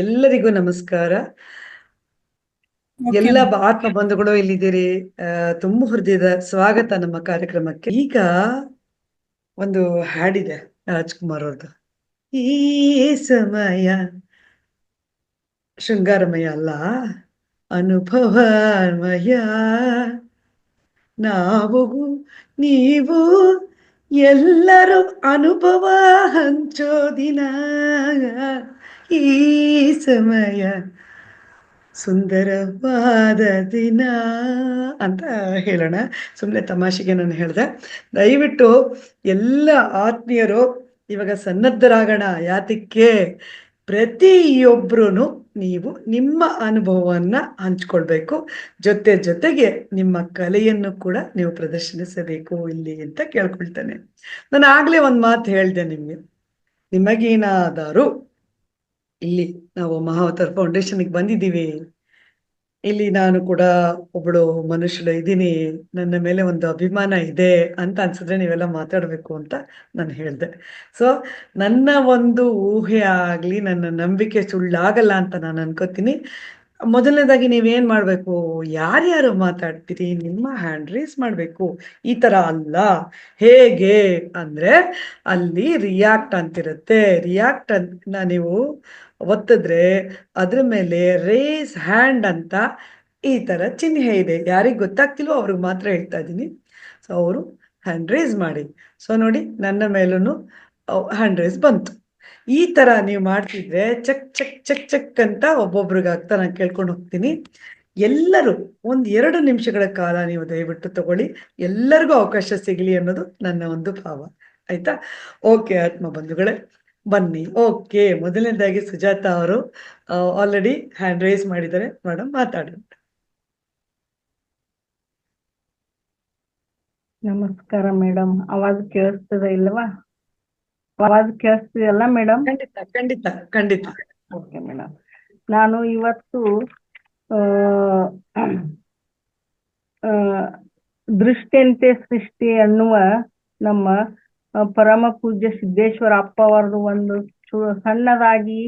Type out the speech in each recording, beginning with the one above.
ಎಲ್ಲರಿಗೂ ನಮಸ್ಕಾರ. ಓಕೆ ಎಲ್ಲ ಆತ್ಮ ಬಂಧುಗಳು ಇಲ್ಲಿದ್ದೀರಿ. ತುಂಬ ಹೃದಯದ ಸ್ವಾಗತ ನಮ್ಮ ಕಾರ್ಯಕ್ರಮಕ್ಕೆ. ಈಗ ಒಂದು ಹಾಡಿದೆ ರಾಜ್ಕುಮಾರ್ ಅವ್ರದ್ದು. ಈ ಸಮಯ ಶೃಂಗಾರಮಯ ಅಲ್ಲ, ಅನುಭವಮಯ. ನಾವು ನೀವು ಎಲ್ಲರೂ ಅನುಭವ ಹಂಚೋ ದಿನ ಈ ಸಮಯ ಸುಂದರವಾದ ದಿನ ಅಂತ ಹೇಳೋಣ. ಸುಮ್ಮನೆ ತಮಾಷೆಗೆ ನಾನು ಹೇಳಿದೆ. ದಯವಿಟ್ಟು ಎಲ್ಲ ಆತ್ಮೀಯರು ಇವಾಗ ಸನ್ನದ್ಧರಾಗೋಣ. ಯಾತಕ್ಕೆ? ಪ್ರತಿಯೊಬ್ಬರೂ ನೀವು ನಿಮ್ಮ ಅನುಭವವನ್ನು ಹಂಚ್ಕೊಳ್ಬೇಕು. ಜೊತೆಗೆ ನಿಮ್ಮ ಕಲೆಯನ್ನು ಕೂಡ ನೀವು ಪ್ರದರ್ಶಿಸಬೇಕು ಇಲ್ಲಿ ಅಂತ ಕೇಳ್ಕೊಳ್ತೇನೆ. ನಾನು ಆಗ್ಲೇ ಒಂದು ಮಾತು ಹೇಳಿದೆ ನಿಮಗೆ. ನಿಮಗೇನಾದರೂ ಇಲ್ಲಿ ನಾವು ಮಹಾವತಾರ್ ಫೌಂಡೇಶನ್ಗೆ ಬಂದಿದ್ದೀವಿ, ಇಲ್ಲಿ ನಾನು ಕೂಡ ಒಬ್ಬಳು ಮನುಷ್ಯಳು ಇದ್ದೀನಿ, ನನ್ನ ಮೇಲೆ ಒಂದು ಅಭಿಮಾನ ಇದೆ ಅಂತ ಅನ್ಸಿದ್ರೆ ನೀವೆಲ್ಲ ಮಾತಾಡಬೇಕು ಅಂತ ನಾನು ಹೇಳಿದೆ. ಸೊ ನನ್ನ ಒಂದು ಊಹೆ ಆಗಲಿ, ನನ್ನ ನಂಬಿಕೆ ಸುಳ್ಳಾಗಲ್ಲ ಅಂತ ನಾನು ಅನ್ಕೋತೀನಿ. ಮೊದಲನೇದಾಗಿ ನೀವೇನ್ ಮಾಡ್ಬೇಕು, ಯಾರ್ಯಾರು ಮಾತಾಡ್ತೀರಿ ನಿಮ್ಮ ಹ್ಯಾಂಡ್ ರೈಸ್ ಮಾಡ್ಬೇಕು. ಈ ತರ ಅಲ್ಲ. ಹೇಗೆ ಅಂದ್ರೆ ಅಲ್ಲಿ ರಿಯಾಕ್ಟ್ ಅಂತಿರುತ್ತೆ. ರಿಯಾಕ್ಟ್ ಅಂತ ನೀವು ಒತ್ತಿದ್ರೆ ಅದ್ರ ಮೇಲೆ ರೇಸ್ ಹ್ಯಾಂಡ್ ಅಂತ ಈ ತರ ಚಿಹ್ನೆ ಇದೆ. ಯಾರಿಗೆ ಗೊತ್ತಾಗ್ತಿಲ್ವೋ ಅವ್ರಿಗೆ ಮಾತ್ರ ಹೇಳ್ತಾ ಇದ್ದೀನಿ. ಸೊ ಅವರು ಹ್ಯಾಂಡ್ ರೈಸ್ ಮಾಡಿ. ಸೊ ನೋಡಿ, ನನ್ನ ಮೇಲೂ ಹ್ಯಾಂಡ್ ರೈಸ್ ಬಂತು. ಈ ತರ ನೀವು ಮಾಡ್ತಿದ್ರೆ ಚಕ್ ಚಕ್ ಚಕ್ ಚಕ್ ಅಂತ ಒಬ್ಬೊಬ್ರಿಗೆ ಆಗ್ತಾ ನಾನು ಕೇಳ್ಕೊಂಡು ಹೋಗ್ತೀನಿ. ಎಲ್ಲರೂ 1-2 ನಿಮಿಷಗಳ ಕಾಲ ನೀವು ದಯವಿಟ್ಟು ತಗೊಳ್ಳಿ. ಎಲ್ಲರಿಗೂ ಅವಕಾಶ ಸಿಗಲಿ ಅನ್ನೋದು ನನ್ನ ಒಂದು ಭಾವ. ಆಯ್ತಾ? ಓಕೆ ಆತ್ಮ ಬಂಧುಗಳೇ, ಬನ್ನಿ. ಓಕೆ, ಮೊದಲನೇದಾಗಿ ಸುಜಾತ ಅವರು ಆಲ್ರೆಡಿ ಹ್ಯಾಂಡ್ ರೈಸ್ ಮಾಡಿದ್ದಾರೆ. ಮೇಡಮ್ ಮಾತಾಡಿ. ನಮಸ್ಕಾರ ಮೇಡಮ್. ಆವಾಜ್ ಕೇಳಿಸ್ತದ ಇಲ್ವಾ? ಆವಾಜ್ ಕೇಳಿಸ್ತಿದೆಯಲ್ಲ ಮೇಡಮ್? ಖಂಡಿತ ಖಂಡಿತ ಖಂಡಿತ. Okay madam. ನಾನು ಇವತ್ತು ದೃಷ್ಟಿಯಂತೆ ಸೃಷ್ಟಿ ಅನ್ನುವ ನಮ್ಮ ಪರಮ ಪೂಜ್ಯ ಸಿದ್ದೇಶ್ವರ ಅಪ್ಪ ಅವರದು ಒಂದು ಸಣ್ಣದಾಗಿ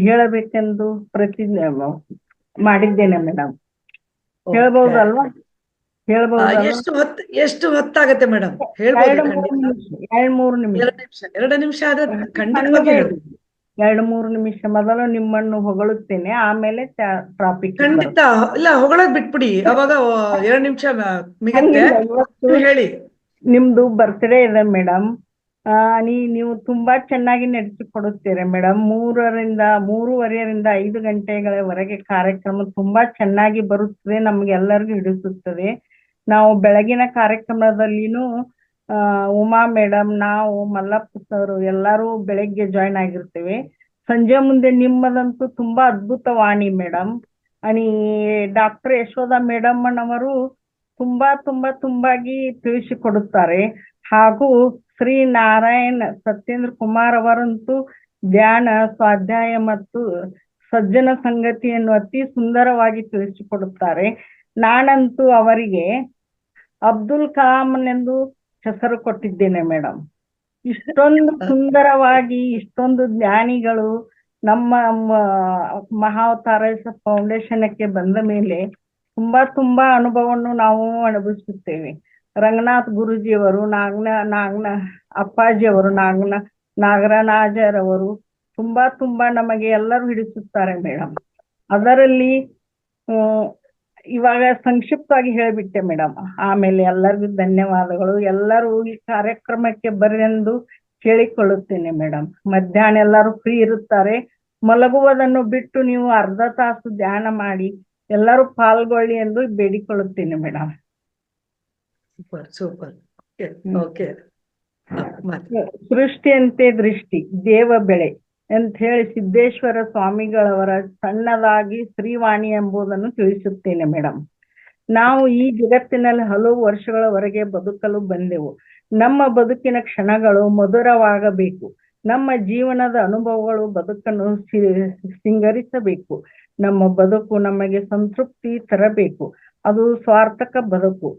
ಹೇಳಬೇಕೆಂದು ಪ್ರತಿಜ್ಞೆ ಮಾಡಿದ್ದೇನೆ ಮೇಡಮ್. ಹೇಳ್ಬಹುದಲ್ವಾ? ಎಷ್ಟು ಹೊತ್ತಾಗತ್ತೆ ಮೇಡಮ್? ಹೇಳ್ಬೋದು. 2-3 ನಿಮಿಷ. 2 ನಿಮಿಷ ಆದ್ರೆ ಖಂಡಿತವಾಗಿ ಹೇಳಿ. 2-3 ನಿಮಿಷ ಮೊದಲು ನಿಮ್ಮನ್ನು ಹೊಗಳುತ್ತೇನೆ, ಆಮೇಲೆ ಟಾಪಿಕ್. ಖಂಡಿತ ಇಲ್ಲ, ಹೊಗಳೋದ್ ಬಿಟ್ಬಿಡಿ. ಅವಾಗ 2 ನಿಮಿಷ ಮಿಗತ್ತೆ. ಹೇಳಿ. ನಿಮ್ದು ಬರ್ತ್ಡೇ ಇದೆ ಮೇಡಮ್. ನೀವು ತುಂಬಾ ಚೆನ್ನಾಗಿ ನಡೆಸಿಕೊಡುತ್ತೀರಾ ಮೇಡಮ್. 3:30ರಿಂದ 5 ಗಂಟೆಗಳವರೆಗೆ ಕಾರ್ಯಕ್ರಮ ತುಂಬಾ ಚೆನ್ನಾಗಿ ಬರುತ್ತದೆ, ನಮ್ಗೆಲ್ಲರಿಗೂ ಹಿಡಿಸುತ್ತದೆ. ನಾವು ಬೆಳಗಿನ ಕಾರ್ಯಕ್ರಮದಲ್ಲಿನೂ ಉಮಾ ಮೇಡಮ್, ನಾವು ಮಲ್ಲಪ್ಪ ಸರ್ ಎಲ್ಲರೂ ಬೆಳಗ್ಗೆ ಜಾಯ್ನ್ ಆಗಿರ್ತೇವೆ. ಸಂಜೆ ಮುಂದೆ ನಿಮ್ಮದಂತೂ ತುಂಬಾ ಅದ್ಭುತ ವಾಣಿ ಮೇಡಮ್. ಡಾಕ್ಟರ್ ಯಶೋಧ ಮೇಡಮ್ಮನವರು ತುಂಬಾಗಿ ತಿಳಿಸಿಕೊಡುತ್ತಾರೆ. ಹಾಗೂ ಶ್ರೀ ನಾರಾಯಣ್ ಸತ್ಯೇಂದ್ರ ಕುಮಾರ್ ಅವರಂತೂ ಧ್ಯಾನ, ಸ್ವಾಧ್ಯಾಯ ಮತ್ತು ಸಜ್ಜನ ಸಂಗತಿಯನ್ನು ಅತಿ ಸುಂದರವಾಗಿ ತಿಳಿಸಿಕೊಡುತ್ತಾರೆ. ನಾನಂತೂ ಅವರಿಗೆ ಅಬ್ದುಲ್ ಕಲಾಂ ಎಂದು ಹೆಸರು ಕೊಟ್ಟಿದ್ದೇನೆ ಮೇಡಮ್. ಇಷ್ಟೊಂದು ಸುಂದರವಾಗಿ, ಇಷ್ಟೊಂದು ಜ್ಞಾನಿಗಳು ನಮ್ಮ ಮಹಾವತಾರ ಫೌಂಡೇಶನ್ಕ್ಕೆ ಬಂದ ಮೇಲೆ ತುಂಬಾ ಅನುಭವವನ್ನು ನಾವು ಅನುಭವಿಸುತ್ತೇವೆ. ರಂಗನಾಥ್ ಗುರುಜಿಯವರು, ಅಪ್ಪಾಜಿಯವರು, ನಾಗರಾಜರವರು ತುಂಬಾ ನಮಗೆ ಎಲ್ಲರೂ ಹಿಡಿಸುತ್ತಾರೆ ಮೇಡಮ್. ಅದರಲ್ಲಿ ಇವಾಗ ಸಂಕ್ಷಿಪ್ತವಾಗಿ ಹೇಳಿಬಿಟ್ಟೆ ಮೇಡಮ್. ಆಮೇಲೆ ಎಲ್ಲರಿಗೂ ಧನ್ಯವಾದಗಳು. ಎಲ್ಲರೂ ಈ ಕಾರ್ಯಕ್ರಮಕ್ಕೆ ಬರ್ರಿ ಎಂದು ಕೇಳಿಕೊಳ್ಳುತ್ತೇನೆ ಮೇಡಮ್. ಮಧ್ಯಾಹ್ನ ಎಲ್ಲರೂ ಫ್ರೀ ಇರುತ್ತಾರೆ. ಮಲಗುವುದನ್ನು ಬಿಟ್ಟು ನೀವು ಅರ್ಧ ತಾಸು ಧ್ಯಾನ ಮಾಡಿ ಎಲ್ಲರೂ ಪಾಲ್ಗೊಳ್ಳಿ ಎಂದು ಬೇಡಿಕೊಳ್ಳುತ್ತೇನೆ ಮೇಡಮ್. ಸೂಪರ್. ಓಕೆ. ಸೃಷ್ಟಿಯಂತೆ ದೃಷ್ಟಿ ದೇವ ಬೆಳೆ ಅಂತ ಹೇಳಿ ಸಿದ್ದೇಶ್ವರ ಸ್ವಾಮಿಗಳವರ ಸಣ್ಣದಾಗಿ ಶ್ರೀವಾಣಿ ಎಂಬುದನ್ನು ತಿಳಿಸುತ್ತೇನೆ ಮೇಡಮ್. ನಾವು ಈ ಜಗತ್ತಿನಲ್ಲಿ ಹಲವು ವರ್ಷಗಳವರೆಗೆ ಬದುಕಲು ಬಂದೆವು. ನಮ್ಮ ಬದುಕಿನ ಕ್ಷಣಗಳು ಮಧುರವಾಗಬೇಕು. ನಮ್ಮ ಜೀವನದ ಅನುಭವಗಳು ಬದುಕನ್ನು ಸಿಂಗರಿಸಬೇಕು. ನಮ್ಮ ಬದುಕು ನಮಗೆ ಸಂತೃಪ್ತಿ ತರಬೇಕು. ಅದು ಸ್ವಾರ್ಥಕ ಬದುಕು.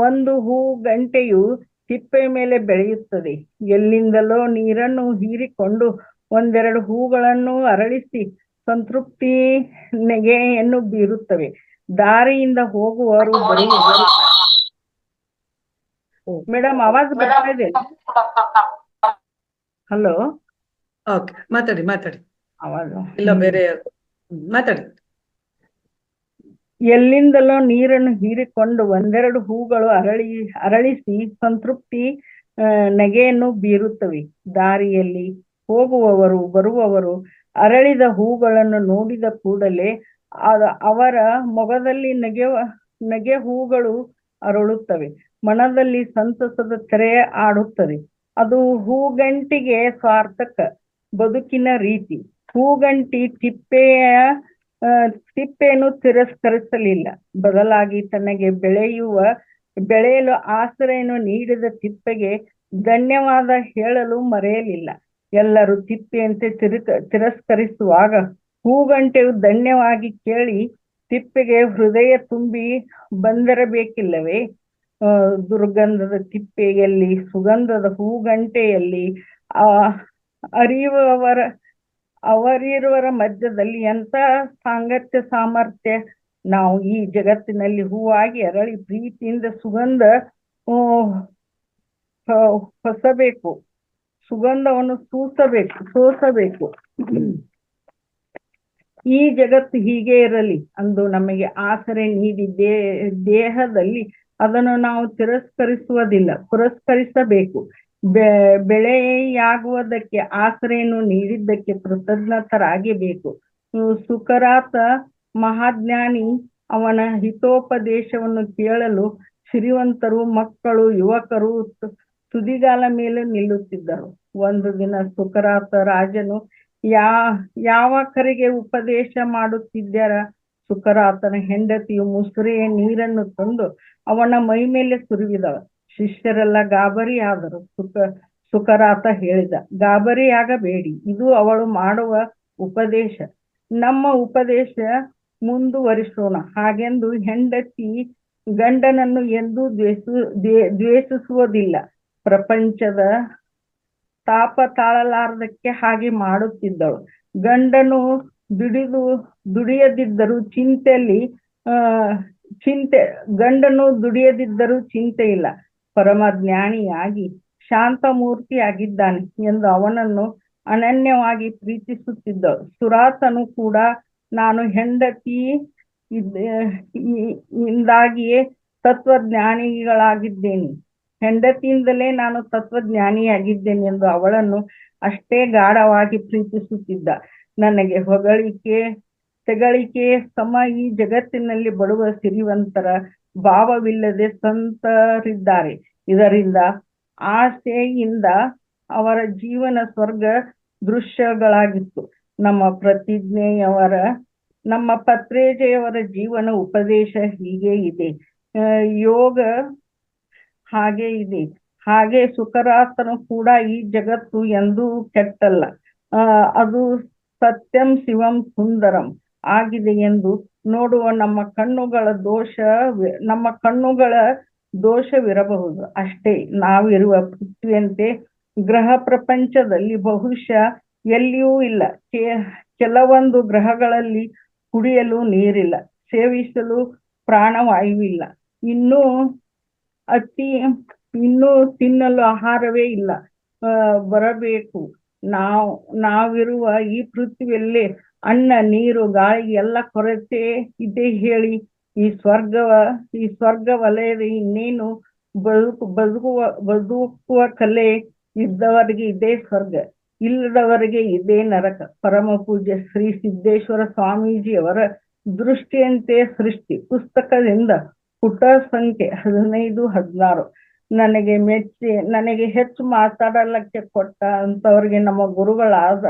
ಒಂದು ಹೂ ಗಂಟೆಯು ತಿಪ್ಪೆ ಮೇಲೆ ಬೆಳೆಯುತ್ತದೆ. ಎಲ್ಲಿಂದಲೋ ನೀರನ್ನು ಹೀರಿಕೊಂಡು 1-2 ಹೂಗಳನ್ನು ಅರಳಿಸಿ ಸಂತೃಪ್ತಿ ನೆಗೆಯನ್ನು ಬೀರುತ್ತವೆ. ದಾರಿಯಿಂದ ಹೋಗುವವರು ಬರುವವರು. ಮೇಡಮ್ ಆವಾಜ್ ಬರ್ತಾ ಇದೆ? ಹಲೋ, ಓಕೆ, ಮಾತಾಡಿ ಮಾತಾಡಿ. ಆವಾಜ್ ಇಲ್ಲ ಬೇರೆ ಮಾತಾಡಿ. ಎಲ್ಲಿಂದಲೋ ನೀರನ್ನು ಹೀರಿಕೊಂಡು ಒಂದೆರಡು ಹೂಗಳು ಅರಳಿಸಿ ಸಂತೃಪ್ತಿ ನೆಗೆಯನ್ನು ಬೀರುತ್ತವೆ. ದಾರಿಯಲ್ಲಿ ಹೋಗುವವರು ಬರುವವರು ಅರಳಿದ ಹೂಗಳನ್ನು ನೋಡಿದ ಕೂಡಲೇ ಅವರ ಮೊಗದಲ್ಲಿ ನಗೆ ಹೂಗಳು ಅರಳುತ್ತವೆ. ಮನದಲ್ಲಿ ಸಂತಸದ ತೆರೆ ಆಡುತ್ತದೆ. ಅದು ಹೂಗಂಟಿಗೆ ಸಾರ್ಥಕ ಬದುಕಿನ ರೀತಿ. ಹೂಗಂಟಿ ತಿಪ್ಪೆಯನ್ನು ತಿರಸ್ಕರಿಸಲಿಲ್ಲ. ಬದಲಾಗಿ ತನಗೆ ಬೆಳೆಯಲು ಆಶ್ರಯವನ್ನು ನೀಡಿದ ತಿಪ್ಪೆಗೆ ಧನ್ಯವಾದ ಹೇಳಲು ಮರೆಯಲಿಲ್ಲ. ಎಲ್ಲರೂ ತಿಪ್ಪೆಯಂತೆ ತಿರಸ್ಕರಿಸುವಾಗ ಹೂಗಂಟೆಯು ಧನ್ಯವಾಗಿ ಕೇಳಿ ತಿಪ್ಪೆಗೆ ಹೃದಯ ತುಂಬಿ ಬಂದಿರಬೇಕಿಲ್ಲವೇ? ದುರ್ಗಂಧದ ತಿಪ್ಪೆಯಲ್ಲಿ ಸುಗಂಧದ ಹೂಗಂಟೆಯಲ್ಲಿ ಅವರಿರುವರ ಮಧ್ಯದಲ್ಲಿ ಎಂತ ಸಾಂಗತ್ಯ ಸಾಮರ್ಥ್ಯ! ನಾವು ಈ ಜಗತ್ತಿನಲ್ಲಿ ಹೂವಾಗಿ ಅರಳಿ ಪ್ರೀತಿಯಿಂದ ಸುಗಂಧವನ್ನು ಸೋಸಬೇಕು. ಈ ಜಗತ್ತು ಹೀಗೆ ಇರಲಿ ಅಂದು ನಮಗೆ ಆಸರೆ ನೀಡಿ ದೇಹದಲ್ಲಿ ಅದನ್ನು ನಾವು ತಿರಸ್ಕರಿಸುವುದಿಲ್ಲ, ಪುರಸ್ಕರಿಸಬೇಕು. ಬೆಳೆಯಾಗುವುದಕ್ಕೆ ಆಸರೆಯನ್ನು ನೀಡಿದ್ದಕ್ಕೆ ಕೃತಜ್ಞತರಾಗಬೇಕು. ಸುಕರಾತ ಮಹಾಜ್ಞಾನಿ ಅವನ ಹಿತೋಪದೇಶವನ್ನು ಕೇಳಲು ಸಿರಿವಂತರು, ಮಕ್ಕಳು, ಯುವಕರು ತುದಿಗಾಲ ಮೇಲೆ ನಿಲ್ಲುತ್ತಿದ್ದರು. ಒಂದು ದಿನ ಸುಕರಾತ ರಾಜನು ಯಾವಕರಿಗೆ ಉಪದೇಶ ಮಾಡುತ್ತಿದ್ದಾರ? ಸುಕರಾತನ ಹೆಂಡತಿಯು ಮುಸುರೆಯ ನೀರನ್ನು ತಂದು ಅವನ ಮೈ ಮೇಲೆ ಸುರಿವಿದಳು. ಶಿಷ್ಯರೆಲ್ಲ ಗಾಬರಿಯಾದರು. ಸುಕರಾತ ಹೇಳಿದ, ಗಾಬರಿಯಾಗಬೇಡಿ, ಇದು ಅವಳು ಮಾಡುವ ಉಪದೇಶ. ನಮ್ಮ ಉಪದೇಶ ಮುಂದುವರಿಸೋಣ. ಹಾಗೆಂದು ಹೆಂಡತಿ ಗಂಡನನ್ನು ಎಂದೂ ದ್ವೇಷಿಸುವುದಿಲ್ಲ. ಪ್ರಪಂಚದ ತಾಪ ತಾಳಲಾರದಕ್ಕೆ ಹಾಗೆ ಮಾಡುತ್ತಿದ್ದಳು. ಗಂಡನು ದುಡಿಯದಿದ್ದರೂ ಚಿಂತೆ ಇಲ್ಲ. ಪರಮ ಜ್ಞಾನಿಯಾಗಿ ಶಾಂತಮೂರ್ತಿಯಾಗಿದ್ದಾನೆ ಎಂದು ಅವನನ್ನು ಅನನ್ಯವಾಗಿ ಪ್ರೀತಿಸುತ್ತಿದ್ದಳು. ಸುರಾತನು ಕೂಡ ನಾನು ಹೆಂಡತಿ ಇಂದಾಗಿಯೇ ತತ್ವಜ್ಞಾನಿಗಳಾಗಿದ್ದೇನೆ, ಹೆಂಡತಿಯಿಂದಲೇ ನಾನು ತತ್ವಜ್ಞಾನಿಯಾಗಿದ್ದೇನೆ ಎಂದು ಅವಳನ್ನು ಅಷ್ಟೇ ಗಾಢವಾಗಿ ಪ್ರೀತಿಸುತ್ತಿದ್ದ. ನನಗೆ ತೆಗಳಿಕೆ ಸಮ ಈ ಜಗತ್ತಿನಲ್ಲಿ ಬಡುವ ಸಿರಿವಂತರ ಭಾವವಿಲ್ಲದೆ ಸಂತರಿದ್ದಾರೆ. ಇದರಿಂದ ಆಸೆಯಿಂದ ಅವರ ಜೀವನ ಸ್ವರ್ಗ ದೃಶ್ಯಗಳಾಗಿತ್ತು. ನಮ್ಮ ಪತ್ರೇಜೆಯವರ ಜೀವನ ಉಪದೇಶ ಹೀಗೆ ಇದೆ, ಯೋಗ ಹಾಗೆ ಇದೆ. ಹಾಗೆ ಸುಕರಾತನು ಕೂಡ ಈ ಜಗತ್ತು ಎಂದೂ ಕೆಟ್ಟಲ್ಲ, ಅದು ಸತ್ಯಂ ಶಿವಂ ಸುಂದರಂ ಆಗಿದೆ ಎಂದು ನೋಡುವ ನಮ್ಮ ಕಣ್ಣುಗಳ ದೋಷವಿರಬಹುದು ಅಷ್ಟೇ. ನಾವಿರುವ ಪೃಥ್ವಿಯಂತೆ ಗ್ರಹ ಪ್ರಪಂಚದಲ್ಲಿ ಬಹುಶಃ ಎಲ್ಲಿಯೂ ಇಲ್ಲ. ಕೆಲವೊಂದು ಗ್ರಹಗಳಲ್ಲಿ ಕುಡಿಯಲು ನೀರಿಲ್ಲ, ಸೇವಿಸಲು ಪ್ರಾಣವಾಯುವಿಲ್ಲ, ಇನ್ನೂ ತಿನ್ನಲು ಆಹಾರವೇ ಇಲ್ಲ ಬರಬೇಕು. ನಾವಿರುವ ಈ ಪೃಥ್ವಿಯಲ್ಲಿ ಅನ್ನ, ನೀರು, ಗಾಳಿ ಎಲ್ಲ ಕೊರತೆ ಇದೆ ಹೇಳಿ. ಈ ಸ್ವರ್ಗ ವಲಯದ ಇನ್ನೇನು ಬದುಕುವ ಕಲೆ ಇದ್ದವರಿಗೆ ಇದೇ ಸ್ವರ್ಗ, ಇಲ್ಲದವರಿಗೆ ಇದೇ ನರಕ. ಪರಮ ಪೂಜ್ಯ ಶ್ರೀ ಸಿದ್ದೇಶ್ವರ ಸ್ವಾಮೀಜಿಯವರ ದೃಷ್ಟಿಯಂತೆ ಸೃಷ್ಟಿ ಪುಸ್ತಕದಿಂದ ಪುಟ ಸಂಖ್ಯೆ 15-16 ನನಗೆ ಹೆಚ್ಚು ಮಾತಾಡಲಿಕ್ಕೆ ಕೊಟ್ಟ ಅಂತವ್ರಿಗೆ ನಮ್ಮ ಗುರುಗಳಾದ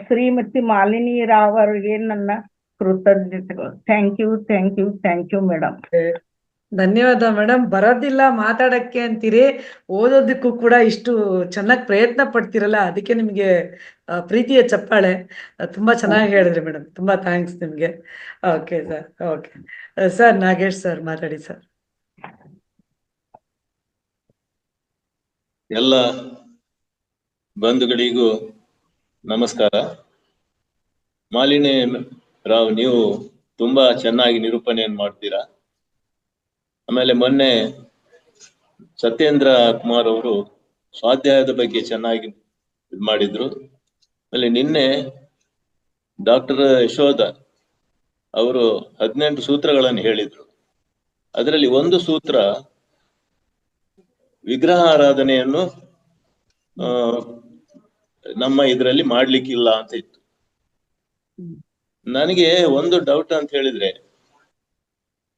ಶ್ರೀಮತಿ ಮಾಲಿನಿ ರಾವ್ ಅವರಿಗೆ ನನ್ನ ಕೃತಜ್ಞತೆಗಳು. Thank you madam. ಧನ್ಯವಾದ ಮೇಡಮ್. ಬರೋದಿಲ್ಲ ಮಾತಾಡಕ್ಕೆ ಅಂತೀರಿ, ಓದೋದಕ್ಕೂ ಕೂಡ ಇಷ್ಟು ಚೆನ್ನಾಗಿ ಪ್ರಯತ್ನ ಪಡ್ತಿರಲ್ಲ, ಅದಕ್ಕೆ ನಿಮ್ಗೆ ಪ್ರೀತಿಯ ಚಪ್ಪಾಳೆ. ತುಂಬಾ ಚೆನ್ನಾಗಿ ಹೇಳಿದ್ರಿ ಮೇಡಮ್, ತುಂಬಾ ಥ್ಯಾಂಕ್ಸ್ ನಿಮ್ಗೆ. Okay sir, okay sir. Nagesh sir ಮಾತಾಡಿ ಸರ್. ಎಲ್ಲ ಬಂಧುಗಳಿಗೂ ನಮಸ್ಕಾರ. ಮಾಲಿನಿ ರಾವ್, ನೀವು ತುಂಬಾ ಚೆನ್ನಾಗಿ ನಿರೂಪಣೆಯನ್ನು ಮಾಡ್ತೀರಾ. ಆಮೇಲೆ ಮೊನ್ನೆ ಸತ್ಯೇಂದ್ರ ಕುಮಾರ್ ಅವರು ಸ್ವಾಧ್ಯಾಯದ ಬಗ್ಗೆ ಚೆನ್ನಾಗಿ ಇದ್ ಮಾಡಿದ್ರು. ಆಮೇಲೆ ನಿನ್ನೆ ಡಾಕ್ಟರ್ ಯಶೋಧ ಅವರು 18 ಸೂತ್ರಗಳನ್ನು ಹೇಳಿದ್ರು. ಅದರಲ್ಲಿ ಒಂದು ಸೂತ್ರ ವಿಗ್ರಹ ಆರಾಧನೆಯನ್ನು ನಮ್ಮ ಇದರಲ್ಲಿ ಮಾಡ್ಲಿಕ್ಕಿಲ್ಲ ಅಂತ ಇತ್ತು. ನನಗೆ ಒಂದು ಡೌಟ್ ಅಂತ ಹೇಳಿದ್ರೆ,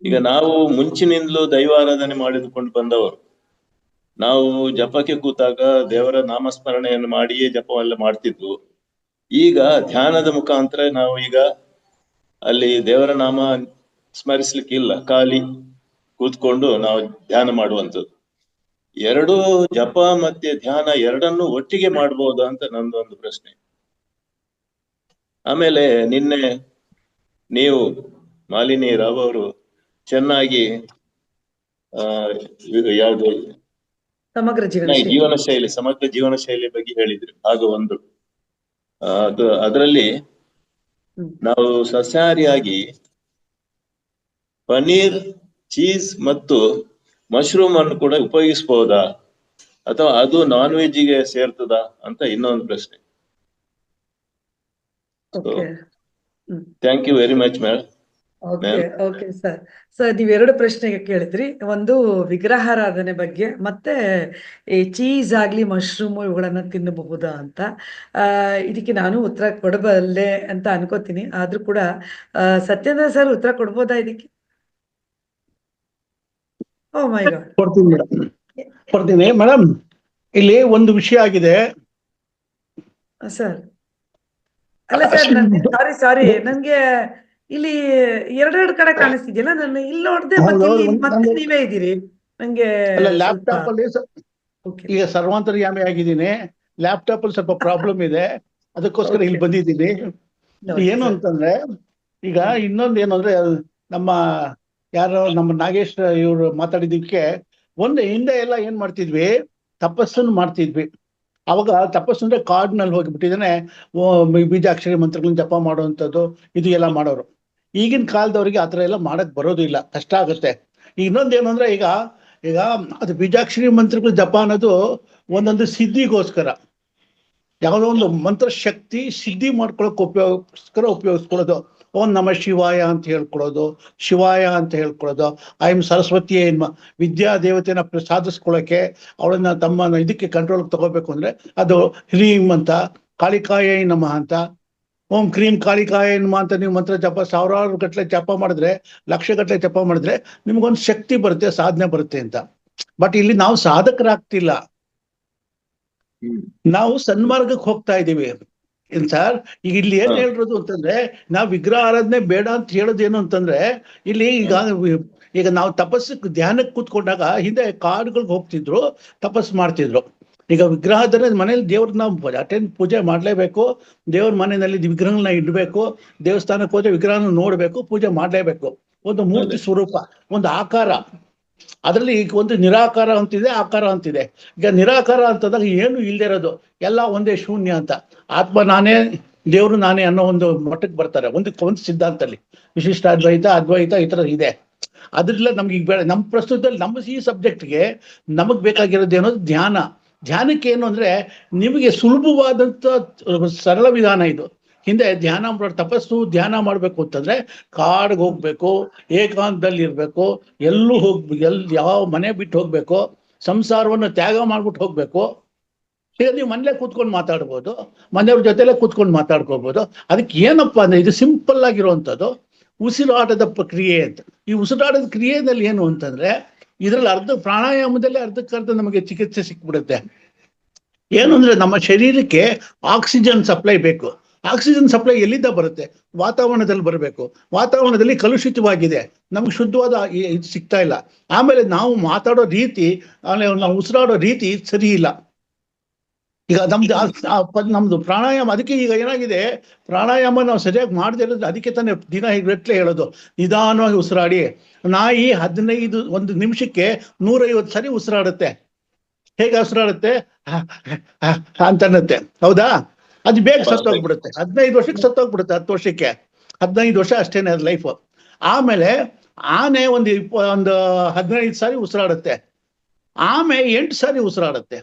ಈಗ ನಾವು ಮುಂಚಿನಿಂದಲೂ ದೈವಾರಾಧನೆ ಮಾಡಿದುಕೊಂಡು ಬಂದವರು. ನಾವು ಜಪಕ್ಕೆ ಕೂತಾಗ ದೇವರ ನಾಮಸ್ಮರಣೆಯನ್ನು ಮಾಡಿಯೇ ಜಪವೆಲ್ಲ ಮಾಡ್ತಿದ್ವು. ಈಗ ಧ್ಯಾನದ ಮುಖಾಂತರ ನಾವು ಈಗ ಅಲ್ಲಿ ದೇವರ ನಾಮ ಸ್ಮರಿಸ್ಲಿಕ್ಕಿಲ್ಲ, ಖಾಲಿ ಕೂತ್ಕೊಂಡು ನಾವು ಧ್ಯಾನ ಮಾಡುವಂಥದ್ದು. ಎರಡೂ ಜಪ ಮತ್ತೆ ಧ್ಯಾನ ಎರಡನ್ನೂ ಒಟ್ಟಿಗೆ ಮಾಡ್ಬೋದಾ ಅಂತ ನಂದೊಂದು ಪ್ರಶ್ನೆ. ಆಮೇಲೆ ನಿನ್ನೆ ನೀವು ಮಾಲಿನಿ ರಾವ್ ಅವರು ಚೆನ್ನಾಗಿ ಯಾವುದು ಸಮಗ್ರ ಸಮಗ್ರ ಜೀವನ ಶೈಲಿ ಬಗ್ಗೆ ಹೇಳಿದ್ರು. ಹಾಗೂ ಒಂದು ಅದರಲ್ಲಿ ನಾವು ಸಸ್ಯಾಹಾರಿಯಾಗಿ ಪನ್ನೀರ್, ಚೀಸ್ ಮತ್ತು ಮಶ್ರೂಮ್ ಅನ್ನು ಕೂಡ ಉಪಯೋಗಿಸಬಹುದಾ, ಅಥವಾ ಅದು ನಾನ್ ವೆಜ್ಗೆ ಸೇರ್ತದಾ ಅಂತ ಇನ್ನೊಂದು ಪ್ರಶ್ನೆ. Thank you very much madam. Okay sir, ನೀವೆರಡು ಪ್ರಶ್ನೆಗೆ ಕೇಳಿದ್ರಿ. ಒಂದು ವಿಗ್ರಹಾರಾಧನೆ ಬಗ್ಗೆ, ಮತ್ತೆ ಈ ಚೀಸ್ ಆಗ್ಲಿ ಮಶ್ರೂಮ್ ಇವುಗಳನ್ನ ತಿನ್ನಬಹುದಾ ಅಂತ. ಇದಕ್ಕೆ ನಾನು ಉತ್ತರ ಕೊಡಬಲ್ಲೆ ಅಂತ ಅನ್ಕೋತೀನಿ. ಆದ್ರೂ ಕೂಡ ಸತ್ಯೇಂದ್ರ ಸರ್ ಉತ್ತರ ಕೊಡ್ಬೋದಾ ಇದಕ್ಕೆ? ಓ ಮೈ ಗಾಡ್, ಕೊಡ್ತೀನಿ ಮೇಡಮ್. ಇಲ್ಲಿ ಒಂದು ವಿಷಯ ಆಗಿದೆ ಸರ್. ಅಲ್ಲ ಸರ್, ಸಾರಿ ನನ್ಗೆ ಇಲ್ಲಿ ಎರಡೆರಡು ಕಡೆ ಕಾಣಿಸ್ತಿದ್ಯಲ್ಲ. ನಾನು ಇಲ್ಲಿ ನೋಡ್ದೆ, ಮತ್ತೆ ನೀವೇ ಇದ್ದೀರಿ. ನಂಗೆ ಲ್ಯಾಪ್ಟಾಪ್ ಅಲ್ಲಿ ಈಗ ಸರ್ವಾಂತರ್ಯಾಮಿ ಆಗಿದ್ದೀನಿ. ಲ್ಯಾಪ್ಟಾಪ್ ಅಲ್ಲಿ ಸ್ವಲ್ಪ ಪ್ರಾಬ್ಲಮ್ ಇದೆ, ಅದಕ್ಕೋಸ್ಕರ ಇಲ್ಲಿ ಬಂದಿದ್ದೀನಿ. ಏನು ಅಂತಂದ್ರೆ, ಈಗ ಇನ್ನೊಂದು ಏನು ಅಂದ್ರೆ, ನಮ್ಮ ನಾಗೇಶ್ ಇವ್ರು ಮಾತಾಡಿದಕ್ಕೆ ಹಿಂದೆ ಎಲ್ಲ ಏನ್ ಮಾಡ್ತಿದ್ವಿ, ತಪಸ್ಸನ್ನು ಮಾಡ್ತಿದ್ವಿ. ಅವಾಗ ತಪಸ್ಸು ಅಂದ್ರೆ ಕಾಡಿನಲ್ಲಿ ಹೋಗಿಬಿಟ್ಟಿದ್ದಾನೆ, ಬೀಜಾಕ್ಷರಿ ಮಂತ್ರಗಳನ್ನ ಜಪ ಮಾಡುವಂಥದ್ದು ಇದು ಎಲ್ಲ ಮಾಡೋರು. ಈಗಿನ ಕಾಲದವ್ರಿಗೆ ಆತರ ಎಲ್ಲ ಮಾಡಕ್ ಬರೋದಿಲ್ಲ, ಕಷ್ಟ ಆಗುತ್ತೆ. ಇನ್ನೊಂದೇನು ಅಂದ್ರೆ, ಈಗ ಅದು ಬೀಜಾಕ್ಷರಿ ಮಂತ್ರಗಳು ಜಪ ಅನ್ನೋದು ಒಂದೊಂದು ಸಿದ್ಧಿಗೋಸ್ಕರ, ಯಾವುದೋ ಒಂದು ಮಂತ್ರ ಶಕ್ತಿ ಸಿದ್ಧಿ ಮಾಡ್ಕೊಳಕ್ ಉಪಯೋಗಿಸ್ಕೊಳ್ಳೋದು. ಓಂ ನಮ ಶಿವಾಯ ಅಂತ ಹೇಳ್ಕೊಳ್ಳೋದು, ಶಿವಾಯ ಅಂತ ಹೇಳ್ಕೊಳ್ಳೋದು. ಐ ಎಮ್ ಸರಸ್ವತಿ ವಿದ್ಯಾ ದೇವತೆನ ಸಾಧಿಸ್ಕೊಳ್ಳೋಕೆ, ಅವಳನ್ನ ತಮ್ಮ ಇದಕ್ಕೆ ಕಂಟ್ರೋಲ್ ತಗೋಬೇಕು ಅಂದ್ರೆ ಅದು ಹ್ರೀಂ ಅಂತ, ಕಾಳಿಕಾಯ ನಮಃ ಅಂತ, ಓಂ ಕ್ರೀಂ ಕಾಳಿಕಾಯ ನಮಃ ಅಂತ ನೀವು ಮಂತ್ರ ಜಪ ಸಾವಿರಾರು ಗಟ್ಟಲೆ ಜಪ ಮಾಡಿದ್ರೆ, ಲಕ್ಷ ಗಟ್ಟಲೆ ಜಪ ಮಾಡಿದ್ರೆ ನಿಮ್ಗೊಂದು ಶಕ್ತಿ ಬರುತ್ತೆ, ಸಾಧನೆ ಬರುತ್ತೆ ಅಂತ. ಬಟ್ ಇಲ್ಲಿ ನಾವು ಸಾಧಕರಾಗ್ತಿಲ್ಲ, ನಾವು ಸನ್ಮಾರ್ಗಕ್ಕೆ ಹೋಗ್ತಾ ಇದ್ದೀವಿ. ಏನ್ ಸರ್, ಈಗ ಇಲ್ಲಿ ಏನ್ ಹೇಳಿರೋದು ಅಂತಂದ್ರೆ, ನಾವು ವಿಗ್ರಹ ಆರಾಧನೆ ಬೇಡ ಅಂತ ಹೇಳೋದೇನು ಅಂತಂದ್ರೆ, ಇಲ್ಲಿ ಈಗ ನಾವು ತಪಸ್ಸಕ್ಕೆ ಧ್ಯಾನಕ್ಕೆ ಕೂತ್ಕೊಂಡಾಗ ಹಿಂದೆ ಕಾಡುಗಳಿಗೆ ಹೋಗ್ತಿದ್ರು, ತಪಸ್ಸು ಮಾಡ್ತಿದ್ರು. ಈಗ ವಿಗ್ರಹದ ಮನೇಲಿ ದೇವ್ರನ್ನ ನಾವು ಪೂಜೆ ಮಾಡ್ಲೇಬೇಕು. ದೇವ್ರ ಮನೆಯಲ್ಲಿ ವಿಗ್ರಹಗಳನ್ನ ಇಡ್ಬೇಕು, ದೇವಸ್ಥಾನಕ್ಕೆ ಹೋದ್ರೆ ವಿಗ್ರಹನ ನೋಡ್ಬೇಕು, ಪೂಜೆ ಮಾಡ್ಲೇಬೇಕು. ಒಂದು ಮೂರ್ತಿ ಸ್ವರೂಪ, ಒಂದು ಆಕಾರ. ಅದರಲ್ಲಿ ಈಗ ಒಂದು ನಿರಾಕಾರ ಅಂತಿದೆ, ಆಕಾರ ಅಂತಿದೆ. ಈಗ ನಿರಾಕಾರ ಅಂತಂದಾಗ ಏನು ಇಲ್ಲದೆ ಇರೋದು, ಎಲ್ಲ ಒಂದೇ ಶೂನ್ಯ ಅಂತ. ಆತ್ಮ ನಾನೇ, ದೇವ್ರು ನಾನೇ ಅನ್ನೋ ಒಂದು ಮಟ್ಟಕ್ಕೆ ಬರ್ತಾರೆ ಒಂದು ಸಿದ್ಧಾಂತದಲ್ಲಿ. ವಿಶಿಷ್ಟ ಅದ್ವೈತ, ಅದ್ವೈತ ಈ ತರ ಇದೆ. ಅದ್ರಲ್ಲ ನಮ್ಗೆ ಈಗ ಬೇಡ. ನಮ್ಮ ಪ್ರಸ್ತುತದಲ್ಲಿ ನಮ್ಮ ಈ ಸಬ್ಜೆಕ್ಟ್ಗೆ ನಮಗ್ ಬೇಕಾಗಿರೋದು ಏನೋದು ಧ್ಯಾನ. ಧ್ಯಾನಕ್ಕೆ ಏನು ಅಂದ್ರೆ, ನಿಮಗೆ ಸುಲಭವಾದಂತ ಸರಳ ವಿಧಾನ ಇದು. ಹಿಂದೆ ತಪಸ್ಸು ಧ್ಯಾನ ಮಾಡ್ಬೇಕು ಅಂತಂದ್ರೆ ಕಾಡಿಗೆ ಹೋಗ್ಬೇಕು, ಏಕಾಂತದಲ್ಲಿ ಇರ್ಬೇಕು, ಎಲ್ಲೂ ಯಾವ ಮನೆ ಬಿಟ್ಟು ಹೋಗ್ಬೇಕು, ಸಂಸಾರವನ್ನು ತ್ಯಾಗ ಮಾಡ್ಬಿಟ್ಟು ಹೋಗ್ಬೇಕು. ಈಗ ನೀವು ಮನೇಲೆ ಕೂತ್ಕೊಂಡು ಮಾತಾಡ್ಬೋದು, ಮನೆಯವ್ರ ಜೊತೆಲೆ ಕೂತ್ಕೊಂಡು ಮಾತಾಡ್ಕೋಬಹುದು. ಅದಕ್ಕೆ ಏನಪ್ಪಾ ಅಂದ್ರೆ, ಇದು ಸಿಂಪಲ್ ಆಗಿರುವಂಥದ್ದು ಉಸಿರಾಟದ ಪ್ರಕ್ರಿಯೆ ಅಂತ. ಈ ಉಸಿರಾಟದ ಕ್ರಿಯೆಯಲ್ಲಿ ಏನು ಅಂತಂದ್ರೆ, ಇದರಲ್ಲಿ ಪ್ರಾಣಾಯಾಮದಲ್ಲಿ ಅರ್ಧಕ್ಕರ್ಧ ನಮಗೆ ಚಿಕಿತ್ಸೆ ಸಿಕ್ಬಿಡುತ್ತೆ. ಏನು ಅಂದ್ರೆ, ನಮ್ಮ ಶರೀರಕ್ಕೆ ಆಕ್ಸಿಜನ್ ಸಪ್ಲೈ ಬೇಕು. ಆಕ್ಸಿಜನ್ ಸಪ್ಲೈ ಎಲ್ಲಿಂದ ಬರುತ್ತೆ? ವಾತಾವರಣದಲ್ಲಿ ಬರಬೇಕು. ವಾತಾವರಣದಲ್ಲಿ ಕಲುಷಿತವಾಗಿದೆ, ನಮ್ಗೆ ಶುದ್ಧವಾದ ಇದು ಸಿಗ್ತಾ ಇಲ್ಲ. ಆಮೇಲೆ ನಾವು ಮಾತಾಡೋ ರೀತಿ, ಆಮೇಲೆ ನಾವು ಉಸಿರಾಡೋ ರೀತಿ ಸರಿ ಇಲ್ಲ. ಈಗ ನಮ್ದು ಪ್ರಾಣಾಯಾಮ, ಅದಕ್ಕೆ ಈಗ ಏನಾಗಿದೆ, ಪ್ರಾಣಾಯಾಮ ನಾವು ಸರಿಯಾಗಿ ಮಾಡದೇ ಇರೋದು. ಅದಕ್ಕೆ ತಾನೇ ದಿನ ಗಟ್ಟಲೆ ಹೇಳೋದು, ನಿಧಾನವಾಗಿ ಉಸಿರಾಡಿ. ನಾಯಿ 1 ನಿಮಿಷಕ್ಕೆ 150 ಸರಿ ಉಸಿರಾಡುತ್ತೆ. ಹೇಗೆ ಉಸಿರಾಡುತ್ತೆ? ಅಂತನ್ನುತ್ತೆ, ಹೌದಾ? ಅದು ಬೇಗ ಸತ್ತೋಗ್ಬಿಡುತ್ತೆ. 15 ವರ್ಷಕ್ಕೆ ಸತ್ತೋಗ್ಬಿಡುತ್ತೆ, 10 ವರ್ಷಕ್ಕೆ. 15 ವರ್ಷ ಅಷ್ಟೇನೆ ಅದು ಲೈಫ್. ಆಮೇಲೆ ಆನೆ ಒಂದು 15 ಸಾರಿ ಉಸಿರಾಡುತ್ತೆ. ಆಮೆ 8 ಸಾರಿ ಉಸಿರಾಡುತ್ತೆ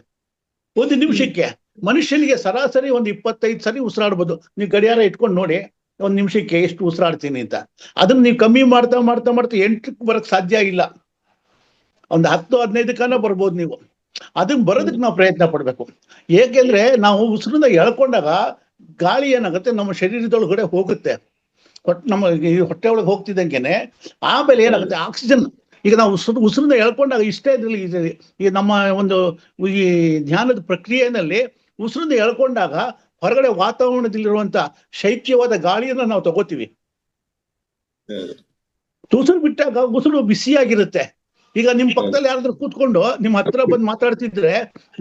1 ನಿಮಿಷಕ್ಕೆ. ಮನುಷ್ಯನಿಗೆ ಸರಾಸರಿ ಒಂದು 25 ಸಾರಿ ಉಸಿರಾಡ್ಬೋದು. ನೀವು ಗಡಿಯಾರ ಇಟ್ಕೊಂಡು ನೋಡಿ 1 ನಿಮಿಷಕ್ಕೆ ಎಷ್ಟು ಉಸಿರಾಡ್ತೀನಿ ಅಂತ. ಅದನ್ನ ನೀವು ಕಮ್ಮಿ ಮಾಡ್ತಾ ಮಾಡ್ತಾ ಮಾಡ್ತಾ 8ಕ್ಕೆ ಬರಕ್ ಸಾಧ್ಯ ಇಲ್ಲ. ಒಂದು 10-15 ಬರ್ಬೋದು ನೀವು. ಅದನ್ನ ಬರೋದಕ್ಕೆ ನಾವು ಪ್ರಯತ್ನ ಪಡ್ಬೇಕು. ಏಕೆಂದ್ರೆ ನಾವು ಉಸಿರನ್ನ ಎಳ್ಕೊಂಡಾಗ ಗಾಳಿ ಏನಾಗುತ್ತೆ, ನಮ್ಮ ಶರೀರದೊಳಗಡೆ ಹೋಗುತ್ತೆ, ನಮ್ಮ ಹೊಟ್ಟೆ ಒಳಗೆ ಹೋಗ್ತಿದ್ದಂಗೆನೆ. ಆಮೇಲೆ ಏನಾಗುತ್ತೆ, ಆಕ್ಸಿಜನ್. ಈಗ ನಾವು ಉಸಿರನ್ನ ಎಳ್ಕೊಂಡಾಗ ಇಷ್ಟೇ ಇದ್ರಲ್ಲಿ ಈ ನಮ್ಮ ಒಂದು ಈ ಧ್ಯಾನದ ಪ್ರಕ್ರಿಯೆಯಲ್ಲಿ ಉಸಿರನ್ನ ಎಳ್ಕೊಂಡಾಗ ಹೊರಗಡೆ ವಾತಾವರಣದಲ್ಲಿರುವಂತ ಶೈತ್ಯವಾದ ಗಾಳಿಯನ್ನ ನಾವು ತಗೋತೀವಿ. ಉಸಿರು ಬಿಟ್ಟಾಗ ಉಸಿರು ಬಿಸಿಯಾಗಿರುತ್ತೆ. ಈಗ ನಿಮ್ ಪಕ್ಕದಲ್ಲಿ ಯಾರಾದ್ರೂ ಕೂತ್ಕೊಂಡು ನಿಮ್ ಹತ್ರ ಬಂದು ಮಾತಾಡ್ತಿದ್ರೆ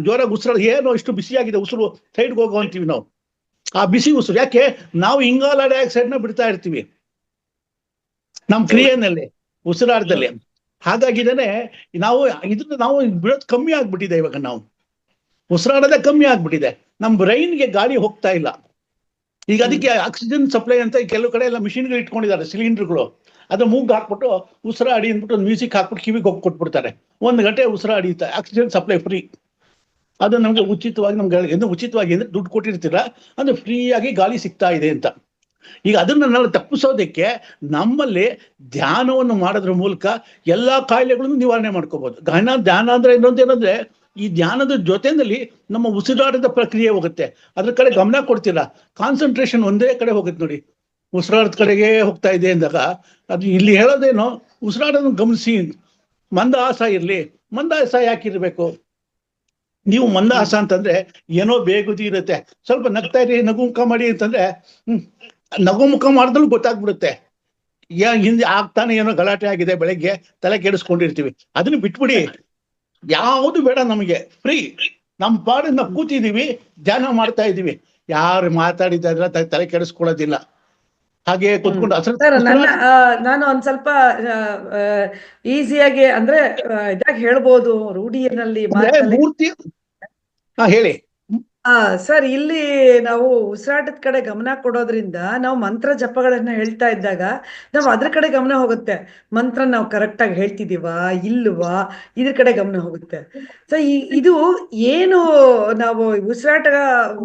ಜೋರಾಗಿ ಉಸಿರು, ಏನೋ ಇಷ್ಟು ಬಿಸಿಯಾಗಿದೆ, ಉಸಿರು ಸೈಡ್ಗೆ ಹೋಗೋ ಅಂತೀವಿ ನಾವು. ಆ ಬಿಸಿ ಉಸಿರು ಯಾಕೆ, ನಾವು ಇಂಗಾಲ ಡೈಆಕ್ಸೈಡ್ ನ ಬಿಡ್ತಾ ಇರ್ತೀವಿ ನಮ್ ಕ್ರಿಯೆನಲ್ಲಿ, ಉಸಿರಾಟದಲ್ಲಿ. ಹಾಗಾಗಿನೇ ನಾವು ನಾವು ಬಿಡೋದು ಕಮ್ಮಿ ಆಗ್ಬಿಟ್ಟಿದೆ. ಇವಾಗ ನಾವು ಉಸಿರಾಡೋದೇ ಕಮ್ಮಿ ಆಗ್ಬಿಟ್ಟಿದೆ. ನಮ್ ಬ್ರೈನ್ಗೆ ಗಾಳಿ ಹೋಗ್ತಾ ಇಲ್ಲ. ಈಗ ಅದಕ್ಕೆ ಆಕ್ಸಿಜನ್ ಸಪ್ಲೈ ಅಂತ ಕೆಲವು ಕಡೆ ಎಲ್ಲ ಮಿಷಿನ್ಗಳು ಇಟ್ಕೊಂಡಿದ್ದಾರೆ, ಸಿಲಿಂಡರ್ಗಳು. ಅದು ಮೂಗ್ ಹಾಕ್ಬಿಟ್ಟು ಉಸಿರಾಡಿ ಅಂದ್ಬಿಟ್ಟು ಒಂದು ಮ್ಯೂಸಿಕ್ ಹಾಕ್ಬಿಟ್ಟು ಕಿವಿಗೆ ಹೋಗಿ ಕೊಟ್ಬಿಡ್ತಾರೆ. 1 ಗಂಟೆ ಉಸಿರಾಡಿ, ಆಕ್ಸಿಜನ್ ಸಪ್ಲೈ ಫ್ರೀ. ಅದು ನಮ್ಗೆ ಉಚಿತವಾಗಿ, ನಮ್ಗೆ ಉಚಿತವಾಗಿ ಅಂದ್ರೆ ದುಡ್ಡು ಕೊಟ್ಟಿರ್ತೀರ, ಅದು ಫ್ರೀ ಆಗಿ ಗಾಳಿ ಸಿಗ್ತಾ ಇದೆ ಅಂತ. ಈಗ ಅದನ್ನ ನಾವು ತಪ್ಪಿಸೋದಕ್ಕೆ ನಮ್ಮಲ್ಲಿ ಧ್ಯಾನವನ್ನು ಮಾಡೋದ್ರ ಮೂಲಕ ಎಲ್ಲಾ ಕಾಯಿಲೆಗಳನ್ನು ನಿವಾರಣೆ ಮಾಡ್ಕೋಬಹುದು. ಧ್ಯಾನ ಅಂದ್ರೆ ಏನಂದ್ರೆ ಈ ಧ್ಯಾನದ ಜೊತೆಯಲ್ಲಿ ನಮ್ಮ ಉಸಿರಾಟದ ಪ್ರಕ್ರಿಯೆ ಹೋಗುತ್ತೆ. ಅದ್ರ ಕಡೆ ಗಮನ ಕೊಡ್ತೀರಾ, ಕಾನ್ಸಂಟ್ರೇಷನ್ ಒಂದೇ ಕಡೆ ಹೋಗುತ್ತೆ ನೋಡಿ, ಉಸಿರಾಟದ ಕಡೆಗೆ ಹೋಗ್ತಾ ಇದೆ ಅಂದಾಗ. ಅದು ಇಲ್ಲಿ ಹೇಳೋದೇನೋ, ಉಸಿರಾಟನ ಗಮನಿಸಿ. ಮಂದಹಾಸ ಇರ್ಲಿ. ಮಂದಹಾಸ ಯಾಕಿರ್ಬೇಕು? ನೀವು ಮಂದಹಾಸ ಅಂತಂದ್ರೆ ಏನೋ ಬೇಗುದಿ ಇರುತ್ತೆ, ಸ್ವಲ್ಪ ನಗ್ತಾ ಇರಿ, ನಗುಮುಖ ಮಾಡಿ ಅಂತಂದ್ರೆ ನಗುಮುಖ ಮಾಡಿದ್ರೂ ಗೊತ್ತಾಗ್ಬಿಡುತ್ತೆ ಹಿಂದೆ ಆಗ್ತಾನೆ ಏನೋ ಗಲಾಟೆ ಆಗಿದೆ, ಬೆಳಗ್ಗೆ ತಲೆ ಕೆಡಿಸ್ಕೊಂಡಿರ್ತೀವಿ. ಅದನ್ನ ಬಿಟ್ಬಿಡಿ, ಯಾವುದು ಬೇಡ ನಮಗೆ, ಫ್ರೀ. ನಮ್ಮ ಪಾಡಿಗೆ ನಾವು ಕೂತಿದೀವಿ, ಧ್ಯಾನ ಮಾಡ್ತಾ ಇದೀವಿ, ಯಾರು ಮಾತಾಡಿದ ತಲೆ ಕೆಡಿಸ್ಕೊಳ್ಳೋದಿಲ್ಲ. ಹಾಗೆ ಕೂತ್ಕೊಂಡು ನಾನು ಒಂದ್ ಸ್ವಲ್ಪ ಈಸಿಯಾಗಿ ಅಂದ್ರೆ ಇದಾಗಿ ಹೇಳ್ಬೋದು, ರೂಢಿಯಲ್ಲಿ ಮೂರ್ತಿ. ಹೇಳಿ ಸರ್. ಇಲ್ಲಿ ನಾವು ಉಸಿರಾಟದ ಕಡೆ ಗಮನ ಕೊಡೋದ್ರಿಂದ ನಾವು ಮಂತ್ರ ಜಪಗಳನ್ನ ಹೇಳ್ತಾ ಇದ್ದಾಗ ನಾವು ಅದ್ರ ಕಡೆ ಗಮನ ಹೋಗುತ್ತೆ. ಮಂತ್ರ ನಾವು ಕರೆಕ್ಟ್ ಆಗಿ ಹೇಳ್ತಿದೀವಾ ಇಲ್ವಾ, ಇದ್ರ ಕಡೆ ಗಮನ ಹೋಗುತ್ತೆ. ಸೊ ಇದು ಏನು ನಾವು ಉಸಿರಾಟ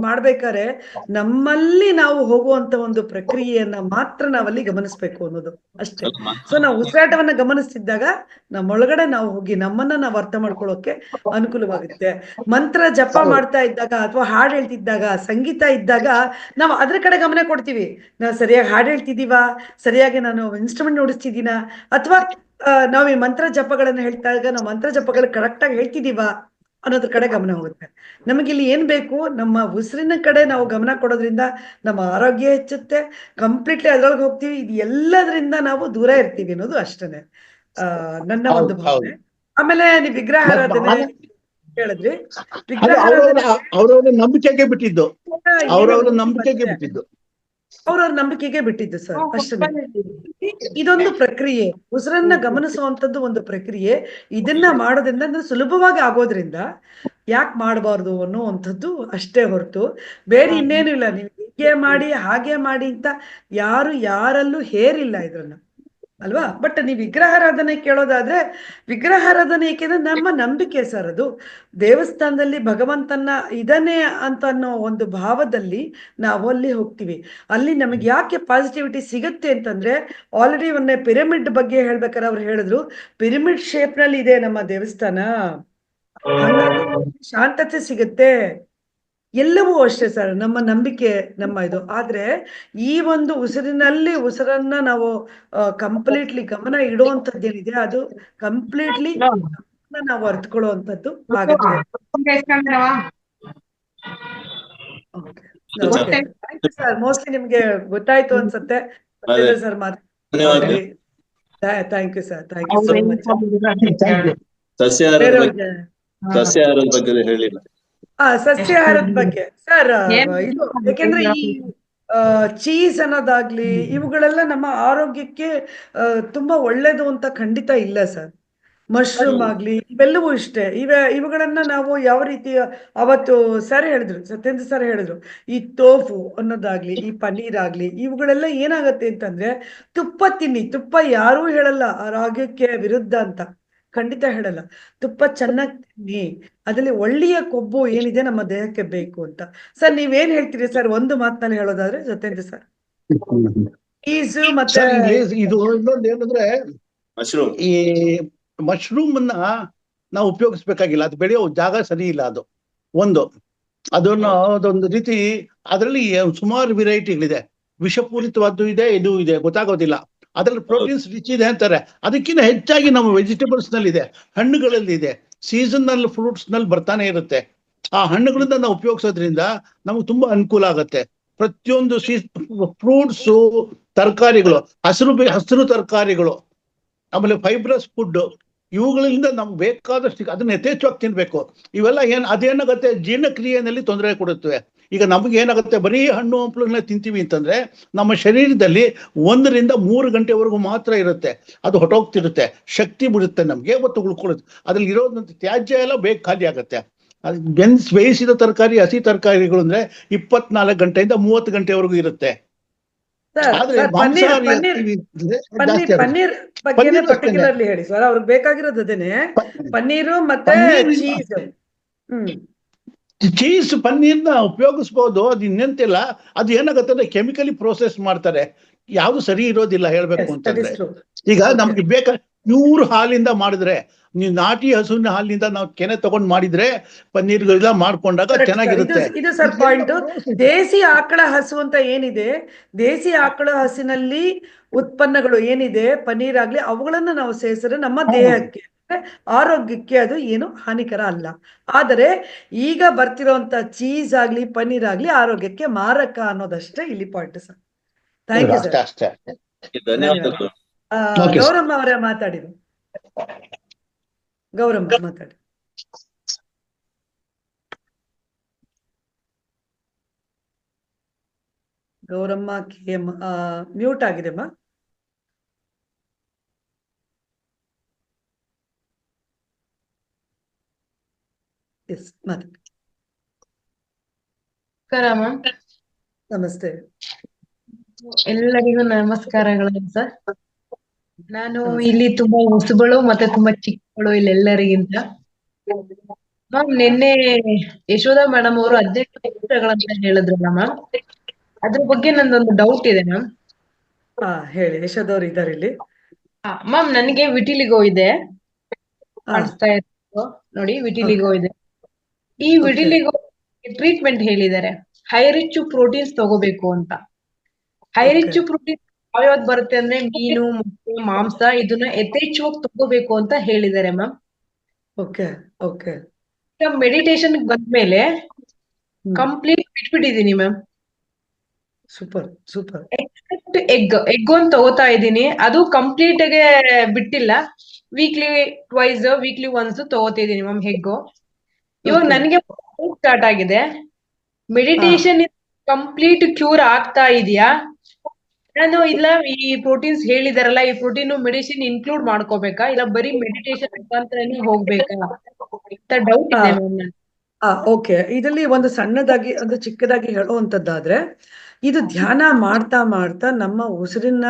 ಮಾಡ್ಬೇಕಾದ್ರೆ ನಮ್ಮಲ್ಲಿ ನಾವು ಹೋಗುವಂತ ಒಂದು ಪ್ರಕ್ರಿಯೆಯನ್ನ ಮಾತ್ರ ನಾವಲ್ಲಿ ಗಮನಿಸ್ಬೇಕು ಅನ್ನೋದು ಅಷ್ಟೇ. ಸೊ ನಾವು ಉಸಿರಾಟವನ್ನ ಗಮನಿಸ್ತಿದ್ದಾಗ ನಮ್ಮೊಳಗಡೆ ನಾವು ಹೋಗಿ ನಮ್ಮನ್ನ ನಾವು ಅರ್ಥ ಮಾಡ್ಕೊಳ್ಳೋಕೆ ಅನುಕೂಲವಾಗುತ್ತೆ. ಮಂತ್ರ ಜಪ ಮಾಡ್ತಾ ಇದ್ದಾಗ ಅಥವಾ ಹಾಡು ಹೇಳ್ತಿದ್ದಾಗ, ಸಂಗೀತ ಇದ್ದಾಗ ನಾವು ಅದ್ರ ಕಡೆ ಗಮನ ಕೊಡ್ತೀವಿ. ನಾವು ಸರಿಯಾಗಿ ಹಾಡು ಹೇಳ್ತಿದೀವಾ, ಸರಿಯಾಗಿ ನಾನು ಇನ್ಸ್ಟ್ರೂಮೆಂಟ್ ನುಡಿಸ್ತಿದ್ದೀನ, ಅಥವಾ ನಾವು ಈ ಮಂತ್ರ ಜಪಗಳನ್ನ ಹೇಳ್ತಾಗ ನಾವು ಮಂತ್ರ ಜಪಗಳು ಕರೆಕ್ಟ್ ಆಗಿ ಹೇಳ್ತಿದೀವಾ ಅನ್ನೋದ್ರ ಕಡೆ ಗಮನ ಹೋಗುತ್ತೆ. ನಮಗಿಲ್ಲಿ ಏನ್ ಬೇಕು, ನಮ್ಮ ಉಸಿರಿನ ಕಡೆ ನಾವು ಗಮನ ಕೊಡೋದ್ರಿಂದ ನಮ್ಮ ಆರೋಗ್ಯ ಹೆಚ್ಚುತ್ತೆ, ಕಂಪ್ಲೀಟ್ಲಿ ಅದ್ರೊಳಗೆ ಹೋಗ್ತೀವಿ. ಇದು ಎಲ್ಲದರಿಂದ ನಾವು ದೂರ ಇರ್ತೀವಿ ಅನ್ನೋದು ಅಷ್ಟೇನೆ ನನ್ನ ಒಂದು ಭಾವನೆ. ಆಮೇಲೆ ನೀವು ವಿಗ್ರಹಾರಾಧನೆ ಹೇಳಿದ್ರಿ, ಅವ್ರವ್ರ ನಂಬಿಕೆಗೆ ಬಿಟ್ಟಿದ್ದು, ಅವ್ರವ್ರ ನಂಬಿಕೆಗೆ ಬಿಟ್ಟಿದ್ದು ಸರ್, ಅಷ್ಟೇ. ಇದೊಂದು ಪ್ರಕ್ರಿಯೆ, ಉಸಿರನ್ನ ಗಮನಿಸುವಂತದ್ದು ಒಂದು ಪ್ರಕ್ರಿಯೆ. ಇದನ್ನ ಮಾಡೋದ್ರಿಂದ ಸುಲಭವಾಗಿ ಆಗೋದ್ರಿಂದ ಯಾಕೆ ಮಾಡಬಾರ್ದು ಅನ್ನುವಂಥದ್ದು ಅಷ್ಟೇ ಹೊರತು ಬೇರೆ ಇನ್ನೇನು ಇಲ್ಲ. ನೀವು ಹೀಗೆ ಮಾಡಿ ಹಾಗೆ ಮಾಡಿ ಅಂತ ಯಾರಲ್ಲೂ ಹೇರಿಲ್ಲ ಇದ್ರನ್ನ, ಅಲ್ವಾ? ಬಟ್ ನೀವು ವಿಗ್ರಹಾರಾಧನೆ ಕೇಳೋದಾದ್ರೆ, ವಿಗ್ರಹಾರಾಧನೆ ಏಕೆಂದ್ರೆ ನಮ್ಮ ನಂಬಿಕೆ ಸರ್. ಅದು ದೇವಸ್ಥಾನದಲ್ಲಿ ಭಗವಂತನ ಇದನ್ನೇ ಅಂತ ಅನ್ನೋ ಒಂದು ಭಾವದಲ್ಲಿ ನಾವು ಅಲ್ಲಿ ಹೋಗ್ತೀವಿ. ಅಲ್ಲಿ ನಮಗೆ ಯಾಕೆ ಪಾಸಿಟಿವಿಟಿ ಸಿಗುತ್ತೆ ಅಂತಂದ್ರೆ, ಆಲ್ರೆಡಿ ಒಂದೇ ಪಿರಮಿಡ್ ಬಗ್ಗೆ ಹೇಳ್ಬೇಕಾದ್ರೆ ಅವ್ರು ಹೇಳಿದ್ರು, ಪಿರಮಿಡ್ ಶೇಪ್ ನಲ್ಲಿ ಇದೆ ನಮ್ಮ ದೇವಸ್ಥಾನ, ಹಾಗಾಗಿ ಶಾಂತತೆ ಸಿಗುತ್ತೆ. ಎಲ್ಲವೂ ಅಷ್ಟೇ ಸರ್, ನಮ್ಮ ನಂಬಿಕೆ, ನಮ್ಮ ಇದು. ಆದ್ರೆ ಈ ಒಂದು ಉಸಿರನ್ನ ನಾವು ಕಂಪ್ಲೀಟ್ಲಿ ಗಮನ ಇಡುವಂತದ್ದೇನಿದೆ, ಅದು ಕಂಪ್ಲೀಟ್ಲಿ ನಾವು ಅರ್ಥಕೊಳ್ಳುವಂಥದ್ದು ಆಗುತ್ತೆ. ಸರ್ ಮೋಸ್ಟ್ಲಿ ನಿಮ್ಗೆ ಗೊತ್ತಾಯ್ತು ಅನ್ಸುತ್ತೆ ಸರ್. Thank you sir, thank you so much. ಸಸ್ಯಾಹಾರದ ಬಗ್ಗೆ ಹೇಳಿಲ್ಲ. ಸಸ್ಯಾಹಾರದ ಬಗ್ಗೆ ಸರ್, ಇದು ಯಾಕೆಂದ್ರೆ ಈ ಚೀಸ್ ಅನ್ನೋದಾಗ್ಲಿ ಇವುಗಳೆಲ್ಲ ನಮ್ಮ ಆರೋಗ್ಯಕ್ಕೆ ತುಂಬಾ ಒಳ್ಳೇದು ಅಂತ ಖಂಡಿತ ಇಲ್ಲ ಸರ್. ಮಶ್ರೂಮ್ ಆಗ್ಲಿ ಇವೆಲ್ಲವೂ ಇಷ್ಟೇ. ಇವುಗಳನ್ನ ನಾವು ಯಾವ ರೀತಿ ಅವತ್ತು ಸರ್ ಹೇಳಿದ್ರು, ಸತ್ಯೇಂದ್ರ ಸರ್ ಹೇಳಿದ್ರು, ಈ ತೋಫು ಅನ್ನೋದಾಗ್ಲಿ, ಈ ಪನ್ನೀರ್ ಆಗ್ಲಿ, ಇವುಗಳೆಲ್ಲ ಏನಾಗತ್ತೆ ಅಂತಂದ್ರೆ, ತುಪ್ಪ ತಿನ್ನಿ. ತುಪ್ಪ ಯಾರೂ ಹೇಳಲ್ಲ ಆರೋಗ್ಯಕ್ಕೆ ವಿರುದ್ಧ ಅಂತ, ಖಂಡಿತ ಹೇಳಲ್ಲ. ತುಪ್ಪ ಚೆನ್ನಾಗಿ ತಿನ್ನಿ, ಅದ್ರಲ್ಲಿ ಒಳ್ಳೆಯ ಕೊಬ್ಬು ಏನಿದೆ ನಮ್ಮ ದೇಹಕ್ಕೆ ಬೇಕು ಅಂತ. ಸರ್ ನೀವೇನ್ ಹೇಳ್ತೀರಿ ಸರ್ ಒಂದು ಮಾತಿನಲ್ಲಿ ಹೇಳೋದಾದ್ರೆ ಸತ್ಯೇಂದ್ರ ಸರ್? ಚೀಸ್ ಮತ್ತೆ ಸರ್ ಇಲ್ಲಿ ಇದು ಇನ್ನೊಂದು ಏನಂದ್ರೆ, ಮಶ್ರೂಮ್ ಈ ಮಶ್ರೂಮ್ ಅನ್ನ ನಾವು ಉಪಯೋಗಿಸ್ಬೇಕಾಗಿಲ್ಲ, ಅದು ಬೆಳೆಯೋ ಜಾಗ ಸರಿ ಇಲ್ಲ. ಅದು ಅದೊಂದು ರೀತಿ, ಅದರಲ್ಲಿ ಸುಮಾರು ವೆರೈಟಿಗಳಿದೆ, ವಿಷಪೂರಿತವಾದ್ದು ಇದೆ, ಇದು ಇದೆ, ಗೊತ್ತಾಗೋದಿಲ್ಲ. ಅದ್ರಲ್ಲಿ ಪ್ರೋಟೀನ್ಸ್ ರಿಚ್ ಇದೆ ಅಂತಾರೆ. ಅದಕ್ಕಿಂತ ಹೆಚ್ಚಾಗಿ ನಮ್ಮ ವೆಜಿಟೇಬಲ್ಸ್ ನಲ್ಲಿ ಇದೆ, ಹಣ್ಣುಗಳಲ್ಲಿ ಇದೆ, ಸೀಸನಲ್ ಫ್ರೂಟ್ಸ್ ನಲ್ಲಿ ಬರ್ತಾನೆ ಇರುತ್ತೆ. ಆ ಹಣ್ಣುಗಳನ್ನ ನಾವು ಉಪಯೋಗಿಸೋದ್ರಿಂದ ನಮ್ಗೆ ತುಂಬಾ ಅನುಕೂಲ ಆಗತ್ತೆ. ಪ್ರತಿಯೊಂದು ಫ್ರೂಟ್ಸು, ತರಕಾರಿಗಳು, ಹಸಿರು ತರಕಾರಿಗಳು, ಆಮೇಲೆ ಫೈಬ್ರಸ್ ಫುಡ್, ಇವುಗಳಿಂದ ನಮ್ಗೆ ಬೇಕಾದಷ್ಟು ಅದನ್ನ ಯಥೇಚ್ಛವಾಗಿ ತಿನ್ಬೇಕು. ಇವೆಲ್ಲ ಅದೇನಾಗುತ್ತೆ, ಜೀರ್ಣಕ್ರಿಯೆಯಲ್ಲಿ ತೊಂದರೆ ಕೊಡುತ್ತವೆ. ಈಗ ನಮ್ಗೆ ಏನಾಗುತ್ತೆ, ಬರೀ ಹಣ್ಣು ಹಂಪಲನ್ನ ತಿಂತೀವಿ ಅಂತಂದ್ರೆ ನಮ್ಮ ಶರೀರದಲ್ಲಿ 1 ರಿಂದ 3 ಗಂಟೆವರೆಗೂ ಮಾತ್ರ ಇರುತ್ತೆ, ಅದು ಹೊಟ್ಟೋಗ್ತಿರುತ್ತೆ, ಶಕ್ತಿ ಬಿಡುತ್ತೆ ನಮ್ಗೆ, ಮತ್ತು ಉಳ್ಕೊಳ್ಳುತ್ತೆ. ಅದ್ರಲ್ಲಿ ಇರೋದಂತ ತ್ಯಾಜ್ಯ ಎಲ್ಲ ಬೇಗ ಖಾಲಿ ಆಗುತ್ತೆ. ಬೇಯಿಸಿದ ತರಕಾರಿ, ಹಸಿ ತರಕಾರಿಗಳು ಅಂದ್ರೆ 24 ಗಂಟೆಯಿಂದ 30 ಗಂಟೆವರೆಗೂ ಇರುತ್ತೆ. ಆದ್ರೆ ಮಾಂಸಾಹಾರಿ ಜಾಸ್ತಿ ಪನ್ನೀರ್ ಬಗ್ಗೆ ಪರ್ಟಿಕ್ಯುಲರ್ಲಿ ಹೇಳಿ ಸರ್, ಅವ್ರಿಗೆ ಬೇಕಾಗಿರೋದು ಅದೇನೆ, ಪನ್ನೀರು ಮತ್ತೆ ಚೀಸ್. ಚೀಸ್, ಪನ್ನೀರ್ನ ಉಪಯೋಗಿಸ್ಬೋದು, ಅದು ಇನ್ನೆಂತಿಲ್ಲ. ಅದು ಏನಾಗುತ್ತೆ ಅಂದ್ರೆ ಕೆಮಿಕಲಿ ಪ್ರೋಸೆಸ್ ಮಾಡ್ತಾರೆ, ಯಾವ್ದು ಸರಿ ಇರೋದಿಲ್ಲ ಹೇಳ್ಬೇಕು ಅಂತಂದ್ರೆ. ಈಗ ನಮ್ಗೆ ಪ್ಯೂರ್ ಹಾಲಿಂದ ಮಾಡಿದ್ರೆ, ನೀವು ನಾಟಿ ಹಸುವಿನ ಹಾಲಿನಿಂದ ನಾವು ಕೆನೆ ತಗೊಂಡ್ ಮಾಡಿದ್ರೆ ಪನ್ನೀರ್ಗಳೆಲ್ಲ ಮಾಡ್ಕೊಂಡಾಗ ಚೆನ್ನಾಗಿರುತ್ತೆ. ಇದು ಸರ್ ಪಾಯಿಂಟ್. ದೇಸಿ ಆಕಳ ಹಸು ಅಂತ ಏನಿದೆ, ದೇಸಿ ಆಕಳ ಹಸಿನಲ್ಲಿ ಉತ್ಪನ್ನಗಳು ಏನಿದೆ, ಪನ್ನೀರ್ ಆಗ್ಲಿ, ಅವುಗಳನ್ನ ನಾವು ಸೇರಿಸಿದ್ರೆ ನಮ್ಮ ದೇಹಕ್ಕೆ, ಆರೋಗ್ಯಕ್ಕೆ ಅದು ಏನು ಹಾನಿಕರ ಅಲ್ಲ. ಆದರೆ ಈಗ ಬರ್ತಿರೋಂತ ಚೀಸ್ ಆಗ್ಲಿ, ಪನ್ನೀರ್ ಆಗ್ಲಿ ಆರೋಗ್ಯಕ್ಕೆ ಮಾರಕ ಅನ್ನೋದಷ್ಟೇ ಇಲ್ಲಿ point sir. Thank you sir. ಧನ್ಯವಾದಗಳು. ಗೌರಮ್ಮ ಅವರೇ ಮಾತಾಡಿದ್ರು. ಗೌರಮ್ಮ ಮಾತಾಡಿ. ಗೌರಮ್ಮ ಮ್ಯೂಟ್ ಆಗಿದೆಮ್ಮ. ನಮಸ್ತೆ. ಎಲ್ಲರಿಗೂ ನಮಸ್ಕಾರಗಳು ಸರ್. ನಾನು ಇಲ್ಲಿ ತುಂಬಾ ಹೊಸಬಳು ಮತ್ತೆ ತುಂಬಾ ಚಿಕ್ಕಗಳು ಇಲ್ಲೆಲ್ಲರಿಗಿಂತ. ಮ್ಯಾಮ್ ನಿನ್ನೆ ಯಶೋಧ ಮೇಡಮ್ ಅವರು 18 ವರ್ಷಗಳಂತ ಹೇಳಿದ್ರಲ್ಲ ಮ್ಯಾಮ್, ಅದ್ರ ಬಗ್ಗೆ ನಂದೊಂದು ಡೌಟ್ ಇದೆ ಮ್ಯಾಮ್. ಹೇಳಿ, ಯಶೋಧ ಅವ್ರು ಇದ್ದಾರೆ ಇಲ್ಲಿ. ಮ್ಯಾಮ್ ನನಗೆ ವಿಟಿಲಿಗೋ ಇದೆ, ಕಾಣಿಸ್ತಾ ಇತ್ತು ನೋಡಿ, ವಿಟಿಲಿಗೋ ಇದೆ. ಈ ವಿಟಿಲಿಗೋ ಟ್ರೀಟ್ಮೆಂಟ್ ಹೇಳಿದ್ದಾರೆ, ಹೈ ರಿಚ್ ಪ್ರೋಟೀನ್ಸ್ ತಗೋಬೇಕು ಅಂತ. ಹೈ ರಿಚ್ ಪ್ರೋಟೀನ್ ಯಾವ್ಯಾವ್ದು ಬರುತ್ತೆ ಅಂದ್ರೆ ಮೀನು, ಮೊಟ್ಟೆ, ಮಾಂಸ, ಇದನ್ನ ಯಥೇಚ್ಛವಾಗಿ ತಗೋಬೇಕು ಅಂತ ಹೇಳಿದ್ದಾರೆ ಮ್ಯಾಮ್. ಈಗ ಮೆಡಿಟೇಷನ್ ಬಂದ್ಮೇಲೆ ಕಂಪ್ಲೀಟ್ ಬಿಟ್ಬಿಟ್ಟಿದೀನಿ ಮ್ಯಾಮ್. ಸೂಪರ್. ಎಕ್ಸೆಪ್ಟ್ ಎಗ್ ಒಂದು ತಗೋತಾ ಇದ್ದೀನಿ, ಅದು ಕಂಪ್ಲೀಟ್ ಗೆ ಬಿಟ್ಟಿಲ್ಲ. ವೀಕ್ಲಿ ಟ್ವೈಸ್, ವೀಕ್ಲಿ ಒನ್ಸ್ ತಗೋತಿದೀನಿ ಮ್ಯಾಮ್ ಎಗ್ಗು. ಇವಾಗ ನನಗೆ ಸ್ಟಾರ್ಟ್ ಆಗಿದೆ, ಮೆಡಿಟೇಷನ್ ಕಂಪ್ಲೀಟ್ ಕ್ಯೂರ್ ಆಗ್ತಾ ಇದೆಯಾ, ನಾನು ಇಲ್ಲ ಈ ಪ್ರೋಟೀನ್ಸ್ ಹೇಳಿದಾರಲ್ಲ, ಈ ಪ್ರೋಟೀನ್ ಮೆಡಿಸಿನ್ ಇನ್ಕ್ಲೂಡ್ ಮಾಡ್ಕೋಬೇಕಾ, ಇಲ್ಲ ಬರೀ ಮೆಡಿಟೇಷನ್ ಮುಖಾಂತರನೇ ಹೋಗ್ಬೇಕಾ ಅಂತ ಡೌಟ್ ಇದೆ ಮ್ಯಾಮ್. ಓಕೆ, ಇದರಲ್ಲಿ ಒಂದು ಸಣ್ಣದಾಗಿ, ಒಂದು ಚಿಕ್ಕದಾಗಿ ಹೇಳುವಂತದ್ದಾದ್ರೆ, ಇದು ಧ್ಯಾನ ಮಾಡ್ತಾ ಮಾಡ್ತಾ ನಮ್ಮ ಉಸಿರನ್ನ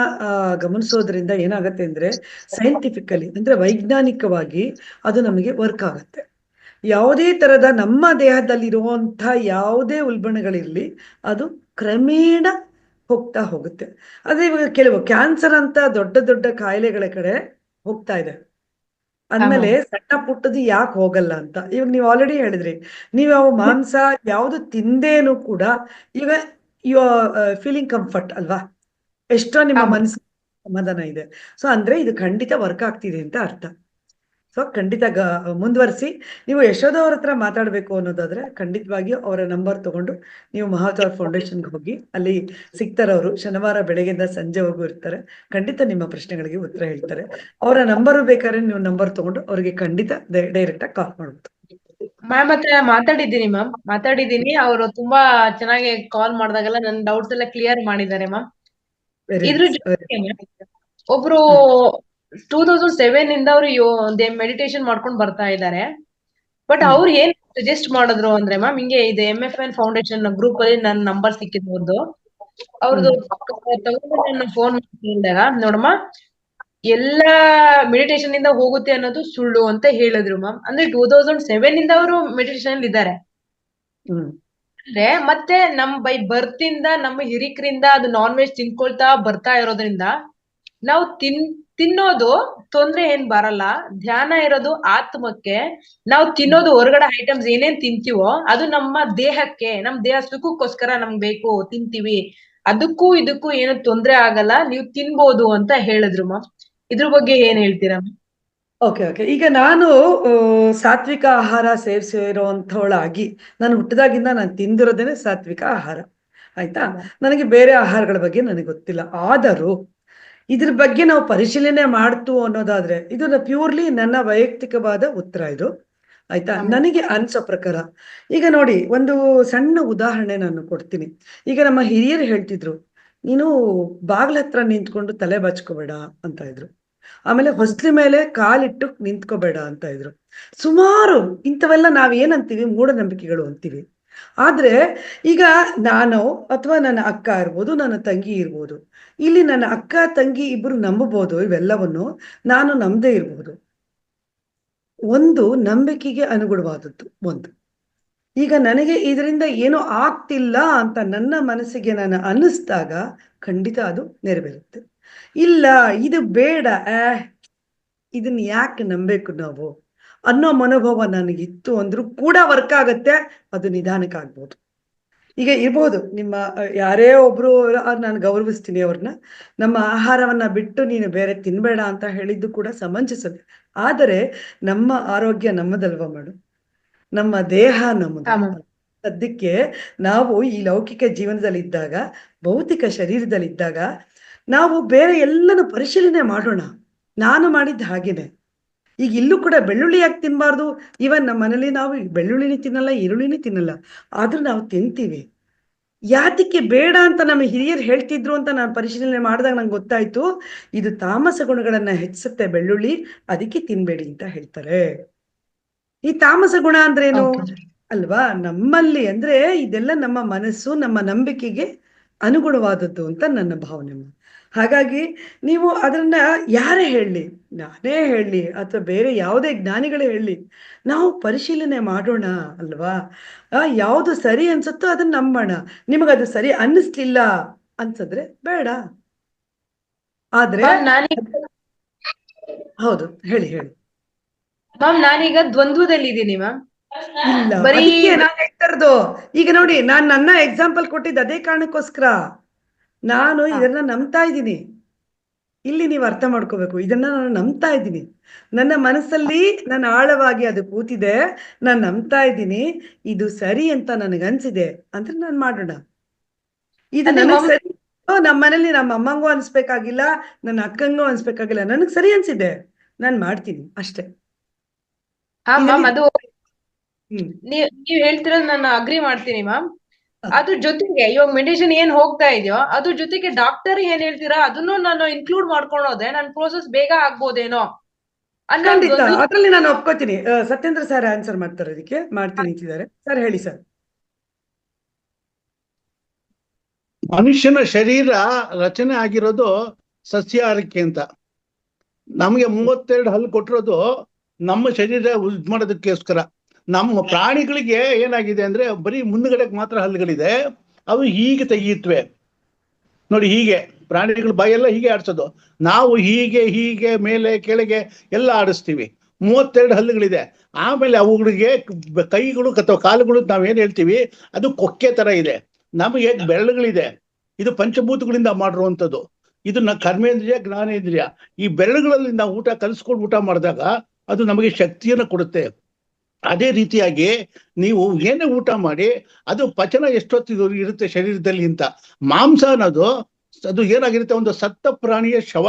ಗಮನಿಸೋದ್ರಿಂದ ಏನಾಗತ್ತೆ ಅಂದ್ರೆ, ಸೈಂಟಿಫಿಕಲಿ ಅಂದ್ರೆ ವೈಜ್ಞಾನಿಕವಾಗಿ ಅದು ನಮಗೆ ವರ್ಕ್ ಆಗತ್ತೆ. ಯಾವುದೇ ತರದ ನಮ್ಮ ದೇಹದಲ್ಲಿರುವಂಥ ಯಾವುದೇ ಉಲ್ಬಣಗಳಿರ್ಲಿ, ಅದು ಕ್ರಮೇಣ ಹೋಗ್ತಾ ಹೋಗುತ್ತೆ. ಅದೇ ಇವಾಗ ಕೆಲವು ಕ್ಯಾನ್ಸರ್ ಅಂತ ದೊಡ್ಡ ದೊಡ್ಡ ಕಾಯಿಲೆಗಳ ಕಡೆ ಹೋಗ್ತಾ ಇದೆ ಅಂದ್ಮೇಲೆ ಸಣ್ಣ ಪುಟ್ಟದು ಯಾಕೆ ಹೋಗಲ್ಲ ಅಂತ. ಇವಾಗ ನೀವು ಆಲ್ರೆಡಿ ಹೇಳಿದ್ರಿ, ನೀವು ಯಾವ ಮಾಂಸ ಯಾವುದು ತಿಂದೇನು ಕೂಡ ಈಗ ಯು ಫೀಲಿಂಗ್ ಕಂಫರ್ಟ್ ಅಲ್ವಾ, ಎಷ್ಟೋ ನಿಮ್ಮ ಮನಸ್ಸಿಗೆ ಸಮಾಧಾನ ಇದೆ. ಸೊ ಅಂದ್ರೆ ಇದು ಖಂಡಿತ ವರ್ಕ್ ಆಗ್ತಿದೆ ಅಂತ ಅರ್ಥ. ಸೊ ಖಂಡಿತ ಮುಂದುವರಿಸಿ. ನೀವು ಯಶೋಧ ಅವ್ರ ಹತ್ರ ಮಾತಾಡ್ಬೇಕು ಅನ್ನೋದಾದ್ರೆ ಖಂಡಿತವಾಗಿ ಅವರ ನಂಬರ್ ತಗೊಂಡು ನೀವು ಮಹಾವತಾರ್ ಫೌಂಡೇಶನ್ಗೆ ಹೋಗಿ, ಅಲ್ಲಿ ಸಿಗ್ತಾರೆ. ಶನಿವಾರ ಬೆಳಗ್ಗೆಯಿಂದ ಸಂಜೆವರೆಗೂ ಇರ್ತಾರೆ. ಖಂಡಿತ ನಿಮ್ಮ ಪ್ರಶ್ನೆಗಳಿಗೆ ಉತ್ತರ ಹೇಳ್ತಾರೆ. ಅವರ ನಂಬರು ಬೇಕಾದ್ರೆ ನೀವು ನಂಬರ್ ತಗೊಂಡು ಅವರಿಗೆ ಖಂಡಿತ ಡೈರೆಕ್ಟ್ ಆಗಿ ಕಾಲ್ ಮಾಡ್ಬೋದು. ಮ್ಯಾಮ್ ಹತ್ರ ಮಾತಾಡಿದ್ದೀನಿ. ಅವರು ತುಂಬಾ ಚೆನ್ನಾಗಿ ಕಾಲ್ ಮಾಡಿದಾಗೆಲ್ಲ ನನ್ನ ಡೌಟ್ಸ್ ಎಲ್ಲ ಕ್ಲಿಯರ್ ಮಾಡಿದ್ದಾರೆ ಮ್ಯಾಮ್. ಇದ್ರ ಜೊತೆಗೆ ಒಬ್ರು 2007 ಇಂದ ಅವರು ಮೆಡಿಟೇಷನ್ ಮಾಡ್ಕೊಂಡು ಬರ್ತಾ ಇದ್ದಾರೆ. ಬಟ್ ಅವ್ರು ಏನ್ ಸಜೆಸ್ಟ್ ಮಾಡಿದ್ರು ಅಂದ್ರೆ ಮ್ಯಾಮ್, ಹಿಂಗೆ ಇದೆ MFN ಫೌಂಡೇಶನ್ ಗ್ರೂಪ್ ಅಲ್ಲಿ ನನ್ನ ನಂಬರ್ ಸಿಕ್ಕಿದ್ದು ಅವ್ರದ್ದು ತಗೊಂಡು ನನ್ನ ಫೋನ್ ಮಾಡಿದಾಗ, ನೋಡಮ್ಮ ಎಲ್ಲಾ ಮೆಡಿಟೇಷನ್ ಇಂದ ಹೋಗುತ್ತೆ ಅನ್ನೋದು ಸುಳ್ಳು ಅಂತ ಹೇಳಿದ್ರು ಮ್ಯಾಮ್. ಅಂದ್ರೆ 2007 ಇಂದ ಅವರು ಮೆಡಿಟೇಷನ್ ಅಲ್ಲಿ ಇದ್ದಾರೆ. ಅಂದ್ರೆ ಮತ್ತೆ ನಮ್ ಬೈ ಬರ್ತಿಂದ ನಮ್ಮ ಹಿರಿಕರಿಂದ ಅದು ನಾನ್ ವೆಜ್ ತಿನ್ಕೊಳ್ತಾ ಬರ್ತಾ ಇರೋದ್ರಿಂದ ನಾವು ತಿನ್ನೋದು ತೊಂದ್ರೆ ಏನ್ ಬರಲ್ಲ. ಧ್ಯಾನ ಇರೋದು ಆತ್ಮಕ್ಕೆ. ನಾವು ತಿನ್ನೋದು ಹೊರಗಡೆ ಐಟಮ್ಸ್ ಏನೇನ್ ತಿಂತೀವೋ ಅದು ನಮ್ಮ ದೇಹಕ್ಕೆ, ನಮ್ ದೇಹ ಸುಖಕ್ಕೋಸ್ಕರ ನಮ್ಗೆ ಬೇಕು, ತಿಂತೀವಿ. ಅದಕ್ಕೂ ಇದಕ್ಕೂ ಏನು ತೊಂದ್ರೆ ಆಗಲ್ಲ, ನೀವು ತಿನ್ಬೋದು ಅಂತ ಹೇಳಿದ್ರು ಮ್ಯಾಮ್. ಇದ್ರ ಬಗ್ಗೆ ಏನ್ ಹೇಳ್ತೀರಾ? ಓಕೆ. ಈಗ ನಾನು ಸಾತ್ವಿಕ ಆಹಾರ ಸೇವಿಸಿರುವಂಥವಳಾಗಿ ನಾನು ಹುಟ್ಟಿದಾಗಿಂದ ನಾನು ತಿಂದಿರೋದೇನೆ ಸಾತ್ವಿಕ ಆಹಾರ. ಆಯ್ತಾ? ನನಗೆ ಬೇರೆ ಆಹಾರಗಳ ಬಗ್ಗೆ ನನಗೆ ಗೊತ್ತಿಲ್ಲ. ಆದರೂ ಇದ್ರ ಬಗ್ಗೆ ನಾವು ಪರಿಶೀಲನೆ ಮಾಡ್ತು ಅನ್ನೋದಾದ್ರೆ ಇದು ಪ್ಯೂರ್ಲಿ ನನ್ನ ವೈಯಕ್ತಿಕವಾದ ಉತ್ತರ ಇದು. ಆಯ್ತಾ? ನನಗೆ ಅನ್ಸೋ ಪ್ರಕಾರ ಈಗ ನೋಡಿ, ಒಂದು ಸಣ್ಣ ಉದಾಹರಣೆ ನಾನು ಕೊಡ್ತೀನಿ. ಈಗ ನಮ್ಮ ಹಿರಿಯರು ಹೇಳ್ತಿದ್ರು, ನೀನು ಬಾಗ್ಲ ಹತ್ರ ನಿಂತ್ಕೊಂಡು ತಲೆ ಬಚ್ಕೋಬೇಡ ಅಂತ ಇದ್ರು. ಆಮೇಲೆ ಹೊಸ್ಲಿ ಮೇಲೆ ಕಾಲಿಟ್ಟು ನಿಂತ್ಕೋಬೇಡ ಅಂತ ಇದ್ರು. ಸುಮಾರು ಇಂಥವೆಲ್ಲ ನಾವೇನಂತೀವಿ, ಮೂಢನಂಬಿಕೆಗಳು ಅಂತೀವಿ. ಆದ್ರೆ ಈಗ ನಾನು ಅಥವಾ ನನ್ನ ಅಕ್ಕ ಇರ್ಬೋದು, ನನ್ನ ತಂಗಿ ಇರ್ಬೋದು, ಇಲ್ಲಿ ನನ್ನ ಅಕ್ಕ ತಂಗಿ ಇಬ್ರು ನಂಬಬಹುದು ಇವೆಲ್ಲವನ್ನು, ನಾನು ನಂಬದೇ ಇರ್ಬೋದು. ಒಂದು ನಂಬಿಕೆಗೆ ಅನುಗುಣವಾದದ್ದು ಒಂದು. ಈಗ ನನಗೆ ಇದರಿಂದ ಏನೋ ಆಗ್ತಿಲ್ಲ ಅಂತ ನನ್ನ ಮನಸ್ಸಿಗೆ ನಾನು ಅನ್ನಿಸ್ದಾಗ ಖಂಡಿತ ಅದು ನೆರವೇರುತ್ತೆ. ಇಲ್ಲ ಇದು ಬೇಡ, ಇದನ್ನ ಯಾಕೆ ನಂಬೇಕು ನಾವು ಅನ್ನೋ ಮನೋಭಾವ ನನಗಿತ್ತು ಅಂದ್ರೂ ಕೂಡ ವರ್ಕ್ ಆಗತ್ತೆ. ಅದು ನಿಧಾನಕ್ಕಾಗ್ಬೋದು. ಈಗ ಇರ್ಬೋದು ನಿಮ್ಮ ಯಾರೇ ಒಬ್ರು, ನಾನು ಗೌರವಿಸ್ತೀನಿ ಅವ್ರನ್ನ, ನಮ್ಮ ಆಹಾರವನ್ನ ಬಿಟ್ಟು ನೀನು ಬೇರೆ ತಿನ್ಬೇಡ ಅಂತ ಹೇಳಿದ್ದು ಕೂಡ ಸಮಂಜಸವೇ. ಆದರೆ ನಮ್ಮ ಆರೋಗ್ಯ ನಮ್ಮದಲ್ವ ಮಾಡು, ನಮ್ಮ ದೇಹ ನಮ್ಮದು. ಸದ್ಯಕ್ಕೆ ನಾವು ಈ ಲೌಕಿಕ ಜೀವನದಲ್ಲಿದ್ದಾಗ, ಭೌತಿಕ ಶರೀರದಲ್ಲಿದ್ದಾಗ ನಾವು ಬೇರೆ ಎಲ್ಲನೂ ಪರಿಶೀಲನೆ ಮಾಡೋಣ. ನಾನು ಮಾಡಿದ್ದು ಹಾಗೇನೆ. ಈಗ ಇಲ್ಲೂ ಕೂಡ ಬೆಳ್ಳುಳ್ಳಿ ಯಾಕೆ ತಿನ್ಬಾರ್ದು? ಇವನ್ ನಮ್ಮ ಮನೇಲಿ ನಾವು ಬೆಳ್ಳುಳ್ಳಿನೇ ತಿನ್ನಲ್ಲ, ಈರುಳ್ಳಿನೇ ತಿನ್ನಲ್ಲ, ಆದ್ರೂ ನಾವು ತಿಂತೀವಿ. ಯಾತಕ್ಕೆ ಬೇಡ ಅಂತ ನಮ್ಮ ಹಿರಿಯರು ಹೇಳ್ತಿದ್ರು ಅಂತ ನಾನು ಪರಿಶೀಲನೆ ಮಾಡಿದಾಗ ನಂಗೆ ಗೊತ್ತಾಯ್ತು, ಇದು ತಾಮಸ ಗುಣಗಳನ್ನ ಹೆಚ್ಚಿಸುತ್ತೆ ಬೆಳ್ಳುಳ್ಳಿ, ಅದಕ್ಕೆ ತಿನ್ಬೇಡಿ ಅಂತ ಹೇಳ್ತಾರೆ. ಈ ತಾಮಸ ಗುಣ ಅಂದ್ರೇನು ಅಲ್ವಾ? ನಮ್ಮಲ್ಲಿ ಅಂದ್ರೆ ಇದೆಲ್ಲ ನಮ್ಮ ಮನಸ್ಸು, ನಮ್ಮ ನಂಬಿಕೆಗೆ ಅನುಗುಣವಾದದ್ದು ಅಂತ ನನ್ನ ಭಾವನೆ. ಹಾಗಾಗಿ ನೀವು ಅದನ್ನ ಯಾರೇ ಹೇಳಲಿ, ನಾನೇ ಹೇಳಲಿ ಅಥವಾ ಬೇರೆ ಯಾವುದೇ ಜ್ಞಾನಿಗಳೇ ಹೇಳಲಿ, ನಾವು ಪರಿಶೀಲನೆ ಮಾಡೋಣ ಅಲ್ವಾ? ಯಾವುದು ಸರಿ ಅನ್ಸುತ್ತೋ ಅದನ್ನ ನಂಬೋಣ. ನಿಮಗದು ಸರಿ ಅನ್ನಿಸ್ಲಿಲ್ಲ ಅನ್ಸಿದ್ರೆ ಬೇಡ. ಆದ್ರೆ ಹೌದು, ಹೇಳಿ ಮ್ಯಾಮ್. ನಾನೀಗ ದ್ವಂದ್ವದಲ್ಲಿ ಇದ್ದೀನಿ ಮ್ಯಾಮ್. ಇಲ್ಲ, ನಾನು ಹೇಳ್ತಾ ಇರೋದು ಈಗ ನೋಡಿ, ನಾನು ನನ್ನ ಎಕ್ಸಾಂಪಲ್ ಕೊಟ್ಟಿದ್ದು ಅದೇ ಕಾರಣಕ್ಕೋಸ್ಕರ. ನಾನು ಇದನ್ನ ನಂಬ್ತಾ ಇದ್ದೀನಿ. ಇಲ್ಲಿ ನೀವು ಅರ್ಥ ಮಾಡ್ಕೋಬೇಕು, ಇದನ್ನ ನಾನು ನಂಬ್ತಾ ಇದ್ದೀನಿ. ನನ್ನ ಮನಸ್ಸಲ್ಲಿ ನಾನು ಆಳವಾಗಿ ಅದು ಕೂತಿದೆ, ನಾನು ನಂಬ್ತಾ ಇದ್ದೀನಿ. ಇದು ಸರಿ ಅಂತ ನನಗನ್ಸಿದೆ ಅಂದ್ರೆ ನಾನು ಮಾಡೋಣ. ಇದು ನನಗೆ ಸರಿ, ನಮ್ಮ ಮನೇಲಿ ನಮ್ಮ ಅಮ್ಮಂಗೂ ಅನ್ಸ್ಬೇಕಾಗಿಲ್ಲ, ನನ್ನ ಅಕ್ಕಂಗೂ ಅನ್ಸ್ಬೇಕಾಗಿಲ್ಲ, ನನಗ್ ಸರಿ ಅನ್ಸಿದೆ, ನಾನು ಮಾಡ್ತೀನಿ ಅಷ್ಟೇ. ಅದು ನೀವ್ ಹೇಳ್ತಿರೋದು ನಾನು ಅಗ್ರಿ ಮಾಡ್ತೀನಿ ಮ್ಯಾಮ್. ಅದ್ರ ಜೊತೆಗೆ ಇವಾಗ ಮೆಡಿಸಿನ್ ಏನ್ ಹೋಗ್ತಾ ಇದೆಯೋ ಅದ್ರ ಜೊತೆಗೆ ಡಾಕ್ಟರ್ ಏನ್ ಹೇಳ್ತೀರಾ ಅದನ್ನು ನಾನು ಇನ್ಕ್ಲೂಡ್ ಮಾಡ್ಕೊಳ್ಳೋದೆ ನನ್ನ ಪ್ರೋಸೆಸ್ ಬೇಗ ಆಗ್ಬೋದೇನೋ. ಖಂಡಿತ ಅದ್ರಲ್ಲಿ ನಾನು ಒಪ್ಕೋತೀನಿ. ಸತ್ಯೇಂದ್ರ ಸರ್ ಆನ್ಸರ್ ಮಾಡ್ತಾರೆ, ಅದಕ್ಕೆ ಮಾಡ್ತೀನಿ ಅಂತಿದ್ದಾರೆ. ಸರ್ ಹೇಳಿ ಸರ್. ಮನುಷ್ಯನ ಶರೀರ ರಚನೆ ಆಗಿರೋದು ಸಸ್ಯಾಹಾರಕ್ಕೆ ಅಂತ. ನಮ್ಗೆ 32 ಹಲ್ಲು ಕೊಟ್ಟಿರೋದು ನಮ್ಮ ಶರೀರ ಯೂಸ್ ಮಾಡೋದಕ್ಕೋಸ್ಕರ. ನಮ್ಮ ಪ್ರಾಣಿಗಳಿಗೆ ಏನಾಗಿದೆ ಅಂದ್ರೆ ಬರೀ ಮುಂದ್ಗಡೆಗೆ ಮಾತ್ರ ಹಲ್ಲುಗಳಿದೆ, ಅವು ಹೀಗೆ ತೆಗೆಯುತ್ತವೆ ನೋಡಿ. ಹೀಗೆ ಪ್ರಾಣಿಗಳ ಬಾಯೆಲ್ಲ ಹೀಗೆ ಆಡಿಸೋದು, ನಾವು ಹೀಗೆ ಹೀಗೆ ಮೇಲೆ ಕೆಳಗೆ ಎಲ್ಲ ಆಡಿಸ್ತೀವಿ. 32 ಹಲ್ಲುಗಳಿದೆ. ಆಮೇಲೆ ಅವುಗಳಿಗೆ ಕೈಗಳು ಅಥವಾ ಕಾಲುಗಳು ನಾವೇನ್ ಹೇಳ್ತೀವಿ ಅದು ಕೊಕ್ಕೆ ತರ ಇದೆ. ನಮಗೆ ಬೆರಳುಗಳಿದೆ, ಇದು ಪಂಚಭೂತಗಳಿಂದ ಮಾಡಿರುವಂಥದ್ದು. ಇದನ್ನ ಕರ್ಮೇಂದ್ರಿಯ, ಜ್ಞಾನೇಂದ್ರಿಯ, ಈ ಬೆರಳುಗಳಲ್ಲಿ ನಾವು ಊಟ ಕಲಿಸ್ಕೊಂಡು ಊಟ ಮಾಡಿದಾಗ ಅದು ನಮಗೆ ಶಕ್ತಿಯನ್ನು ಕೊಡುತ್ತೆ. ಅದೇ ರೀತಿಯಾಗಿ ನೀವು ಏನೇ ಊಟ ಮಾಡಿ ಅದು ಪಚನ ಎಷ್ಟೊತ್ತಿಗೆ ಇರುತ್ತೆ ಶರೀರದಲ್ಲಿ ಅಂತ. ಮಾಂಸ ಅನ್ನೋದು ಅದು ಏನಾಗಿರುತ್ತೆ, ಒಂದು ಸತ್ತ ಪ್ರಾಣಿಯ ಶವ.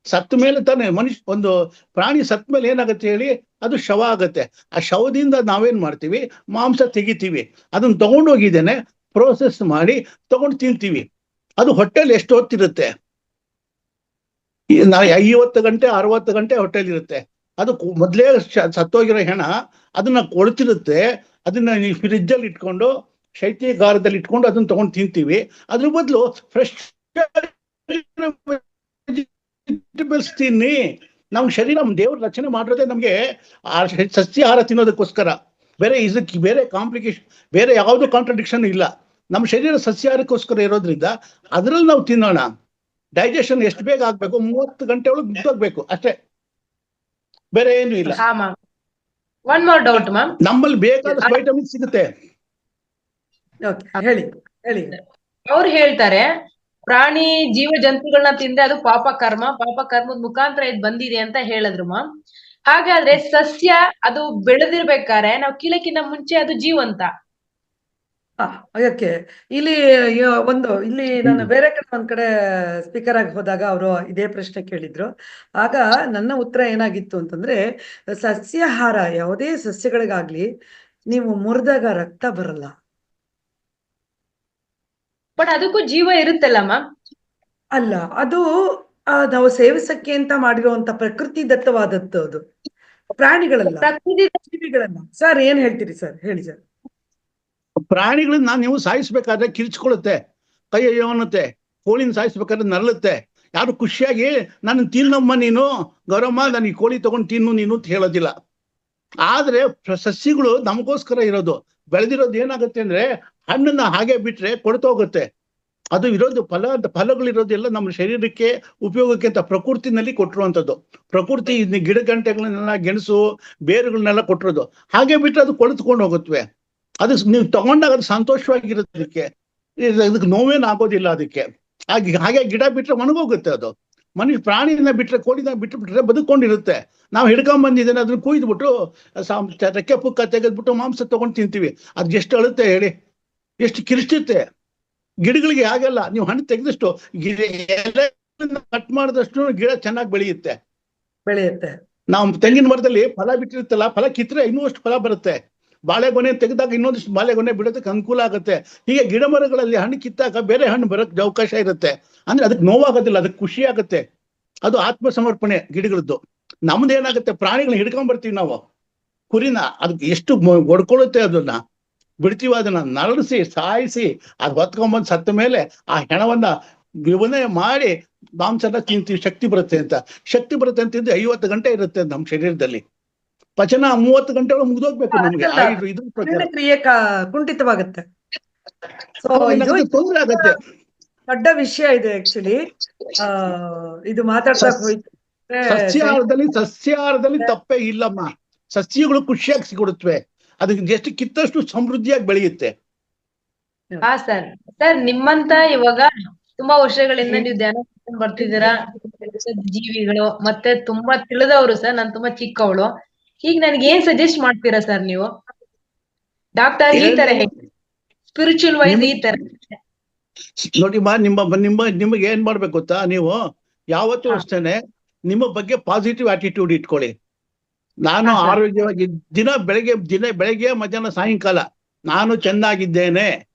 ಸತ್ತ ಮೇಲೆ ತಾನೇ ಮನುಷ್ಯ, ಒಂದು ಪ್ರಾಣಿ ಸತ್ತ ಮೇಲೆ ಏನಾಗುತ್ತೆ ಹೇಳಿ, ಅದು ಶವ ಆಗತ್ತೆ. ಆ ಶವದಿಂದ ನಾವೇನ್ ಮಾಡ್ತೀವಿ, ಮಾಂಸ ತೆಗಿತೀವಿ. ಅದನ್ನ ತಗೊಂಡೋಗಿದ್ದೇನೆ ಪ್ರೋಸೆಸ್ ಮಾಡಿ ತಗೊಂಡು ತಿಂತೀವಿ. ಅದು ಹೊಟ್ಟೆಲಿ ಎಷ್ಟು ಹೊತ್ತಿರುತ್ತೆ, 50 ಗಂಟೆ 60 ಗಂಟೆ ಹೊಟ್ಟೆಲಿ ಇರುತ್ತೆ. ಅದು ಮೊದ್ಲೇ ಸತ್ತೋಗಿರೋ ಹೆಣ ಅದನ್ನ ಕೊಳ್ತಿರುತ್ತೆ. ಅದನ್ನ ನೀವು ಫ್ರಿಜ್ ಅಲ್ಲಿ ಇಟ್ಕೊಂಡು ಶೈತ್ಯಗಾರದಲ್ಲಿ ಇಟ್ಕೊಂಡು ಅದನ್ನ ತಗೊಂಡು ತಿಂತೀವಿ. ಅದ್ರ ಬದಲು ಫ್ರೆಶ್ ವೆಜಿಟೇಬಲ್ಸ್ ತಿನ್ನಿ. ನಮ್ಮ ಶರೀರ ದೇವ್ರ ರಚನೆ ಮಾಡಿರೋದೇ ನಮ್ಗೆ ಆ ಸಸ್ಯಾಹಾರ ತಿನ್ನೋದಕ್ಕೋಸ್ಕರ. ಬೇರೆ ಕಾಂಪ್ಲಿಕೇಶನ್, ಬೇರೆ ಯಾವ್ದು ಕಾಂಟ್ರಡಿಕ್ಷನ್ ಇಲ್ಲ. ನಮ್ಮ ಶರೀರ ಸಸ್ಯಾಹಾರಕ್ಕೋಸ್ಕರ ಇರೋದ್ರಿಂದ ಅದ್ರಲ್ಲಿ ನಾವು ತಿನ್ನೋಣ. ಡೈಜೆಷನ್ ಎಷ್ಟು ಬೇಗ ಆಗ್ಬೇಕು, 30 ಗಂಟೆ ಒಳಗೆ ಮುಗ್ದೋಗ್ಬೇಕು ಅಷ್ಟೇ, ಬೇರೆ ಏನು ಇಲ್ಲ. ಹಾ ma'am, one more doubt ma'am. ನಮ್ಮಲ್ಲಿ ಬೇಕಾದಷ್ಟು ವೈಟಮಿನ್ ಸಿಗುತ್ತೆ. ಹೇಳಿ ಹೇಳಿ. ಅವ್ರು ಹೇಳ್ತಾರೆ ಪ್ರಾಣಿ ಜೀವ ಜಂತುಗಳನ್ನ ತಿಂದ್ರೆ ಅದು ಪಾಪ ಕರ್ಮದ ಮುಖಾಂತರ ಇದು ಬಂದಿದೆ ಅಂತ ಹೇಳಿದ್ರು ಮ್ಯಾಮ್. ಹಾಗಾದ್ರೆ ಸಸ್ಯ ಅದು ಬೆಳೆದಿರ್ಬೇಕಾದ್ರೆ ನಾವು ಕೀಳಕ್ಕಿಂತ ಮುಂಚೆ ಅದು ಜೀವಂತ. ಅದಕ್ಕೆ ಇಲ್ಲಿ ಇಲ್ಲಿ ನಾನು ಬೇರೆ ಕಡೆ ಒಂದ್ ಕಡೆ ಸ್ಪೀಕರ್ ಆಗಿ ಹೋದಾಗ ಅವರು ಇದೇ ಪ್ರಶ್ನೆ ಕೇಳಿದ್ರು. ಆಗ ನನ್ನ ಉತ್ತರ ಏನಾಗಿತ್ತು ಅಂತಂದ್ರೆ, ಸಸ್ಯಾಹಾರ ಯಾವುದೇ ಸಸ್ಯಗಳಿಗಾಗ್ಲಿ ನೀವು ಮುರಿದಾಗ ರಕ್ತ ಬರಲ್ಲ. ಬಟ್ ಅದಕ್ಕೂ ಜೀವ ಇರುತ್ತಲ್ಲ ಮ್ಯಾಮ್. ಅಲ್ಲ, ಅದು ನಾವು ಸೇವಿಸಕ್ಕೆ ಅಂತ ಮಾಡಿರುವಂತ ಪ್ರಕೃತಿ ದತ್ತವಾದದ್ದು. ಅದು ಪ್ರಾಣಿಗಳಲ್ಲ, ಜೀವಿಗಳನ್ನ. ಸರ್ ಏನ್ ಹೇಳ್ತೀರಿ ಸರ್? ಹೇಳಿ ಸರ್. ಪ್ರಾಣಿಗಳನ್ನ ನೀವು ಸಾಯಿಸ್ಬೇಕಾದ್ರೆ ಕಿರ್ಚ್ಕೊಳ್ಳುತ್ತೆ, ಕೈ ಅಯ್ಯೋ ಅನ್ನುತ್ತೆ. ಕೋಳಿನ ಸಾಯಿಸ್ಬೇಕಾದ್ರೆ ನರಳುತ್ತೆ. ಯಾರು ಖುಷಿಯಾಗಿ ನಾನು ತಿನ್ನಮ್ಮ ನೀನು ಗೌರಮ್ಮ, ನಾನು ಈ ಕೋಳಿ ತಗೊಂಡು ತಿನ್ನು ನೀನು ಅಂತ ಹೇಳೋದಿಲ್ಲ. ಆದ್ರೆ ಸಸ್ಯಗಳು ನಮಗೋಸ್ಕರ ಇರೋದು. ಬೆಳೆದಿರೋದು ಏನಾಗುತ್ತೆ ಅಂದ್ರೆ, ಹಣ್ಣನ್ನ ಹಾಗೆ ಬಿಟ್ರೆ ಕೊಡ್ತೋಗುತ್ತೆ. ಅದು ಇರೋದು ಫಲಗಳಿರೋದೆಲ್ಲ ನಮ್ಮ ಶರೀರಕ್ಕೆ ಉಪಯೋಗಕ್ಕೆ ಅಂತ ಪ್ರಕೃತಿನಲ್ಲಿ ಕೊಟ್ಟಿರುವಂಥದ್ದು. ಪ್ರಕೃತಿ ಗಿಡ ಗಂಟೆಗಳನ್ನೆಲ್ಲ, ಗೆಣಸು ಬೇರುಗಳನ್ನೆಲ್ಲ ಕೊಟ್ಟಿರೋದು. ಹಾಗೆ ಬಿಟ್ರೆ ಅದು ಕೊಳೆತ್ಕೊಂಡು ಹೋಗುತ್ತವೆ. ಅದು ನೀವು ತಗೊಂಡಾಗ ಅದು ಸಂತೋಷವಾಗಿರೋದಕ್ಕೆ, ಅದಕ್ಕೆ ನೋವೇನು ಆಗೋದಿಲ್ಲ ಅದಕ್ಕೆ. ಹಾಗೆ ಗಿಡ ಬಿಟ್ರೆ ಒಣಗೋಗುತ್ತೆ ಅದು. ಪ್ರಾಣಿಯನ್ನ ಬಿಟ್ರೆ, ಕೋಳಿನ ಬಿಟ್ರೆ ಬದುಕೊಂಡಿರುತ್ತೆ. ನಾವು ಹಿಡ್ಕೊಂಡ್ ಬಂದಿದ್ದೇನೆ ಅದನ್ನ ಕುಯ್ದ್ಬಿಟ್ಟು ರೆಕ್ಕೆ ಪುಕ್ಕ ತೆಗೆದ್ಬಿಟ್ಟು ಮಾಂಸ ತಗೊಂಡು ತಿಂತೀವಿ. ಅದ್ ಎಷ್ಟು ಅಳುತ್ತೆ ಹೇಳಿ, ಎಷ್ಟು ಕಿರಿಸುತ್ತೆ. ಗಿಡಗಳಿಗೆ ಹಾಗೆಲ್ಲ ನೀವು ಹಣ್ಣು ತೆಗೆದಷ್ಟು, ಕಟ್ ಮಾಡಿದಷ್ಟು ಗಿಡ ಚೆನ್ನಾಗಿ ಬೆಳೆಯುತ್ತೆ. ನಾವು ತೆಂಗಿನ ಮರದಲ್ಲಿ ಫಲ ಬಿಟ್ಟಿರುತ್ತಲ್ಲ, ಫಲ ಕಿತ್ತರೆ ಇನ್ನೂ ಅಷ್ಟು ಫಲ ಬರುತ್ತೆ. ಬಾಳೆಗೊನೆ ತೆಗೆದಾಗ ಇನ್ನೊಂದಿಷ್ಟು ಬಾಳೆಗೊನೆ ಬಿಡೋದಕ್ಕೆ ಅನುಕೂಲ ಆಗುತ್ತೆ. ಹೀಗೆ ಗಿಡ ಮರಗಳಲ್ಲಿ ಹಣ್ಣು ಕಿತ್ತಾಗ ಬೇರೆ ಹಣ್ಣು ಬರೋಕ್ಕೆ ಅವಕಾಶ ಇರುತ್ತೆ. ಅಂದ್ರೆ ಅದಕ್ಕೆ ನೋವಾಗೋದಿಲ್ಲ, ಅದಕ್ಕೆ ಖುಷಿ ಆಗುತ್ತೆ. ಅದು ಆತ್ಮ ಸಮರ್ಪಣೆ ಗಿಡಗಳದ್ದು. ನಮ್ದೇನಾಗುತ್ತೆ, ಪ್ರಾಣಿಗಳನ್ನ ಹಿಡ್ಕೊಂಡ್ ಬರ್ತೀವಿ ನಾವು, ಕುರಿನ, ಅದಕ್ಕೆ ಎಷ್ಟು ಒಡ್ಕೊಳ್ಳುತ್ತೆ. ಅದನ್ನ ಬಿಡ್ತೀವಿ, ಅದನ್ನ ನರಳಿಸಿ ಸಾಯಿಸಿ ಅದು ಹೊತ್ಕೊಂಡ್ಬಂದು ಸತ್ತ ಮೇಲೆ ಆ ಹೆಣವನ್ನ ವಿವನೆ ಮಾಡಿ ಮಾಂಸನ ತಿಂತೀವಿ. ಶಕ್ತಿ ಬರುತ್ತೆ ಅಂತ 50 ಗಂಟೆ ಇರುತ್ತೆ ನಮ್ಮ ಶರೀರದಲ್ಲಿ. ಪಚನ 30 ಗಂಟೆ ಒಳಗೆ ಮುಗಿದೋಗ್ಬೇಕು ನಮ್ಗೆ. ಇದ್ರ ಪ್ರಕಾರ ಕ್ರಿಯೆ ಕುಂಠಿತವಾಗುತ್ತೆ. ತೊಂದರೆ ಆಗತ್ತೆ. ದೊಡ್ಡ ವಿಷಯ ಇದೆ ಆಕ್ಚುಲಿ. ಇದು ಮಾತಾಡ್ತಾ ಸಸ್ಯಾಹಾರದಲ್ಲಿ ತಪ್ಪೇ ಇಲ್ಲಮ್ಮ. ಸಸ್ಯಗಳು ಖುಷಿಯಾಗಿ ಸಿಗುತ್ತವೆ. ಅದಕ್ಕೆ ಎಷ್ಟು ಕಿತ್ತಷ್ಟು ಸಮೃದ್ಧಿಯಾಗಿ ಬೆಳೆಯುತ್ತೆ. ಹಾ ಸರ್. ನಿಮ್ಮಂತ ಇವಾಗ ತುಂಬಾ ವರ್ಷಗಳಿಂದ ನೀವು ಧ್ಯಾನ ಬರ್ತಿದ್ದೀರಾ, ಜೀವಿಗಳು ಮತ್ತೆ ತುಂಬಾ ತಿಳಿದವರು ಸರ್. ನಾನು ತುಂಬಾ ಚಿಕ್ಕವಳು. ಈಗ ನನಗೆ ಏನ್ ಸಜೆಸ್ಟ್ ಮಾಡ್ತೀರಾ ಸರ್ ನೀವು? ಡಾಕ್ಟರ್ ಈ ತರ ಸ್ಪಿರಿಚುವಲ್ ವೈಸ್ ಈ ತರ ನೋಡಿ ನಿಮಗೆ ಏನ್ ಮಾಡ್ಬೇಕು ಗೊತ್ತಾ, ನೀವು ಯಾವತ್ತೂ ಅಷ್ಟೇನೆ ನಿಮ್ಮ ಬಗ್ಗೆ ಪಾಸಿಟಿವ್ ಆಟಿಟ್ಯೂಡ್ ಇಟ್ಕೊಳ್ಳಿ. ನಾನು ಆರೋಗ್ಯವಾಗಿ ಬೆಳಗ್ಗೆ ಮಧ್ಯಾಹ್ನ ಸಾಯಂಕಾಲ ನಾನು ಚೆನ್ನಾಗಿದ್ದೇನೆ,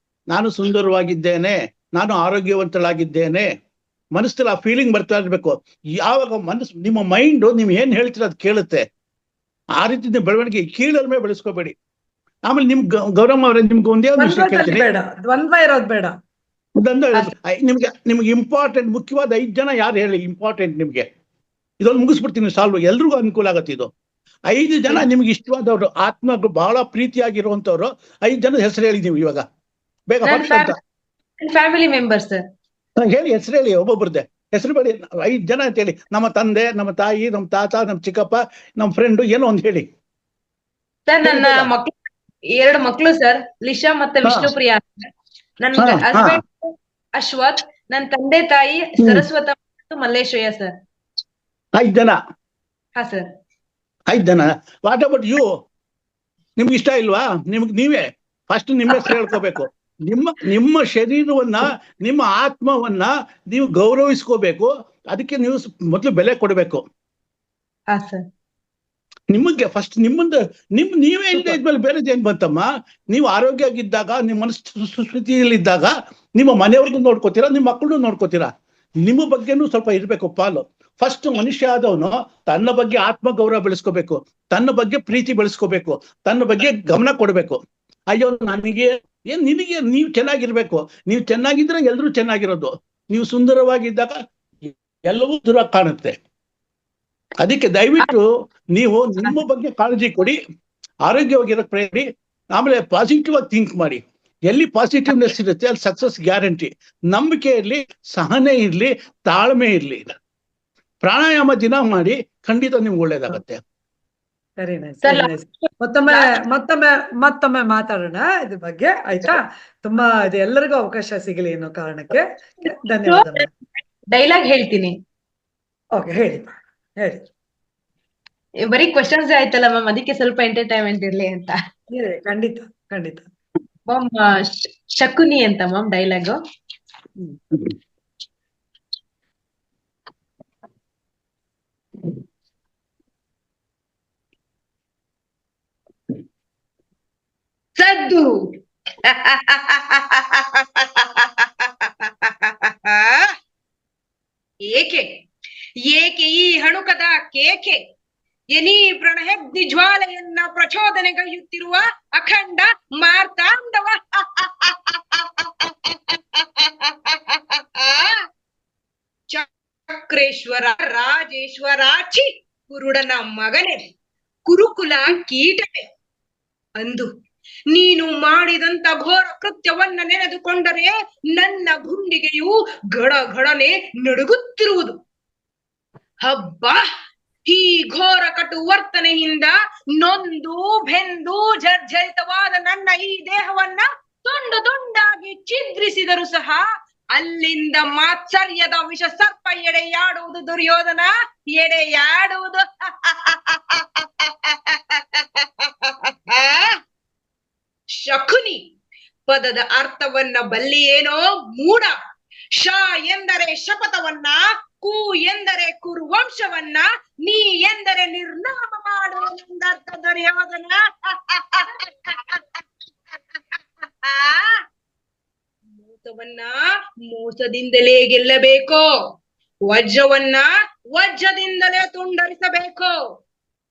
ನಾನು ಸುಂದರವಾಗಿದ್ದೇನೆ, ನಾನು ಆರೋಗ್ಯವಂತಳಾಗಿದ್ದೇನೆ. ಮನಸ್ಸಲ್ಲಿ ಆ ಫೀಲಿಂಗ್ ಬರ್ತಾ ಇರ್ಬೇಕು. ಯಾವಾಗ ನಿಮ್ಮ ಮೈಂಡ್ ನೀವು ಏನ್ ಹೇಳ್ತೀರ ಅದು ಕೇಳುತ್ತೆ. ಆ ರೀತಿ ನೀವು ಬೆಳವಣಿಗೆ ಕೀಳಲ್ಮೆ ಬೆಳೆಸ್ಕೋಬೇಡಿ. ಆಮೇಲೆ ಗೌರಮ್ಮ ಅವರೇ, ನಿಮ್ಗೆ ಒಂದೇ ಒಂದು ವಿಷಯ ಕೇಳ್ತೀನಿ. ದ್ವಂದ್ವ ಇರೋದು ಬೇಡ. ನಿಮ್ಗೆ ಇಂಪಾರ್ಟೆಂಟ್ ಮುಖ್ಯವಾದ 5 ಜನ ಯಾರು ಹೇಳಿ ಇಂಪಾರ್ಟೆಂಟ್ ನಿಮ್ಗೆ. ಇದೊಂದು ಮುಗಿಸ್ಬಿಡ್ತೀನಿ, ಸಾಲ್ವ್. ಎಲ್ರಿಗೂ ಅನುಕೂಲ ಆಗತ್ತೆ ಇದು. 5 ಜನ ನಿಮ್ಗೆ ಇಷ್ಟವಾದವ್ರು, ಆತ್ಮ ಬಹಳ ಪ್ರೀತಿಯಾಗಿರುವಂತವ್ರು 5 ಜನ ಹೆಸರು ಹೇಳಿ ನೀವು ಇವಾಗ ಬೇಗ. ಫ್ಯಾಮಿಲಿ ಮೆಂಬರ್ಸ್ ಹೇಳಿ, ಹೆಸರು ಹೇಳಿ, ಒಬ್ಬೊಬ್ರದ್ದೇ ಹೆಸರು ಬೇಡಿ. 5 ಜನ ಅಂತ ಹೇಳಿ. ನಮ್ಮ ತಂದೆ, ನಮ್ಮ ತಾಯಿ, ನಮ್ಮ ತಾತ, ನಮ್ಮ ಚಿಕ್ಕಪ್ಪ, ನಮ್ಮ ಫ್ರೆಂಡ್, ಏನೋ ಒಂದು ಹೇಳಿ. ಸರ್ ನನ್ನ ಮಕ್ಳು 2 ಮಕ್ಳು ಸರ್, ಲಿಶಾ ಮತ್ತೆ ವಿಷ್ಣುಪ್ರಿಯಾ. ನನ್ನ ಹಸ್ಬೆಂಡ್ ಅಶ್ವಥ್, ನನ್ನ ತಂದೆ ತಾಯಿ ಸರಸ್ವತ ಮತ್ತು ಮಲ್ಲೇಶಯ್ಯ ಸರ್. 5 ಜನ. ಹಾ ಸರ್. 5 ಜನ. What about you? ನಿಮ್ಗೆ ಇಷ್ಟ ಇಲ್ವಾ? ನೀವೇ ಫಸ್ಟ್ ನಿಮ್ಮ ಹೆಸರು ಹೇಳ್ಕೋಬೇಕು. ನಿಮ್ಮ ಶರೀರವನ್ನ, ನಿಮ್ಮ ಆತ್ಮವನ್ನ ನೀವು ಗೌರವಿಸ್ಕೋಬೇಕು. ಅದಕ್ಕೆ ನೀವು ಮೊದಲು ಬೆಲೆ ಕೊಡಬೇಕು. ನಿಮಗೆ ಫಸ್ಟ್ ನೀವೇ ಇದ್ಮೇಲೆ ಬೇರೆದು ಏನ್ ಬಂತಮ್ಮ? ನೀವು ಆರೋಗ್ಯ ಆಗಿದ್ದಾಗ, ನಿಮ್ಮ ಮನಸ್ಸು ಸುಸ್ಥಿತಿಯಲ್ಲಿದ್ದಾಗ ನಿಮ್ಮ ಮನೆಯವ್ರಿಗೂ ನೋಡ್ಕೋತೀರಾ, ನಿಮ್ಮ ಮಕ್ಕಳನ್ನು ನೋಡ್ಕೋತೀರಾ. ನಿಮ್ಮ ಬಗ್ಗೆನೂ ಸ್ವಲ್ಪ ಇರ್ಬೇಕು ಪಾಲು. ಫಸ್ಟ್ ಮನುಷ್ಯ ಆದವನು ತನ್ನ ಬಗ್ಗೆ ಆತ್ಮಗೌರವ ಬೆಳೆಸ್ಕೋಬೇಕು, ತನ್ನ ಬಗ್ಗೆ ಪ್ರೀತಿ ಬೆಳೆಸ್ಕೋಬೇಕು, ತನ್ನ ಬಗ್ಗೆ ಗಮನ ಕೊಡ್ಬೇಕು. ಅಯ್ಯೋ ನನಗೆ ನಿನಗೆ ನೀವು ಚೆನ್ನಾಗಿರ್ಬೇಕು, ನೀವು ಚೆನ್ನಾಗಿದ್ರೆ ಎಲ್ರೂ ಚೆನ್ನಾಗಿರೋದು. ನೀವು ಸುಂದರವಾಗಿದ್ದಾಗ ಎಲ್ಲವೂ ದೂರ ಕಾಣುತ್ತೆ. ಅದಕ್ಕೆ ದಯವಿಟ್ಟು ನೀವು ನಿಮ್ಮ ಬಗ್ಗೆ ಕಾಳಜಿ ಕೊಡಿ, ಆರೋಗ್ಯವಾಗಿರೋ ಪ್ರಯತ್ನ, ಆಮೇಲೆ ಪಾಸಿಟಿವ್ ಆಗಿ ಥಿಂಕ್ ಮಾಡಿ. ಎಲ್ಲಿ ಪಾಸಿಟಿವ್ನೆಸ್ ಇರುತ್ತೆ ಅಲ್ಲಿ ಸಕ್ಸಸ್ ಗ್ಯಾರಂಟಿ. ನಂಬಿಕೆ ಇರ್ಲಿ, ಸಹನೆ ಇರ್ಲಿ, ತಾಳ್ಮೆ ಇರ್ಲಿ. ಪ್ರಾಣಾಯಾಮ ದಿನ ಮಾಡಿ, ಖಂಡಿತ ನಿಮ್ಗೆ ಒಳ್ಳೇದಾಗತ್ತೆ. Very nice, very nice. ಮತ್ತೊಮ್ಮೆ ಮಾತಾಡೋಣ ಇದ್ರ ಬಗ್ಗೆ, ಆಯ್ತಾ? ತುಂಬಾ ಇದು ಎಲ್ಲರಿಗೂ ಅವಕಾಶ ಸಿಗಲಿ ಅನ್ನೋ ಕಾರಣಕ್ಕೆ ಧನ್ಯವಾದ. ಡೈಲಾಗ್ ಹೇಳ್ತೀನಿ. ಓಕೆ, ಹೇಳಿ ಹೇಳಿ. ಬರೀ ಕ್ವಶನ್ಸ್ ಆಯ್ತಲ್ಲ ಮ್ಯಾಮ್, ಅದಕ್ಕೆ ಸ್ವಲ್ಪ ಎಂಟರ್ಟೈನ್ಮೆಂಟ್ ಇರ್ಲಿ ಅಂತ. ಖಂಡಿತ ಖಂಡಿತ. ಮ್ಯಾಮ್ ಶಕುನಿ ಅಂತ ಮ್ಯಾಮ್ ಡೈಲಾಗ್. ಸದ್ದು ಏಕೆ ಏಕೆ ಈ ಹಣುಕದ ಕೇಕೆ? ಎನಿ ಪ್ರಣಹಗ್ನಿ ಜ್ವಾಲೆಯನ್ನ ಪ್ರಚೋದನೆಗೈಯುತ್ತಿರುವ ಅಖಂಡ ಮಾರ್ತಾಂಡವ. ಚಕ್ರೇಶ್ವರ ರಾಜೇಶ್ವರಾಚಿ ಕುರುಡನ ಮಗನೇ, ಕುರುಕುಲ ಕೀಟವೇ, ಅಂದು ನೀನು ಮಾಡಿದಂತ ಘೋರ ಕೃತ್ಯವನ್ನ ನೆನೆದುಕೊಂಡರೆ ನನ್ನ ಗುಂಡಿಗೆಯು ಗಡಗಡನೆ ನಡುಗುತ್ತಿರುವುದು. ಹಬ್ಬ, ಈ ಘೋರ ಕಟು ವರ್ತನೆಯಿಂದ ನೊಂದು ಬೆಂದು ಜರ್ಜರಿತವಾದ ನನ್ನ ಈ ದೇಹವನ್ನ ತುಂಡು ತುಂಡಾಗಿ ಛಿದ್ರಿಸಿದರೂ ಸಹ ಅಲ್ಲಿಂದ ಮಾತ್ಸರ್ಯದ ವಿಷ ಸರ್ಪ ಎಡೆಯಾಡುವುದು ದುರ್ಯೋಧನ, ಎಡೆಯಾಡುವುದು. ಶಕುನಿ ಪದದ ಅರ್ಥವನ್ನ ಬಲ್ಲಿಯೇನೋ ಮೂಢ. ಶ ಎಂದರೆ ಶಪಥವನ್ನ, ಕು ಎಂದರೆ ಕುರುವಂಶವನ್ನ, ನೀ ಎಂದರೆ ನಿರ್ನಾಮ ಮಾಡುವುದೆಂದರ್ಥ ದುರ್ಯೋಧನ. ಮೋಸವನ್ನ ಮೋಸದಿಂದಲೇ ಗೆಲ್ಲಬೇಕೋ, ವಜ್ರವನ್ನ ವಜ್ರದಿಂದಲೇ ತುಂಡರಿಸಬೇಕೋ?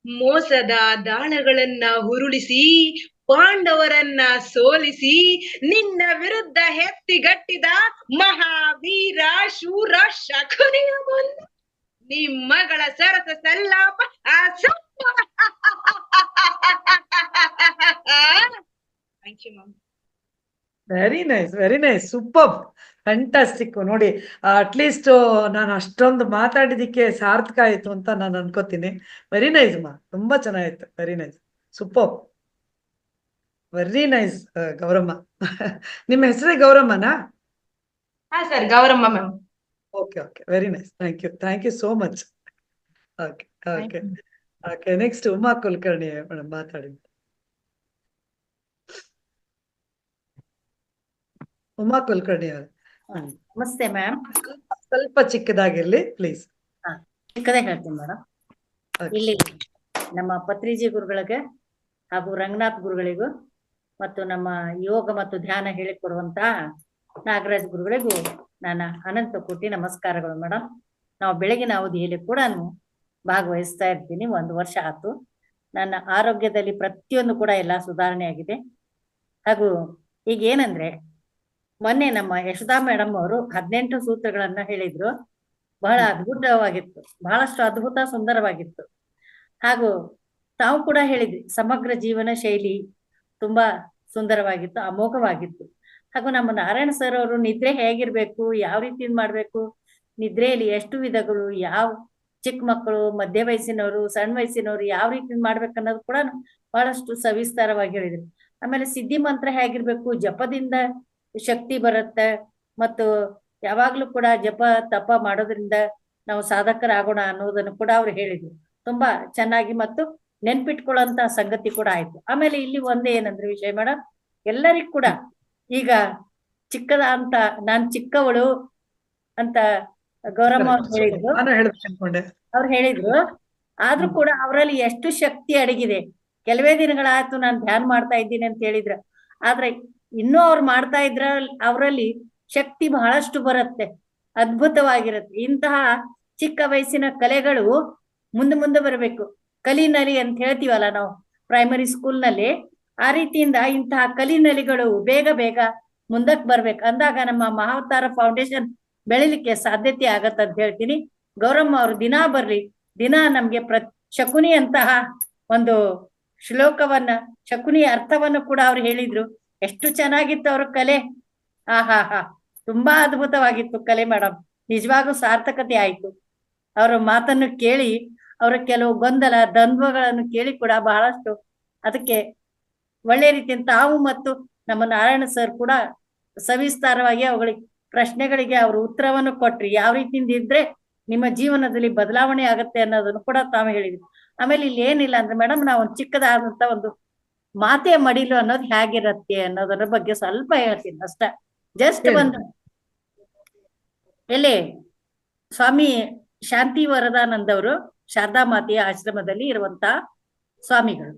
ಮೋಸದ ದಾಳಗಳನ್ನ ಉರುಳಿಸಿ ಪಾಂಡವರನ್ನ ಸೋಲಿಸಿ ನಿನ್ನ ವಿರುದ್ಧ ಹೆತ್ತಿಗಟ್ಟಿದ ಮಹಾವೀರ ಶೂರ ಶಕುನಿಯ ಮುಂದೆ ನಿಮ್ಮಗಳ ಸರಸ ಸಲ್ಲಾಪ thank you ma'am. Very nice, very nice, super, fantastic. ನೋಡಿ, ಅಟ್ಲೀಸ್ಟ್ ನಾನು ಅಷ್ಟೊಂದು ಮಾತಾಡಿದಕ್ಕೆ ಸಾರ್ಥಕ ಆಯ್ತು ಅಂತ ನಾನು ಅನ್ಕೋತೀನಿ. ವೆರಿ ನೈಸ್ ಮಾ, ತುಂಬಾ ಚೆನ್ನಾಗಿತ್ತು. Very nice, super, very nice. Gowramma, ನಿಮ್ಮ ಹೆಸರೇ ಗೌರಮ್ಮನಾ? ಹಾ ಸರ್, Gowramma ma'am. Okay okay, very nice, thank you so much. Okay okay okay, next Uma Kulkarni madam ಮಾತಾಡಿ. ಉಮಾ ಕುಲಕರ್ಣಿ ಅವರು. ನಮಸ್ತೆ ಮ್ಯಾಮ್. ಸ್ವಲ್ಪ ಚಿಕ್ಕದಾಗಿರ್ಲಿ ಪ್ಲೀಸ್. ಚಿಕ್ಕದೇ ಹೇಳ್ತೀನಿ ಮೇಡಮ್. ಇಲ್ಲಿ ನಮ್ಮ ಪತ್ರಿಜಿ ಗುರುಗಳಿಗೆ ಹಾಗೂ ರಂಗನಾಥ್ ಗುರುಗಳಿಗೂ ಮತ್ತು ನಮ್ಮ ಯೋಗ ಮತ್ತು ಧ್ಯಾನ ಹೇಳಿಕೊಡುವಂತಹ ನಾಗರಾಜ್ ಗುರುಗಳಿಗೂ ನನ್ನ ಅನಂತ ಕೋಟಿ ನಮಸ್ಕಾರಗಳು ಮೇಡಮ್. ನಾವು ಬೆಳಗಿನ ಅವಧಿಯಲ್ಲಿ ಕೂಡ ಭಾಗವಹಿಸ್ತಾ ಇರ್ತೀನಿ. 1 ವರ್ಷ ಆಯ್ತು. ನನ್ನ ಆರೋಗ್ಯದಲ್ಲಿ ಪ್ರತಿಯೊಂದು ಕೂಡ ಎಲ್ಲ ಸುಧಾರಣೆ ಆಗಿದೆ. ಹಾಗೂ ಈಗ ಏನಂದ್ರೆ, ಮೊನ್ನೆ ನಮ್ಮ ಯಶೋದಾ ಮೇಡಮ್ ಅವರು 18 ಸೂತ್ರಗಳನ್ನ ಹೇಳಿದ್ರು. ಬಹಳ ಅದ್ಭುತವಾಗಿತ್ತು, ಬಹಳಷ್ಟು ಅದ್ಭುತ ಸುಂದರವಾಗಿತ್ತು. ಹಾಗೂ ತಾವು ಕೂಡ ಹೇಳಿದ್ರಿ, ಸಮಗ್ರ ಜೀವನ ಶೈಲಿ ತುಂಬಾ ಸುಂದರವಾಗಿತ್ತು, ಅಮೋಘವಾಗಿತ್ತು. ಹಾಗೂ ನಮ್ಮ ನಾರಾಯಣ ಸರ್ ಅವರು ನಿದ್ರೆ ಹೇಗಿರ್ಬೇಕು, ಯಾವ ರೀತಿ ಮಾಡ್ಬೇಕು, ನಿದ್ರೆಯಲ್ಲಿ ಎಷ್ಟು ವಿಧಗಳು, ಯಾವ ಚಿಕ್ಕ ಮಕ್ಕಳು, ಮಧ್ಯ ವಯಸ್ಸಿನವರು, ಸಣ್ಣ ವಯಸ್ಸಿನವರು ಯಾವ ರೀತಿ ಮಾಡ್ಬೇಕನ್ನೋದು ಕೂಡ ಬಹಳಷ್ಟು ಸವಿಸ್ತಾರವಾಗಿ ಹೇಳಿದ್ರು. ಆಮೇಲೆ ಸಿದ್ಧಿ ಮಂತ್ರ ಹೇಗಿರ್ಬೇಕು, ಜಪದಿಂದ ಶಕ್ತಿ ಬರುತ್ತೆ, ಮತ್ತು ಯಾವಾಗ್ಲೂ ಕೂಡ ಜಪ ತಪ ಮಾಡೋದ್ರಿಂದ ನಾವು ಸಾಧಕರಾಗೋಣ ಅನ್ನೋದನ್ನು ಕೂಡ ಅವ್ರು ಹೇಳಿದ್ರು. ತುಂಬಾ ಚೆನ್ನಾಗಿ ಮತ್ತು ನೆನ್ಪಿಟ್ಕೊಳ್ಳೋಂತ ಸಂಗತಿ ಕೂಡ ಆಯ್ತು. ಆಮೇಲೆ ಇಲ್ಲಿ ಒಂದೇ ಏನಂದ್ರೆ ವಿಷಯ ಮೇಡಮ್, ಎಲ್ಲರಿಗೂ ಕೂಡ ಈಗ ಚಿಕ್ಕದ ಅಂತ, ನಾನ್ ಚಿಕ್ಕವಳು ಅಂತ ಗೌರಮ್ಮ ಅವ್ರು ಹೇಳಿದ್ರು. ಆದ್ರೂ ಕೂಡ ಅವರಲ್ಲಿ ಎಷ್ಟು ಶಕ್ತಿ ಅಡಗಿದೆ. ಕೆಲವೇ ದಿನಗಳಾಯ್ತು ನಾನು ಧ್ಯಾನ ಮಾಡ್ತಾ ಇದ್ದೀನಿ ಅಂತ ಹೇಳಿದ್ರು. ಆದ್ರೆ ಇನ್ನೂ ಅವ್ರು ಮಾಡ್ತಾ ಇದ್ರ ಅವರಲ್ಲಿ ಶಕ್ತಿ ಬಹಳಷ್ಟು ಬರುತ್ತೆ, ಅದ್ಭುತವಾಗಿರುತ್ತೆ. ಇಂತಹ ಚಿಕ್ಕ ವಯಸ್ಸಿನ ಕಲೆಗಳು ಮುಂದೆ ಬರಬೇಕು. ಕಲಿನಲಿ ಅಂತ ಹೇಳ್ತೀವಲ್ಲ ನಾವು ಪ್ರೈಮರಿ ಸ್ಕೂಲ್ನಲ್ಲಿ, ಆ ರೀತಿಯಿಂದ ಇಂತಹ ಕಲಿನಲಿಗಳು ಬೇಗ ಮುಂದಕ್ಕೆ ಬರ್ಬೇಕು. ಅಂದಾಗ ನಮ್ಮ ಮಹಾವತಾರ ಫೌಂಡೇಶನ್ ಬೆಳಿಲಿಕ್ಕೆ ಸಾಧ್ಯತೆ ಆಗತ್ತಂತ ಹೇಳ್ತೀನಿ. ಗೌರಮ್ಮ ಅವರು ದಿನಾ ಬರ್ರಿ, ದಿನ ನಮ್ಗೆ ಶಕುನಿ ಅಂತಹ ಒಂದು ಶ್ಲೋಕವನ್ನ, ಶಕುನಿ ಅರ್ಥವನ್ನು ಕೂಡ ಅವ್ರು ಹೇಳಿದ್ರು. ಎಷ್ಟು ಚೆನ್ನಾಗಿತ್ತು ಅವ್ರ ಕಲೆ. ಹಾ ತುಂಬಾ ಅದ್ಭುತವಾಗಿತ್ತು ಕಲೆ ಮೇಡಮ್. ನಿಜವಾಗೂ ಸಾರ್ಥಕತೆ ಆಯ್ತು. ಅವರ ಮಾತನ್ನು ಕೇಳಿ, ಅವರ ಕೆಲವು ಗೊಂದಲ ದ್ವಂದ್ವಗಳನ್ನು ಕೇಳಿ ಕೂಡ ಬಹಳಷ್ಟು ಅದಕ್ಕೆ ಒಳ್ಳೆ ರೀತಿಯಿಂದ ತಾವು ಮತ್ತು ನಮ್ಮ ನಾರಾಯಣ ಸರ್ ಕೂಡ ಸವಿಸ್ತಾರವಾಗಿ ಅವುಗಳಿಗೆ ಪ್ರಶ್ನೆಗಳಿಗೆ ಅವರು ಉತ್ತರವನ್ನು ಕೊಟ್ರಿ. ಯಾವ ರೀತಿಯಿಂದ ಇದ್ರೆ ನಿಮ್ಮ ಜೀವನದಲ್ಲಿ ಬದಲಾವಣೆ ಆಗತ್ತೆ ಅನ್ನೋದನ್ನು ಕೂಡ ತಾವು ಹೇಳಿದ್ರಿ. ಆಮೇಲೆ ಇಲ್ಲಿ ಏನಿಲ್ಲ ಅಂದ್ರೆ ಮೇಡಮ್, ನಾವು ಒಂದು ಚಿಕ್ಕದಾದಂತ ಒಂದು ಮಾತೆ ಮಡಿಲು ಅನ್ನೋದು ಹೇಗಿರತ್ತೆ ಅನ್ನೋದರ ಬಗ್ಗೆ ಸ್ವಲ್ಪ ಹೇಳ್ತೀನಿ ಅಷ್ಟ. ಜಸ್ಟ್ ಒಂದು ಎಲ್ಲಿ ಸ್ವಾಮಿ ಶಾಂತಿ ವರದಾನಂದ ಅವರು ಶಾರದಾ ಮಾತೆಯ ಆಶ್ರಮದಲ್ಲಿ ಇರುವಂತ ಸ್ವಾಮಿಗಳು.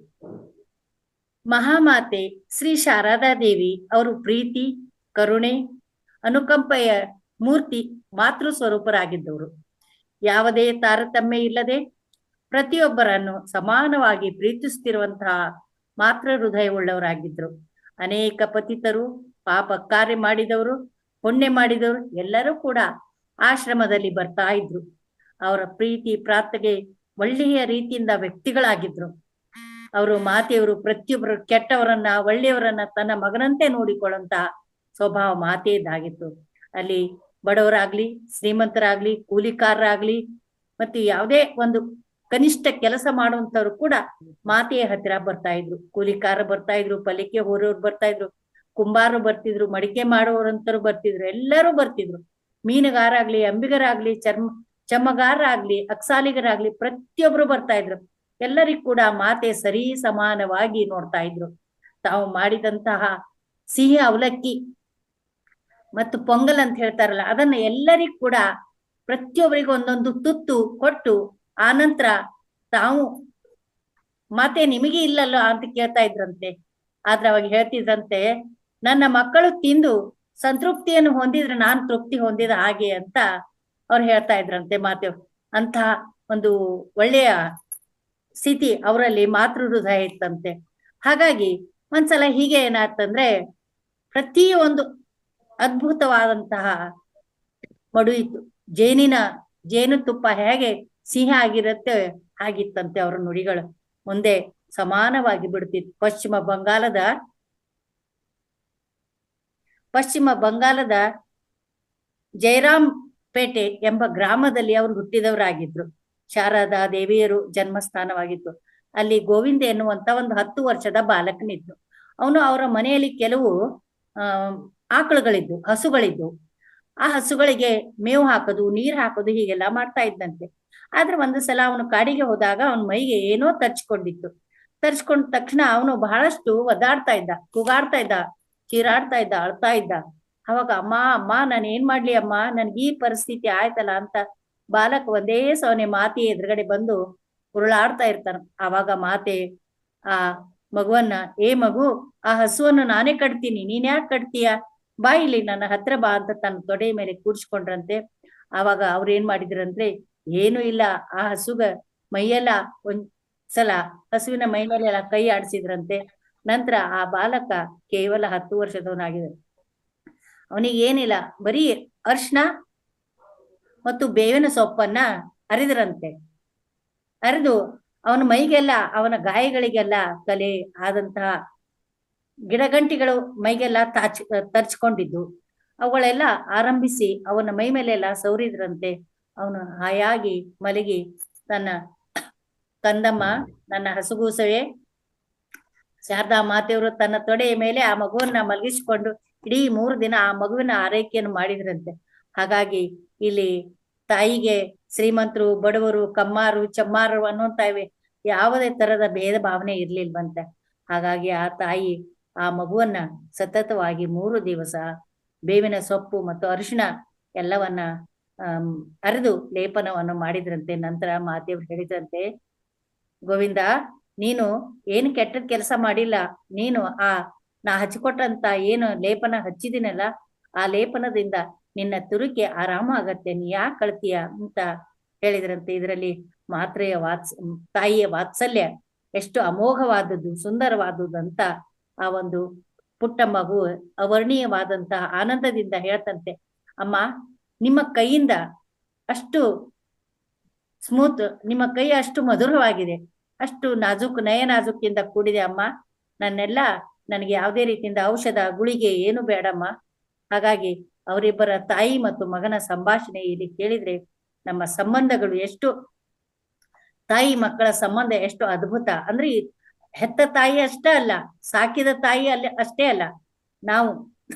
ಮಹಾಮಾತೆ ಶ್ರೀ ಶಾರದಾ ದೇವಿ ಅವರು ಪ್ರೀತಿ, ಕರುಣೆ, ಅನುಕಂಪೆಯ ಮೂರ್ತಿ, ಮಾತೃ ಸ್ವರೂಪರಾಗಿದ್ದವರು. ಯಾವುದೇ ತಾರತಮ್ಯ ಇಲ್ಲದೆ ಪ್ರತಿಯೊಬ್ಬರನ್ನು ಸಮಾನವಾಗಿ ಪ್ರೀತಿಸುತ್ತಿರುವಂತಹ ಮಾತೃ ಹೃದಯವುಳ್ಳವರಾಗಿದ್ರು. ಅನೇಕ ಪತಿತರು, ಪಾಪ ಕಾರ್ಯ ಮಾಡಿದವರು, ಪುಣ್ಯ ಮಾಡಿದವರು ಎಲ್ಲರೂ ಕೂಡ ಆಶ್ರಮದಲ್ಲಿ ಬರ್ತಾ ಇದ್ರು. ಅವರ ಪ್ರೀತಿ ಪ್ರಾರ್ಥನೆಗೆ ಒಳ್ಳೆಯ ರೀತಿಯಿಂದ ವ್ಯಕ್ತಿಗಳಾಗಿದ್ರು. ಅವರು ಮಾತೆಯವರು ಪ್ರತಿಯೊಬ್ಬರು ಕೆಟ್ಟವರನ್ನ ಒಳ್ಳೆಯವರನ್ನ ತನ್ನ ಮಗನಂತೆ ನೋಡಿಕೊಳ್ಳುವಂತ ಸ್ವಭಾವ ಮಾತೆಯದ್ದಾಗಿತ್ತು. ಅಲ್ಲಿ ಬಡವರಾಗ್ಲಿ, ಶ್ರೀಮಂತರಾಗ್ಲಿ, ಕೂಲಿಕಾರರಾಗ್ಲಿ, ಮತ್ತು ಯಾವುದೇ ಒಂದು ಕನಿಷ್ಠ ಕೆಲಸ ಮಾಡುವಂತವ್ರು ಕೂಡ ಮಾತೆಯ ಹತ್ತಿರ ಬರ್ತಾ ಇದ್ರು. ಕೂಲಿಕಾರ ಬರ್ತಾ ಇದ್ರು, ಪಲಿಕೆ ಹೋರೋರು ಬರ್ತಾ ಇದ್ರು, ಕುಂಬಾರರು ಬರ್ತಿದ್ರು, ಮಡಿಕೆ ಮಾಡುವವರಂತರು ಬರ್ತಿದ್ರು, ಎಲ್ಲರೂ ಬರ್ತಿದ್ರು. ಮೀನುಗಾರಾಗ್ಲಿ, ಅಂಬಿಗರಾಗ್ಲಿ, ಚಮ್ಮಗಾರರಾಗ್ಲಿ, ಅಕ್ಸಾಲಿಗರಾಗ್ಲಿ ಪ್ರತಿಯೊಬ್ರು ಬರ್ತಾ ಇದ್ರು. ಎಲ್ಲರಿಗೂ ಕೂಡ ಮಾತೆ ಸರಿ ಸಮಾನವಾಗಿ ನೋಡ್ತಾ ಇದ್ರು. ತಾವು ಮಾಡಿದಂತಹ ಸಿಹಿ ಅವಲಕ್ಕಿ ಮತ್ತು ಪೊಂಗಲ್ ಅಂತ ಹೇಳ್ತಾರಲ್ಲ, ಅದನ್ನ ಎಲ್ಲರಿಗೂ ಕೂಡ ಪ್ರತಿಯೊಬ್ಬರಿಗೂ ಒಂದೊಂದು ತುತ್ತು ಕೊಟ್ಟು ಆನಂತರ ತಾವು ಮಾತೆ ನಿಮಗೆ ಇಲ್ಲಲ್ಲ ಅಂತ ಕೇಳ್ತಾ ಇದ್ರಂತೆ. ಆದ್ರೆ ಅವಾಗ ಹೇಳ್ತಿದ್ರಂತೆ, ನನ್ನ ಮಕ್ಕಳು ತಿಂದು ಸಂತೃಪ್ತಿಯನ್ನು ಹೊಂದಿದ್ರೆ ನಾನು ತೃಪ್ತಿ ಹೊಂದಿದ ಹಾಗೆ ಅಂತ ಅವ್ರು ಹೇಳ್ತಾ ಇದ್ರಂತೆ ಮಾತೆ. ಅಂತಹ ಒಂದು ಒಳ್ಳೆಯ ಸ್ಥಿತಿ ಅವರಲ್ಲಿ ಮಾತೃ ಹೃದಯ ಇತ್ತಂತೆ. ಹಾಗಾಗಿ ಒಂದ್ಸಲ ಹೀಗೆ ಏನಾಯ್ತಂದ್ರೆ, ಪ್ರತಿಯೊಂದು ಅದ್ಭುತವಾದಂತಹ ಮಡುಯಿತು. ಜೇನುತುಪ್ಪ ಹೇಗೆ ಸಿಹಿ ಆಗಿರುತ್ತೆ ಆಗಿತ್ತಂತೆ ಅವರ ನುಡಿಗಳು. ಮುಂದೆ ಸಮಾನವಾಗಿ ಬಿಡ್ತಿತ್ತು. ಪಶ್ಚಿಮ ಬಂಗಾಲದ ಜಯರಾಮ್ ಪೇಟೆ ಎಂಬ ಗ್ರಾಮದಲ್ಲಿ ಅವರು ಹುಟ್ಟಿದವರಾಗಿದ್ರು. ಶಾರದಾ ದೇವಿಯರು ಜನ್ಮಸ್ಥಾನವಾಗಿತ್ತು. ಅಲ್ಲಿ ಗೋವಿಂದ ಎನ್ನುವಂತ ಒಂದು 10 ವರ್ಷದ ಬಾಲಕನಿದ್ದು. ಅವನು ಅವರ ಮನೆಯಲ್ಲಿ ಕೆಲವು ಆಕಳುಗಳಿದ್ದು, ಹಸುಗಳಿದ್ದು. ಆ ಹಸುಗಳಿಗೆ ಮೇವು ಹಾಕೋದು, ನೀರು ಹಾಕೋದು ಹೀಗೆಲ್ಲ ಮಾಡ್ತಾ ಇದ್ದಂತೆ. ಆದ್ರೆ ಒಂದು ಸಲ ಅವನು ಕಾಡಿಗೆ ಹೋದಾಗ ಅವನ ಮೈಗೆ ಏನೋ ತರ್ಚ್ಕೊಂಡಿತ್ತು. ತರ್ಚ್ಕೊಂಡ ತಕ್ಷಣ ಅವನು ಬಹಳಷ್ಟು ಒದ್ದಾಡ್ತಾ ಇದ್ದ, ಕೂಗಾಡ್ತಾ ಇದ್ದ, ಚೀರಾಡ್ತಾ ಇದ್ದ, ಅಳ್ತಾ ಇದ್ದ. ಅವಾಗ ಅಮ್ಮ ನಾನು ಏನ್ ಮಾಡ್ಲಿ ಅಮ್ಮ, ನನ್ಗೆ ಈ ಪರಿಸ್ಥಿತಿ ಆಯ್ತಲ್ಲ ಅಂತ ಬಾಲಕ ಒಂದೇ ಸವನೆ ಮಾತೆ ಎದುರುಗಡೆ ಬಂದು ಉರುಳಾಡ್ತಾ ಇರ್ತಾನ. ಆವಾಗ ಮಾತೆ ಆ ಮಗುವನ್ನ, ಏ ಮಗು, ಆ ಹಸುವನ್ನು ನಾನೇ ಕಟ್ತೀನಿ, ನೀನ್ ಯಾಕೆ ಕಟ್ತೀಯ, ಬಾ ಇಲ್ಲಿ ನನ್ನ ಹತ್ರ ಬಾ ಅಂತ ತನ್ನ ತೊಡೆ ಮೇಲೆ ಕೂಡ್ಸ್ಕೊಂಡ್ರಂತೆ. ಆವಾಗ ಅವ್ರ ಏನ್ ಮಾಡಿದ್ರಂದ್ರೆ, ಏನು ಇಲ್ಲ, ಆ ಹಸುಗ ಮೈಯೆಲ್ಲ ಒಂದ್ಸಲ ಹಸುವಿನ ಮೈ ಮೇಲೆ ಎಲ್ಲ ಕೈ ಆಡಿಸಿದ್ರಂತೆ. ನಂತರ ಆ ಬಾಲಕ ಕೇವಲ 10 ವರ್ಷದವನಾಗಿದೆ. ಅವನಿಗೆ ಏನಿಲ್ಲ, ಬರೀ ಅರ್ಶನ ಮತ್ತು ಬೇವಿನ ಸೊಪ್ಪನ್ನ ಅರಿದ್ರಂತೆ. ಅರಿದು ಅವನ ಮೈಗೆಲ್ಲ, ಅವನ ಗಾಯಗಳಿಗೆಲ್ಲ ಕಲೆ ಆದಂತಹ ಗಿಡಗಂಟಿಗಳು ಮೈಗೆಲ್ಲ ತರ್ಚ್ಕೊಂಡಿದ್ದು ಅವುಗಳೆಲ್ಲ ಆರಂಭಿಸಿ ಅವನ ಮೈ ಮೇಲೆಲ್ಲ ಸೌರಿದ್ರಂತೆ. ಅವನು ಹಾಯಾಗಿ ಮಲಗಿ, ನನ್ನ ಕಂದಮ್ಮ, ನನ್ನ ಹಸುಗೂಸವೇ, ಶಾರದಾ ಮಾತೆಯವರು ತನ್ನ ತೊಡೆಯ ಮೇಲೆ ಆ ಮಗುವನ್ನ ಮಲಗಿಸಿಕೊಂಡು ಇಡೀ 3 ದಿನ ಆ ಮಗುವಿನ ಆರೈಕೆಯನ್ನು ಮಾಡಿದ್ರಂತೆ. ಹಾಗಾಗಿ ಇಲ್ಲಿ ತಾಯಿಗೆ ಶ್ರೀಮಂತರು, ಬಡವರು, ಕಮ್ಮಾರು, ಚಮ್ಮಾರು ಅನ್ನುವಂತ ಯಾವುದೇ ತರದ ಭೇದ ಭಾವನೆ ಇರ್ಲಿಲ್ವಂತೆ. ಹಾಗಾಗಿ ಆ ತಾಯಿ ಆ ಮಗುವನ್ನ ಸತತವಾಗಿ 3 ದಿವಸ ಬೇವಿನ ಸೊಪ್ಪು ಮತ್ತು ಅರಿಶಿಣ ಎಲ್ಲವನ್ನ ಅರೆದು ಲೇಪನವನ್ನು ಮಾಡಿದ್ರಂತೆ. ನಂತರ ಮಾತೆಯವರು ಹೇಳಿದ್ರಂತೆ, ಗೋವಿಂದ, ನೀನು ಏನು ಕೆಟ್ಟ ಕೆಲಸ ಮಾಡಿಲ್ಲ, ನೀನು ನಾ ಹಚ್ಚಿಕೊಟ್ಟಂತ ಏನು ಲೇಪನ ಹಚ್ಚಿದಿನಲ್ಲ, ಆ ಲೇಪನದಿಂದ ನಿನ್ನ ತುರುಕಿ ಆರಾಮ ಆಗತ್ತೆ, ನೀ ಯಾಕೆ ಕಳ್ತೀಯ ಅಂತ ಹೇಳಿದ್ರಂತೆ ಇದರಲ್ಲಿ ತಾಯಿಯ ವಾತ್ಸಲ್ಯ ಎಷ್ಟು ಅಮೋಘವಾದದ್ದು, ಸುಂದರವಾದದ್ದು ಅಂತ ಆ ಒಂದು ಪುಟ್ಟ ಮಗು ಅವರ್ಣೀಯವಾದಂತಹ ಆನಂದದಿಂದ ಹೇಳ್ತಂತೆ, ಅಮ್ಮ ನಿಮ್ಮ ಕೈಯಿಂದ ಅಷ್ಟು ಸ್ಮೂತ್, ನಿಮ್ಮ ಕೈ ಅಷ್ಟು ಮಧುರವಾಗಿದೆ, ಅಷ್ಟು ನಯ ನಾಜೂಕಿಂದ ಕೂಡಿದೆ ಅಮ್ಮ, ನನಗೆ ಯಾವುದೇ ರೀತಿಯಿಂದ ಔಷಧ ಗುಳಿಗೆ ಏನು ಬೇಡಮ್ಮ. ಹಾಗಾಗಿ ಅವರಿಬ್ಬರ ತಾಯಿ ಮತ್ತು ಮಗನ ಸಂಭಾಷಣೆ ಇಲ್ಲಿ ಕೇಳಿದ್ರೆ ನಮ್ಮ ಸಂಬಂಧಗಳು ಎಷ್ಟು, ತಾಯಿ ಮಕ್ಕಳ ಸಂಬಂಧ ಎಷ್ಟು ಅದ್ಭುತ ಅಂದ್ರೆ ಹೆತ್ತ ತಾಯಿ ಅಷ್ಟೇ ಅಲ್ಲ, ಸಾಕಿದ ತಾಯಿ ಅಷ್ಟೇ ಅಲ್ಲ, ನಾವು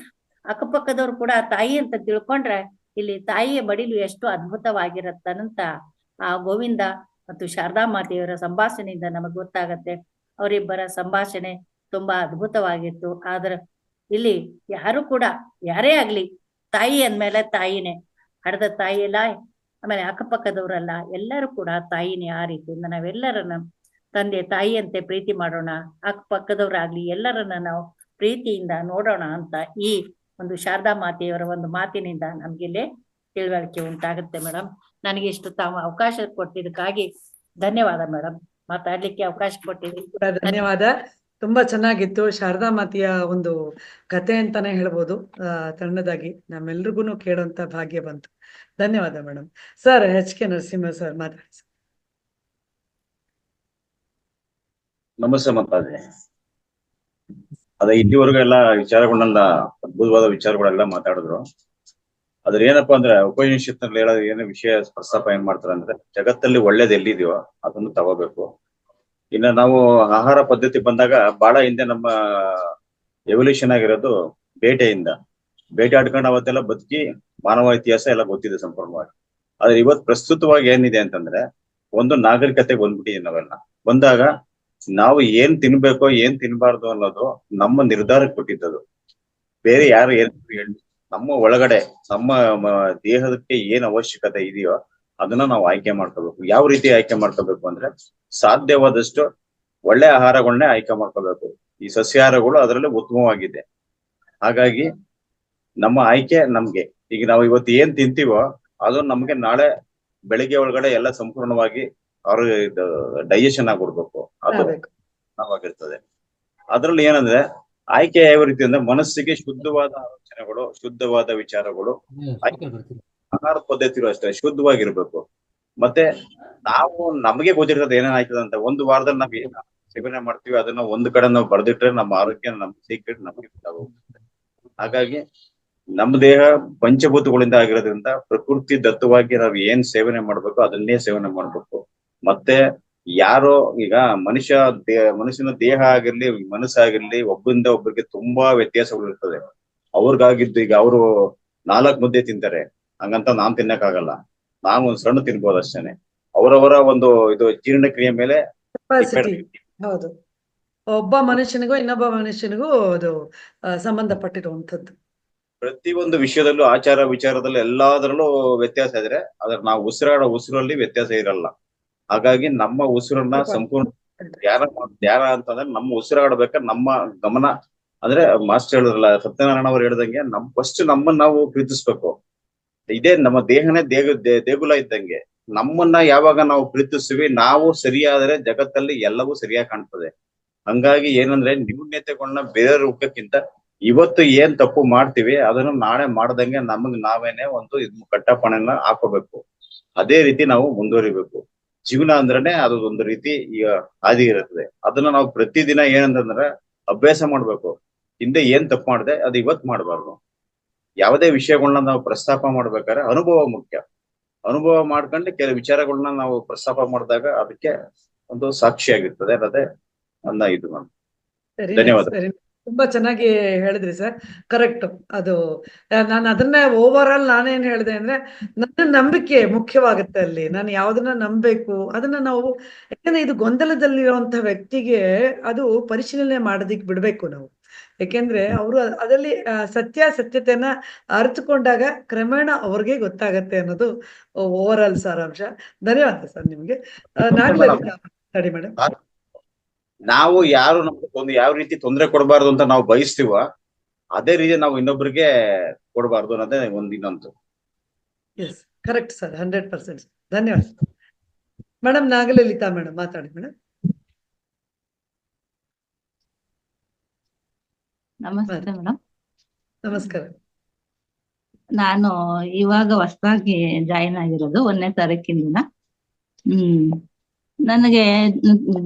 ಅಕ್ಕಪಕ್ಕದವ್ರು ಕೂಡ ತಾಯಿ ಅಂತ ತಿಳ್ಕೊಂಡ್ರೆ ಇಲ್ಲಿ ತಾಯಿಯ ಬಡಿಲು ಎಷ್ಟು ಅದ್ಭುತವಾಗಿರತ್ತಂತ ಆ ಗೋವಿಂದ ಮತ್ತು ಶಾರದಾ ಮಾತೆಯವರ ಸಂಭಾಷಣೆಯಿಂದ ನಮಗೆ ಗೊತ್ತಾಗತ್ತೆ. ಅವರಿಬ್ಬರ ಸಂಭಾಷಣೆ ತುಂಬಾ ಅದ್ಭುತವಾಗಿತ್ತು. ಆದ್ರೆ ಇಲ್ಲಿ ಯಾರು ಕೂಡ ಯಾರೇ ಆಗ್ಲಿ ತಾಯಿ ಅಂದ್ಮೇಲೆ ತಾಯಿನೇ, ಹಡದ ತಾಯಿ ಎಲ್ಲ, ಆಮೇಲೆ ಅಕ್ಕಪಕ್ಕದವರಲ್ಲ, ಎಲ್ಲರೂ ಕೂಡ ತಾಯಿನೇ. ಆ ರೀತಿಯಿಂದ ನಾವೆಲ್ಲರನ್ನ ತಂದೆ ತಾಯಿಯಂತೆ ಪ್ರೀತಿ ಮಾಡೋಣ, ಅಕ್ಕಪಕ್ಕದವ್ರಾಗ್ಲಿ ಎಲ್ಲರನ್ನ ನಾವು ಪ್ರೀತಿಯಿಂದ ನೋಡೋಣ ಅಂತ ಈ ಒಂದು ಶಾರದಾ ಮಾತೆಯವರ ಒಂದು ಮಾತಿನಿಂದ ನಮ್ಗಿಲ್ಲೇ ತಿಳುವಳಿಕೆ ಉಂಟಾಗುತ್ತೆ. ಮೇಡಮ್, ನನಗೆ ಇಷ್ಟು ತಾವು ಅವಕಾಶ ಕೊಟ್ಟಿದ್ದಕ್ಕಾಗಿ ಧನ್ಯವಾದ ಮೇಡಮ್. ಮಾತಾಡ್ಲಿಕ್ಕೆ ಅವಕಾಶ ಕೊಟ್ಟಿದ್ದೀವಿ. ಧನ್ಯವಾದ. ತುಂಬಾ ಚೆನ್ನಾಗಿತ್ತು. ಶಾರದಾ ಮಾತೆಯ ಒಂದು ಕತೆ ಅಂತಾನೆ ಹೇಳ್ಬೋದು. ತಣ್ಣದಾಗಿ ನಮ್ಮೆಲ್ರಿಗೂ ಕೇಳುವಂತ ಭಾಗ್ಯ ಬಂತು. ಧನ್ಯವಾದ madam. Sir HK Narasimha sir ಮಾತಾಡಿ. ನಮಸ್ತೆ ಮಾತಾಡಿ. ಅದೇ ಇಲ್ಲಿವರೆಗೂ ಎಲ್ಲ ವಿಚಾರಗಳನ್ನ ಅದ್ಭುತವಾದ ವಿಚಾರಗಳೆಲ್ಲ ಮಾತಾಡಿದ್ರು. ಅದ್ರ ಏನಪ್ಪಾ ಅಂದ್ರೆ ಉಪನಿಷತ್ ನಲ್ಲಿ ಹೇಳೋದು ಏನು ವಿಷಯ ಪ್ರಸ್ತಾಪ ಏನ್ ಮಾಡ್ತಾರೆ ಅಂದ್ರೆ, ಜಗತ್ತಲ್ಲಿ ಒಳ್ಳೇದು ಎಲ್ಲಿದೆಯೋ ಅದನ್ನು ತಗೋಬೇಕು. ಇನ್ನ ನಾವು ಆಹಾರ ಪದ್ಧತಿ ಬಂದಾಗ ಬಹಳ ಹಿಂದೆ ನಮ್ಮ ಎವಲ್ಯೂಷನ್ ಆಗಿರೋದು ಬೇಟೆ ಆಡ್ಕೊಂಡು ಅವತ್ತೆಲ್ಲ ಬದುಕಿ ಮಾನವ ಇತಿಹಾಸ ಎಲ್ಲ ಗೊತ್ತಿದೆ ಸಂಪೂರ್ಣವಾಗಿ. ಆದ್ರೆ ಇವತ್ತು ಪ್ರಸ್ತುತವಾಗಿ ಏನಿದೆ ಅಂತಂದ್ರೆ, ಒಂದು ನಾಗರಿಕತೆಗೆ ಬಂದ್ಬಿಟ್ಟಿದೆ. ನಾವೆಲ್ಲ ಬಂದಾಗ ನಾವು ಏನ್ ತಿನ್ಬೇಕೋ ಏನ್ ತಿನ್ಬಾರ್ದು ಅನ್ನೋದು ನಮ್ಮ ನಿರ್ಧಾರಕ್ಕೆ ಕೊಟ್ಟಿದ್ದದು. ಬೇರೆ ಯಾರು ಏನ್ ಹೇಳಿ, ನಮ್ಮ ಒಳಗಡೆ ನಮ್ಮ ದೇಹದಕ್ಕೆ ಏನ್ ಅವಶ್ಯಕತೆ ಇದೆಯೋ ಅದನ್ನ ನಾವು ಆಯ್ಕೆ ಮಾಡ್ಕೋಬೇಕು. ಯಾವ ರೀತಿ ಆಯ್ಕೆ ಮಾಡ್ಕೋಬೇಕು ಅಂದ್ರೆ, ಸಾಧ್ಯವಾದಷ್ಟು ಒಳ್ಳೆ ಆಹಾರಗಳನ್ನೇ ಆಯ್ಕೆ ಮಾಡ್ಕೋಬೇಕು. ಈ ಸಸ್ಯಾಹಾರಗಳು ಅದರಲ್ಲಿ ಉತ್ತಮವಾಗಿದೆ. ಹಾಗಾಗಿ ನಮ್ಮ ಆಯ್ಕೆ ನಮ್ಗೆ, ಈಗ ನಾವು ಇವತ್ತು ಏನ್ ತಿಂತೀವೋ ಅದು ನಮ್ಗೆ ನಾಳೆ ಬೆಳಿಗ್ಗೆ ಒಳಗಡೆ ಎಲ್ಲ ಸಂಪೂರ್ಣವಾಗಿ ಅವ್ರ ಡೈಜೆಷನ್ ಆಗ್ಬಿಡ್ಬೇಕು. ಅದು ಆಗಿರ್ತದೆ. ಅದ್ರಲ್ಲಿ ಏನಂದ್ರೆ ಆಯ್ಕೆ ಯಾವ ರೀತಿ ಅಂದ್ರೆ, ಮನಸ್ಸಿಗೆ ಶುದ್ಧವಾದ ಆಲೋಚನೆಗಳು, ಶುದ್ಧವಾದ ವಿಚಾರಗಳು, ಆಹಾರ ಪದ್ಧತಿಗಳು ಅಷ್ಟೇ ಶುದ್ಧವಾಗಿರ್ಬೇಕು. ಮತ್ತೆ ನಾವು ನಮಗೆ ಗೊತ್ತಿರ್ತದೆ ಏನೇನ್ ಆಯ್ತದ ಅಂತ. ಒಂದು ವಾರದಲ್ಲಿ ನಾವ್ ಏನ್ ಸೇವನೆ ಮಾಡ್ತೀವಿ ಅದನ್ನ ಒಂದು ಕಡೆ ನಾವು ಬರ್ದಿಟ್ರೆ ನಮ್ಮ ಆರೋಗ್ಯ, ನಮ್ಮ ಸೀಕ್ರೆಟ್ ನಮಗೆ ಗೊತ್ತಾಗುತ್ತೆ. ಹಾಗಾಗಿ ನಮ್ಮ ದೇಹ ಪಂಚಭೂತಗಳಿಂದ ಆಗಿರೋದ್ರಿಂದ ಪ್ರಕೃತಿ ದತ್ತವಾಗಿ ನಾವ್ ಏನ್ ಸೇವನೆ ಮಾಡ್ಬೇಕು ಅದನ್ನೇ ಸೇವನೆ ಮಾಡ್ಬೇಕು. ಮತ್ತೆ ಯಾರೋ ಈಗ ಮನುಷ್ಯನ ದೇಹ ಆಗಿರ್ಲಿ ಮನಸ್ಸಾಗಿರ್ಲಿ ಒಬ್ಬರಿಂದ ಒಬ್ಬರಿಗೆ ತುಂಬಾ ವ್ಯತ್ಯಾಸಗಳು ಇರ್ತದೆ. ಅವ್ರಿಗಾಗಿದ್ದು ಈಗ ಅವರು 4 ಮುದ್ದೆ ತಿಂತಾರೆ, ಹಂಗಂತ ನಾನ್ ತಿನ್ನಕ್ಕಾಗಲ್ಲ. ನಾನು ಒಂದ್ ಸಣ್ಣ ತಿನ್ಬೋದು ಅಷ್ಟೇನೆ. ಅವರವರ ಒಂದು ಇದು ಜೀರ್ಣಕ್ರಿಯೆ ಮೇಲೆ ಹೌದು. ಒಬ್ಬ ಮನುಷ್ಯನಿಗೂ ಇನ್ನೊಬ್ಬ ಮನುಷ್ಯನಿಗೂ ಅದು ಸಂಬಂಧಪಟ್ಟಿರುವಂತದ್ದು. ಪ್ರತಿಯೊಂದು ವಿಷಯದಲ್ಲೂ ಆಚಾರ ವಿಚಾರದಲ್ಲಿ ಎಲ್ಲಾದ್ರಲ್ಲೂ ವ್ಯತ್ಯಾಸ ಇದ್ರೆ, ಅದ್ರ ನಾವು ಉಸಿರಲ್ಲಿ ವ್ಯತ್ಯಾಸ ಇರಲ್ಲ. ಹಾಗಾಗಿ ನಮ್ಮ ಉಸಿರನ್ನ ಸಂಪೂರ್ಣ ಧ್ಯಾನ ಅಂತಂದ್ರೆ, ನಮ್ಮ ಉಸಿರಾಡ್ಬೇಕಾದ್ರೆ ನಮ್ಮ ಗಮನ ಅಂದ್ರೆ ಮಾಸ್ಟರ್ ಹೇಳಿದ್ರಲ್ಲ, ಸತ್ಯನಾರಾಯಣ ಅವ್ರು ಹೇಳ್ದಂಗೆ ಫಸ್ಟ್ ನಮ್ಮನ್ನ ನಾವು ಪ್ರೀತಿಸ್ಬೇಕು. ಇದೇ ನಮ್ಮ ದೇಹನೇ ದೇಗುಲ ಇದ್ದಂಗೆ. ನಮ್ಮನ್ನ ಯಾವಾಗ ನಾವು ಪ್ರೀತಿಸ್ತೀವಿ, ನಾವು ಸರಿಯಾದ್ರೆ ಜಗತ್ತಲ್ಲಿ ಎಲ್ಲವೂ ಸರಿಯಾಗಿ ಕಾಣ್ತದೆ. ಹಂಗಾಗಿ ಏನಂದ್ರೆ, ನ್ಯೂನ್ಯತೆಗಳನ್ನ ಬೇರೆ ರೂಪಕ್ಕಿಂತ ಇವತ್ತು ಏನ್ ತಪ್ಪು ಮಾಡ್ತೀವಿ ಅದನ್ನ ನಾಳೆ ಮಾಡ್ದಂಗೆ ನಮಗ್ ನಾವೇನೆ ಒಂದು ಕಟ್ಟಪ್ಪಣೆನ ಹಾಕೋಬೇಕು. ಅದೇ ರೀತಿ ನಾವು ಮುಂದುವರಿಬೇಕು. ಜೀವನ ಅಂದ್ರೇನೆ ಅದು ಒಂದು ರೀತಿ ಈಗ ಹಾದಿ ಇರುತ್ತದೆ. ಅದನ್ನ ನಾವು ಪ್ರತಿದಿನ ಏನಂತಂದ್ರೆ ಅಭ್ಯಾಸ ಮಾಡ್ಬೇಕು. ಹಿಂದೆ ಏನ್ ತಪ್ಪು ಮಾಡಿದೆ ಅದು ಇವತ್ತು ಮಾಡಬಾರ್ದು. ಯಾವುದೇ ವಿಷಯಗಳನ್ನ ನಾವು ಪ್ರಸ್ತಾಪ ಮಾಡ್ಬೇಕಾದ್ರೆ ಅನುಭವ ಮುಖ್ಯ. ಅನುಭವ ಮಾಡ್ಕೊಂಡು ಕೆಲವು ವಿಚಾರಗಳನ್ನ ನಾವು ಪ್ರಸ್ತಾಪ ಮಾಡಿದಾಗ ಅದಕ್ಕೆ ಒಂದು ಸಾಕ್ಷಿಯಾಗಿರ್ತದೆ ಅನ್ನೋದೇ ನನ್ನ ಇದು. ಧನ್ಯವಾದ. ತುಂಬಾ ಚೆನ್ನಾಗಿ ಹೇಳಿದ್ರಿ ಸರ್. ಕರೆಕ್ಟ್. ಅದು ನಾನು ಅದನ್ನೇ ಓವರ್ ಆಲ್ ನಾನೇನ್ ಹೇಳಿದೆ ಅಂದ್ರೆ, ನನ್ನ ನಂಬಿಕೆ ಮುಖ್ಯವಾಗುತ್ತೆ ಅಲ್ಲಿ. ನಾನು ಯಾವ್ದನ್ನ ನಂಬಬೇಕು ಅದನ್ನ ನಾವು, ಯಾಕಂದ್ರೆ ಇದು ಗೊಂದಲದಲ್ಲಿರುವಂತ ವ್ಯಕ್ತಿಗೆ ಅದು ಪರಿಶೀಲನೆ ಮಾಡೋದಿಕ್ ಬಿಡ್ಬೇಕು ನಾವು. ಯಾಕೆಂದ್ರೆ ಅವರು ಅದರಲ್ಲಿ ಸತ್ಯತೆಯನ್ನ ಅರಿತುಕೊಂಡಾಗ ಕ್ರಮೇಣ ಅವ್ರಿಗೆ ಗೊತ್ತಾಗತ್ತೆ ಅನ್ನೋದು ಓವರ್ ಆಲ್ ಸಾರಾಂಶ. ಧನ್ಯವಾದ ಸರ್ ನಿಮ್ಗೆ. ನಾಗಲಲಿತಾ ಮೇಡಮ್, ನಾವು ಯಾರು ನಮ್ಗೆ ಯಾವ ರೀತಿ ತೊಂದರೆ ಕೊಡಬಾರ್ದು ಅಂತ ನಾವು ಬಯಸ್ತೀವ, ಅದೇ ರೀತಿ ನಾವು ಇನ್ನೊಬ್ರಿಗೆ ಕೊಡಬಾರ್ದು ಅನ್ನೋದೇ ಇನ್ನೊಂದು. Yes correct sir, 100%. ಧನ್ಯವಾದ. ಮೇಡಮ್ ನಾಗಲಲಿತಾ ಮೇಡಮ್ ಮಾತಾಡಿ ಮೇಡಮ್. ನಮಸ್ತೆ ಮೇಡಮ್. ನಮಸ್ಕಾರ. ನಾನು ಇವಾಗ ಹೊಸದಾಗಿ ಜಾಯಿನ್ ಆಗಿರೋದು 1ನೇ ತಾರೀಕಿನ. ನನಗೆ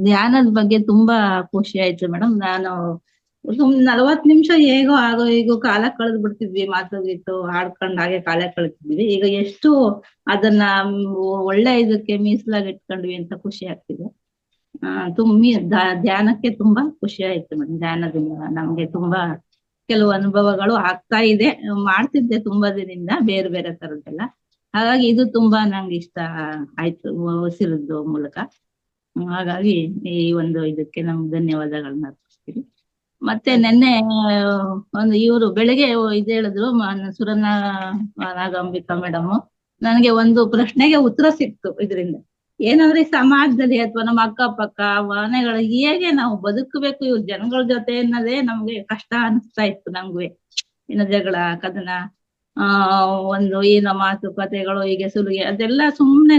ಧ್ಯಾನದ ಬಗ್ಗೆ ತುಂಬಾ ಖುಷಿ ಆಯ್ತು ಮೇಡಮ್. ನಾನು 40 ನಿಮಿಷ ಹೇಗೋ ಆಗೋ ಈಗ ಕಾಲ ಕಳೆದ್ ಬಿಡ್ತಿದ್ವಿ, ಮಾತಾಡಿಟ್ಟು ಹಾಡ್ಕೊಂಡ್ ಹಾಗೆ ಕಾಲ ಕಳಿತಿದ್ವಿ. ಈಗ ಎಷ್ಟು ಅದನ್ನ ಒಳ್ಳೆ ಇದಕ್ಕೆ ಮೀಸಲಾಗಿ ಇಟ್ಕೊಂಡ್ವಿ ಅಂತ ಖುಷಿ ಆಗ್ತಿದೆ. ಧ್ಯಾನಕ್ಕೆ ತುಂಬಾ ಖುಷಿ ಆಯ್ತು ಮೇಡಮ್. ಧ್ಯಾನದಿಂದ ನಮ್ಗೆ ತುಂಬಾ ಕೆಲವು ಅನುಭವಗಳು ಆಗ್ತಾ ಇದೆ. ಮಾಡ್ತಿದ್ದೆ ತುಂಬಾ ದಿನದಿಂದ ಬೇರೆ ಬೇರೆ ತರದ್ದೆಲ್ಲ. ಹಾಗಾಗಿ ಇದು ತುಂಬಾ ನಂಗೆ ಇಷ್ಟ ಆಯ್ತು ಉಸಿರದ್ದು ಮೂಲಕ. ಹಾಗಾಗಿ ಈ ಒಂದು ಇದಕ್ಕೆ ನಮ್ಗೆ ಧನ್ಯವಾದಗಳನ್ನ ಅರ್ಪಿಸ್ತೀವಿ. ಮತ್ತೆ ನೆನ್ನೆ ಒಂದು ಇವರು ಬೆಳಗ್ಗೆ ಇದು ಹೇಳಿದ್ರು ಸುರನ ನಾಗಾಂಬಿಕಾ ಮೇಡಮ್, ನನಗೆ ಒಂದು ಪ್ರಶ್ನೆಗೆ ಉತ್ತರ ಸಿಕ್ತು ಇದರಿಂದ. ಏನಂದ್ರೆ ಸಮಾಜದಲ್ಲಿ ಅಥವಾ ನಮ್ಮ ಅಕ್ಕಪಕ್ಕ ಮನೆಗಳ ಹೇಗೆ ನಾವು ಬದುಕಬೇಕು ಇವ್ರ ಜನಗಳ ಜೊತೆ ಅನ್ನೋದೇ ನಮ್ಗೆ ಕಷ್ಟ ಅನಿಸ್ತಾ ಇತ್ತು. ನಮ್ಗೆ ಇನ್ನು ಜಗಳ ಕದನ ಒಂದು ಏನೋ ಮಾತುಕತೆಗಳು ಹೀಗೆ ಸುಲಿಗೆ ಅದೆಲ್ಲ ಸುಮ್ನೆ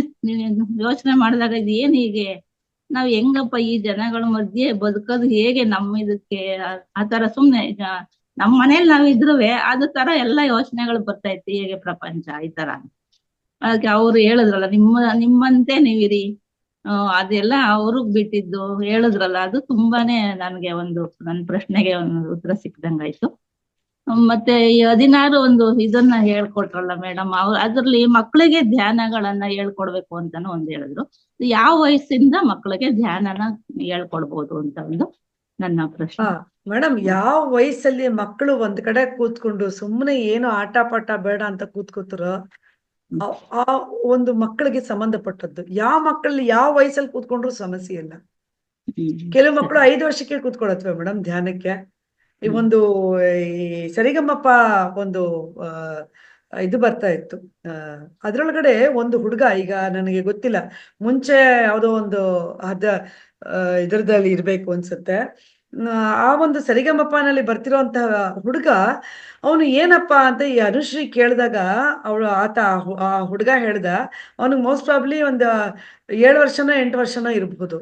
ಯೋಚನೆ ಮಾಡಿದಾಗ ಇದು ಏನ್ ಹೀಗೆ ನಾವ್ ಹೆಂಗಪ್ಪ ಈ ಜನಗಳ ಮಧ್ಯೆ ಬದುಕೋದು ಹೇಗೆ, ನಮ್ಮ ಇದಕ್ಕೆ ಆತರ ಸುಮ್ನೆ ನಮ್ಮ ಮನೇಲಿ ನಾವ್ ಇದ್ರುವೆ ಅದ ತರ ಎಲ್ಲ ಯೋಚನೆಗಳು ಬರ್ತಾ ಇತ್ತು, ಹೇಗೆ ಪ್ರಪಂಚ ಈ ತರ. ಅದಕ್ಕೆ ಅವ್ರು ಹೇಳಿದ್ರಲ್ಲ ನಿಮ್ಮಂತೆ ನೀವಿರಿ, ಅದೆಲ್ಲ ಅವ್ರಿಗೆ ಬಿಟ್ಟಿದ್ದು ಹೇಳಿದ್ರಲ್ಲ, ಅದು ತುಂಬಾನೇ ನನ್ಗೆ ನನ್ನ ಪ್ರಶ್ನೆಗೆ ಒಂದು ಉತ್ತರ ಸಿಕ್ದಂಗಾಯ್ತು. ಮತ್ತೆ ಈ 16 ಒಂದು ಇದನ್ನ ಹೇಳ್ಕೊಟ್ರಲ್ಲ ಮೇಡಮ್, ಅದ್ರಲ್ಲಿ ಮಕ್ಕಳಿಗೆ ಧ್ಯಾನಗಳನ್ನ ಹೇಳ್ಕೊಡ್ಬೇಕು ಅಂತಾನು ಒಂದ್ ಹೇಳಿದ್ರು. ಯಾವ ವಯಸ್ಸಿಂದ ಮಕ್ಕಳಿಗೆ ಧ್ಯಾನನ ಹೇಳ್ಕೊಡ್ಬೋದು ಅಂತ ಒಂದು ನನ್ನ ಪ್ರಶ್ನೆ. ಮೇಡಮ್, ಯಾವ ವಯಸ್ಸಲ್ಲಿ ಮಕ್ಕಳು ಒಂದ್ ಕಡೆ ಕೂತ್ಕೊಂಡು ಸುಮ್ಮನೆ ಏನು ಆಟ ಪಾಠ ಬೇಡ ಅಂತ ಕೂತ್ಕೋತಾರೋ ಆ ಒಂದು ಮಕ್ಕಳಿಗೆ ಸಂಬಂಧಪಟ್ಟದ್ದು. ಯಾವ ಮಕ್ಕಳಲ್ಲಿ ಯಾವ ವಯಸ್ಸಲ್ಲಿ ಕೂತ್ಕೊಂಡ್ರು ಸಮಸ್ಯೆ ಇಲ್ಲ. ಕೆಲವು ಮಕ್ಕಳು 5 ವರ್ಷಕ್ಕೆ ಕೂತ್ಕೊಳತ್ವೆ ಮೇಡಮ್ ಧ್ಯಾನಕ್ಕೆ. ಈ ಒಂದು ಈ ಸರಿಗಮ್ಮಪ್ಪ ಒಂದು ಇದು ಬರ್ತಾ ಇತ್ತು, ಅದ್ರೊಳಗಡೆ ಒಂದು ಹುಡುಗ, ಈಗ ನನಗೆ ಗೊತ್ತಿಲ್ಲ, ಮುಂಚೆ ಯಾವುದೋ ಒಂದು ಇದರದಲ್ಲಿ ಇರ್ಬೇಕು ಅನ್ಸುತ್ತೆ, ಆ ಒಂದು ಸರಿಗಮಪ್ಪನಲ್ಲಿ ಬರ್ತಿರೋಂತಹ ಹುಡುಗ, ಅವನು ಏನಪ್ಪಾ ಅಂತ ಈ ಅನುಶ್ರೀ ಕೇಳಿದಾಗ ಆ ಹುಡುಗ ಹೇಳ್ದ, ಅವನಿಗೆ ಮೋಸ್ಟ್ ಪ್ರಾಬ್ಲಿ ಒಂದು 7 ವರ್ಷನೋ 8 ವರ್ಷನೋ ಇರ್ಬೋದು.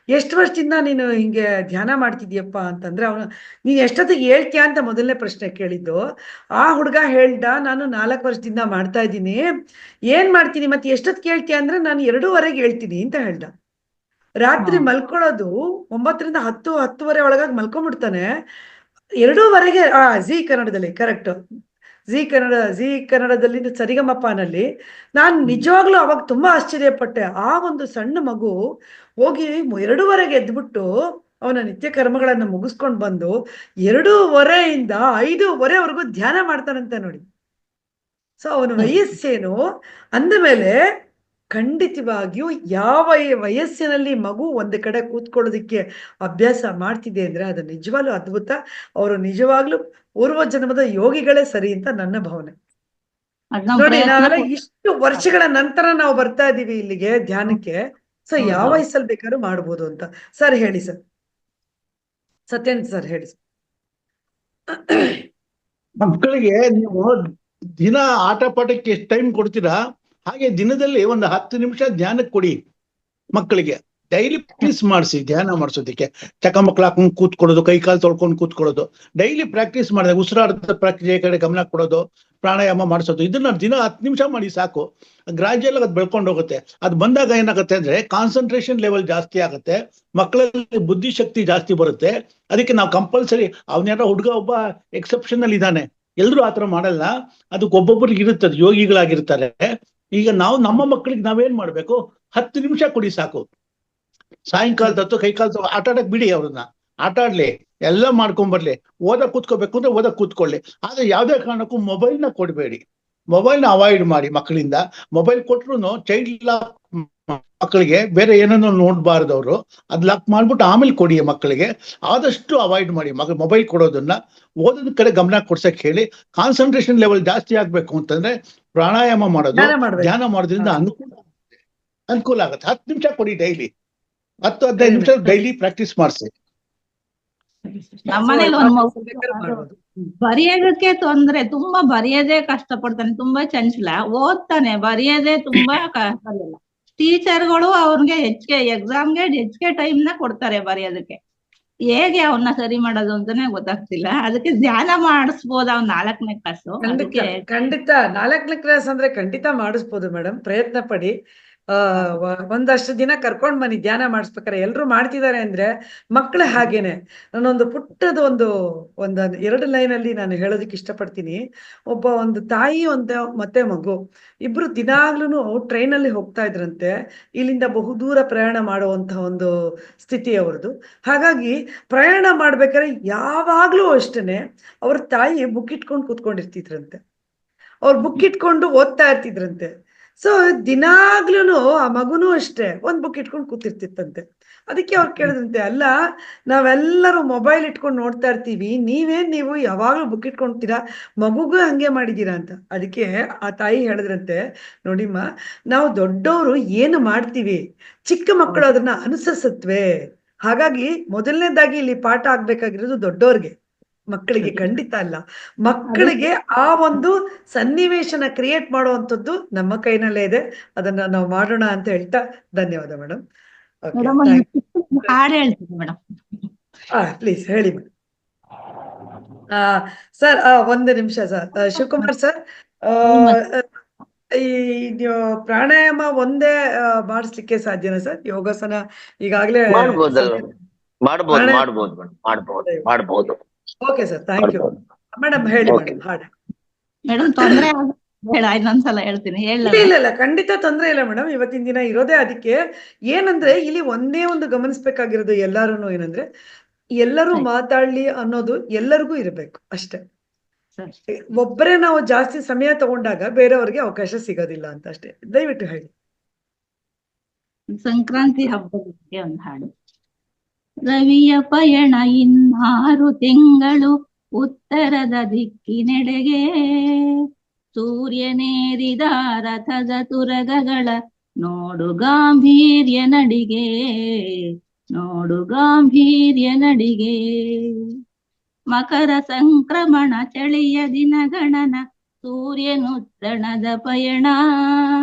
ಎಷ್ಟು ವರ್ಷದಿಂದ ನೀನು ಹಿಂಗೆ ಧ್ಯಾನ ಮಾಡ್ತಿದ್ಯಪ್ಪ ಅಂತಂದ್ರೆ, ಅವನು ನೀನ್ ಎಷ್ಟೊತ್ತಿಗೆ ಹೇಳ್ತೀಯ ಅಂತ ಮೊದಲನೇ ಪ್ರಶ್ನೆ ಕೇಳಿದ್ದು. ಆ ಹುಡುಗ ಹೇಳ್ದ, ನಾನು 4 ವರ್ಷದಿಂದ ಮಾಡ್ತಾ ಇದ್ದೀನಿ. ಏನ್ ಮಾಡ್ತೀನಿ ಮತ್ತೆ ಎಷ್ಟೊತ್ತಿಗೆ ಹೇಳ್ತೀಯ ಅಂದ್ರೆ, ನಾನು 2:15 ಹೇಳ್ತೀನಿ ಅಂತ ಹೇಳ್ದ. ರಾತ್ರಿ ಮಲ್ಕೊಳ್ಳೋದು 9ರಿಂದ 10-10:30 ಒಳಗಾಗಿ ಮಲ್ಕೊಂಡ್ಬಿಡ್ತಾನೆ. 2:15 ಜಿ ಕನ್ನಡದಲ್ಲಿ ಕರೆಕ್ಟ್, ಜಿ ಕನ್ನಡದಲ್ಲಿ ಸರಿಗಮಪ್ಪನಲ್ಲಿ ನಾನು ನಿಜವಾಗ್ಲೂ ಅವಾಗ ತುಂಬಾ ಆಶ್ಚರ್ಯಪಟ್ಟೆ. ಆ ಒಂದು ಸಣ್ಣ ಮಗು ಹೋಗಿ 2:15 ಎದ್ಬಿಟ್ಟು ಅವನ ನಿತ್ಯ ಕರ್ಮಗಳನ್ನ ಮುಗಿಸ್ಕೊಂಡು ಬಂದು 2:15 5:15ವರೆಗೂ ಧ್ಯಾನ ಮಾಡ್ತಾನಂತೆ ನೋಡಿ. ಸೊ ಅವನ ವಯಸ್ಸೇನು ಅಂದ ಮೇಲೆ ಖಂಡಿತವಾಗಿಯೂ ಯಾವ ವಯಸ್ಸಿನಲ್ಲಿ ಮಗು ಒಂದು ಕಡೆ ಕೂತ್ಕೊಳ್ಳೋದಿಕ್ಕೆ ಅಭ್ಯಾಸ ಮಾಡ್ತಿದೆ ಅಂದ್ರೆ ಅದು ನಿಜವಾಗ್ಲೂ ಅದ್ಭುತ. ಅವರು ನಿಜವಾಗ್ಲೂ ಪೂರ್ವ ಜನ್ಮದ ಯೋಗಿಗಳೇ ಸರಿ ಅಂತ ನನ್ನ ಭಾವನೆ. ನೋಡಿ, ನಾವೆಲ್ಲ ಇಷ್ಟು ವರ್ಷಗಳ ನಂತರ ನಾವು ಬರ್ತಾ ಇದೀವಿ ಇಲ್ಲಿಗೆ ಧ್ಯಾನಕ್ಕೆ. ಸೊ ಯಾವ ವಯಸ್ಸಲ್ಲಿ ಬೇಕಾದ್ರೂ ಮಾಡ್ಬೋದು ಅಂತ. ಸರ್ ಹೇಳಿ ಸರ್, ಸತ್ಯನ್ ಸರ್ ಹೇಳಿ ಸರ್. ಮಕ್ಕಳಿಗೆ ನೀವು ದಿನ ಆಟ ಪಾಠಕ್ಕೆ ಎಷ್ಟು ಟೈಮ್ ಕೊಡ್ತೀರಾ, ಹಾಗೆ ದಿನದಲ್ಲಿ ಒಂದು 10 ನಿಮಿಷ ಧ್ಯಾನಕ್ಕೆ ಕೊಡಿ ಮಕ್ಕಳಿಗೆ. ಡೈಲಿ ಪ್ರಾಕ್ಟೀಸ್ ಮಾಡಿಸಿ ಧ್ಯಾನ ಮಾಡಿಸೋದಕ್ಕೆ. ಚಕಮಕ್ಳು ಹಾಕೊಂಡು ಕೂತ್ಕೊಳ್ಳೋದು, ಕೈ ಕಾಲು ತೊಳ್ಕೊಂಡು ಕೂತ್ಕೊಳ್ಳೋದು, ಡೈಲಿ ಪ್ರಾಕ್ಟೀಸ್ ಮಾಡಿದಾಗ ಉಸಿರಾಟದ ಪ್ರಕ್ರಿಯೆ ಕಡೆ ಗಮನ ಕೊಡೋದು, ಪ್ರಾಣಾಯಾಮ ಮಾಡಿಸೋದು, ಇದನ್ನ ದಿನ 10 ನಿಮಿಷ ಮಾಡಿ ಸಾಕು. ಗ್ರಾಜುಯಲ್ ಅದು ಬೆಳ್ಕೊಂಡು ಹೋಗುತ್ತೆ. ಅದು ಬಂದಾಗ ಏನಾಗುತ್ತೆ ಅಂದ್ರೆ ಕಾನ್ಸಂಟ್ರೇಷನ್ ಲೆವೆಲ್ ಜಾಸ್ತಿ ಆಗುತ್ತೆ, ಮಕ್ಕಳಲ್ಲಿ ಬುದ್ಧಿಶಕ್ತಿ ಜಾಸ್ತಿ ಬರುತ್ತೆ. ಅದಕ್ಕೆ ನಾವು ಕಂಪಲ್ಸರಿ, ಅವನ್ಯಾರ ಹುಡುಗ ಒಬ್ಬ ಎಕ್ಸೆಪ್ಷನಲ್ ಇದ್ದಾನೆ, ಎಲ್ರು ಆತರ ಮಾಡಲ್ಲ, ಅದಕ್ಕೆ ಒಬ್ಬೊಬ್ಬರಿಗೆ ಇರುತ್ತದೆ, ಯೋಗಿಗಳಾಗಿರ್ತಾರೆ. ಈಗ ನಾವು ನಮ್ಮ ಮಕ್ಕಳಿಗೆ ನಾವೇನ್ ಮಾಡ್ಬೇಕು, 10 ನಿಮಿಷ ಕೊಡಿ ಸಾಕು. ಸಾಯಂಕಾಲದ ಹೊತ್ತು ಕೈ ಕಾಲು ಆಟ ಆಡಕ್ ಬಿಡಿ, ಅವ್ರನ್ನ ಆಟ ಆಡ್ಲಿ, ಎಲ್ಲ ಮಾಡ್ಕೊಂಡ್ಬರ್ಲಿ. ಓದಕ್ ಕೂತ್ಕೋಬೇಕು ಅಂದ್ರೆ ಓದಕ್ ಕೂತ್ಕೊಳ್ಳಿ. ಆದ್ರೆ ಯಾವ್ದೇ ಕಾರಣಕ್ಕೂ ಮೊಬೈಲ್ನ ಕೊಡ್ಬೇಡಿ, ಮೊಬೈಲ್ನ ಅವಾಯ್ಡ್ ಮಾಡಿ ಮಕ್ಕಳಿಂದ. ಮೊಬೈಲ್ ಕೊಟ್ರು ಚೈಲ್ಡ್ ಲಾಕ್ ಮಕ್ಕಳಿಗೆ ಬೇರೆ ಏನನ್ನೋ ನೋಡ್ಬಾರ್ದು ಅವರು, ಅದ್ ಲಾಕ್ ಮಾಡ್ಬಿಟ್ಟು ಆಮೇಲೆ ಕೊಡಿ ಮಕ್ಕಳಿಗೆ. ಆದಷ್ಟು ಅವಾಯ್ಡ್ ಮಾಡಿ ಮೊಬೈಲ್ ಕೊಡೋದನ್ನ. ಓದೋದ ಕಡೆ ಗಮನ ಕೊಡ್ಸಕ್ ಹೇಳಿ. ಕಾನ್ಸಂಟ್ರೇಷನ್ ಲೆವೆಲ್ ಜಾಸ್ತಿ ಆಗ್ಬೇಕು ಅಂತಂದ್ರೆ ಪ್ರಾಣಾಯಾಮ ಮಾಡೋದು, ಧ್ಯಾನ ಮಾಡೋದ್ರಿಂದ ಅನುಕೂಲ ಆಗುತ್ತೆ. 10 ನಿಮಿಷ ಕೊಡಿ ಡೈಲಿ, 10-15 ನಿಮಿಷ ಡೈಲಿ ಪ್ರಾಕ್ಟೀಸ್ ಮಾಡಿಸಿ. ನಮ್ಮನೇಲಿ ಒಂದು ಬರೆಯೋದಕ್ಕೆ ತೊಂದ್ರೆ, ತುಂಬಾ ಬರೆಯೋದೇ ಕಷ್ಟ ಪಡ್ತಾನೆ, ತುಂಬಾ ಚಂಚಲ, ಓದ್ತಾನೆ, ಬರೆಯೋದೇ ತುಂಬಾ ಬರೆಯಲ್ಲ. ಟೀಚರ್ಗಳು ಅವ್ರಿಗೆ ಹೆಚ್ಚಿಗೆ ಎಕ್ಸಾಮ್ಗೆ ಹೆಚ್ಚಿಗೆ ಟೈಮ್ ನ ಕೊಡ್ತಾರೆ ಬರೆಯೋದಕ್ಕೆ. ಹೇಗೆ ಅವನ್ನ ಸರಿ ಮಾಡೋದು ಅಂತಾನೆ ಗೊತ್ತಾಗ್ತಿಲ್ಲ. ಅದಕ್ಕೆ ಧ್ಯಾನ ಮಾಡಿಸ್ಬೋದು ಅವ್ನ್ 4ನೇ ಕ್ಲಾಸು. ಅದಕ್ಕೆ ಖಂಡಿತ 4ನೇ ಕ್ಲಾಸ್ ಅಂದ್ರೆ ಖಂಡಿತ ಮಾಡಿಸ್ಬೋದು ಮೇಡಮ್, ಪ್ರಯತ್ನ ಪಡಿ. ಒಂದಷ್ಟು ದಿನ ಕರ್ಕೊಂಡ್ ಬನ್ನಿ ಧ್ಯಾನ ಮಾಡಿಸ್ಬೇಕಾರೆ. ಎಲ್ರು ಮಾಡ್ತಿದ್ದಾರೆ ಅಂದ್ರೆ ಮಕ್ಕಳು ಹಾಗೇನೆ. ನಾನೊಂದು ಪುಟ್ಟದ ಒಂದು 2 ಲೈನಲ್ಲಿ ನಾನು ಹೇಳೋದಕ್ಕೆ ಇಷ್ಟಪಡ್ತೀನಿ. ಒಂದು ತಾಯಿ ಮತ್ತೆ ಮಗು ಇಬ್ರು ದಿನಾಗ್ಲೂ ಟ್ರೈನಲ್ಲಿ ಹೋಗ್ತಾ ಇದ್ರಂತೆ. ಇಲ್ಲಿಂದ ಬಹುದೂರ ಪ್ರಯಾಣ ಮಾಡುವಂತಹ ಒಂದು ಸ್ಥಿತಿ ಅವ್ರದ್ದು. ಹಾಗಾಗಿ ಪ್ರಯಾಣ ಮಾಡ್ಬೇಕಾದ್ರೆ ಯಾವಾಗ್ಲೂ ಅಷ್ಟೇನೆ ಅವ್ರ ತಾಯಿ ಬುಕ್ ಇಟ್ಕೊಂಡು ಕೂತ್ಕೊಂಡಿರ್ತಿದ್ರಂತೆ. ಅವ್ರು ಬುಕ್ ಇಟ್ಕೊಂಡು ಓದ್ತಾ ಇರ್ತಿದ್ರಂತೆ. ಸೊ ದಿನಾಗ್ಲೂ ಆ ಮಗುನೂ ಅಷ್ಟೇ ಒಂದ್ ಬುಕ್ ಇಟ್ಕೊಂಡು ಕೂತಿರ್ತಿತ್ತಂತೆ. ಅದಕ್ಕೆ ಅವ್ರು ಕೇಳಿದ್ರಂತೆ, ಅಲ್ಲ ನಾವೆಲ್ಲರೂ ಮೊಬೈಲ್ ಇಟ್ಕೊಂಡು ನೋಡ್ತಾ ಇರ್ತೀವಿ, ನೀವು ಯಾವಾಗ್ಲೂ ಬುಕ್ ಇಟ್ಕೊಂತೀರಾ, ಮಗುಗೂ ಹಂಗೆ ಮಾಡಿದೀರಾ ಅಂತ. ಅದಕ್ಕೆ ಆ ತಾಯಿ ಹೇಳಿದ್ರಂತೆ, ನೋಡಿಮ್ಮ, ನಾವು ದೊಡ್ಡವರು ಏನು ಮಾಡ್ತೀವಿ ಚಿಕ್ಕ ಮಕ್ಕಳು ಅದನ್ನ ಅನುಸರಿಸತ್ವೆ. ಹಾಗಾಗಿ ಮೊದಲನೇದಾಗಿ ಇಲ್ಲಿ ಪಾಠ ಆಗ್ಬೇಕಾಗಿರೋದು ದೊಡ್ಡವ್ರಿಗೆ, ಮಕ್ಕಳಿಗೆ ಖಂಡಿತ ಅಲ್ಲ. ಮಕ್ಕಳಿಗೆ ಆ ಒಂದು ಸನ್ನಿವೇಶನ ಕ್ರಿಯೇಟ್ ಮಾಡುವಂಥದ್ದು ನಮ್ಮ ಕೈನಲ್ಲೇ ಇದೆ. ಅದನ್ನ ನಾವು ಮಾಡೋಣ ಅಂತ ಹೇಳ್ತಾ ಧನ್ಯವಾದ ಮೇಡಮ್. ಹಾಡು ಹೇಳ್ತೀನಿ ಮೇಡಮ್. ಪ್ಲೀಸ್ ಹೇಳಿ ಮೇಡಮ್. ಸರ್ 1 ನಿಮಿಷ ಸರ್. ಶಿವಕುಮಾರ್ ಸರ್, ಈ ಪ್ರಾಣಾಯಾಮ ಒಂದೇ ಮಾಡಿಸ್ಲಿಕ್ಕೆ ಸಾಧ್ಯನಾ ಸರ್? ಯೋಗಾಸನ ಈಗಾಗಲೇ ಮಾಡ್ಬೋದು. Okay sir, thank you madam. ಹೇಳಿ ಮೇಡಮ್ ಹಾಡು. ಮೇಡಮ್ ತೊಂದ್ರೆ ಬೇಡ, ಇನ್ನೊಂದ್ಸಲ ಹೇಳ್ತೀನಿ. ಇಲ್ಲ ಖಂಡಿತ ತೊಂದ್ರೆ ಇಲ್ಲ ಮೇಡಮ್. ಇವತ್ತಿನ ದಿನ ಇರೋದೇ ಅದಕ್ಕೆ. ಏನಂದ್ರೆ ಇಲ್ಲಿ ಒಂದೇ ಒಂದು ಗಮನಿಸ್ಬೇಕಾಗಿರೋದು ಎಲ್ಲಾರು ಏನಂದ್ರೆ, ಎಲ್ಲರೂ ಮಾತಾಡ್ಲಿ ಅನ್ನೋದು ಎಲ್ಲರಿಗೂ ಇರಬೇಕು ಅಷ್ಟೇ. ಒಬ್ಬರೇ ನಾವು ಜಾಸ್ತಿ ಸಮಯ ತಗೊಂಡಾಗ ಬೇರೆಯವ್ರಿಗೆ ಅವಕಾಶ ಸಿಗೋದಿಲ್ಲ ಅಂತ ಅಷ್ಟೇ. ದಯವಿಟ್ಟು ಹೇಳಿ. ಸಂಕ್ರಾಂತಿ ಹಬ್ಬದ ಬಗ್ಗೆ ಒಂದು ಹಾಡು. ರವಿಯ ಪಯಣ 6 ತಿಂಗಳು ಉತ್ತರದ ದಿಕ್ಕಿನೆಡೆಗೆ, ಸೂರ್ಯನೇರಿದ ರಥದ ತುರಗಗಳ ನೋಡು ಗಾಂಭೀರ್ಯ ನಡಿಗೆ, ನೋಡು ಗಾಂಭೀರ್ಯ ನಡಿಗೆ. ಮಕರ ಸಂಕ್ರಮಣ ಚಳಿಯ ದಿನಗಣನ, ಸೂರ್ಯನುತ್ತಣದ ಪಯಣ,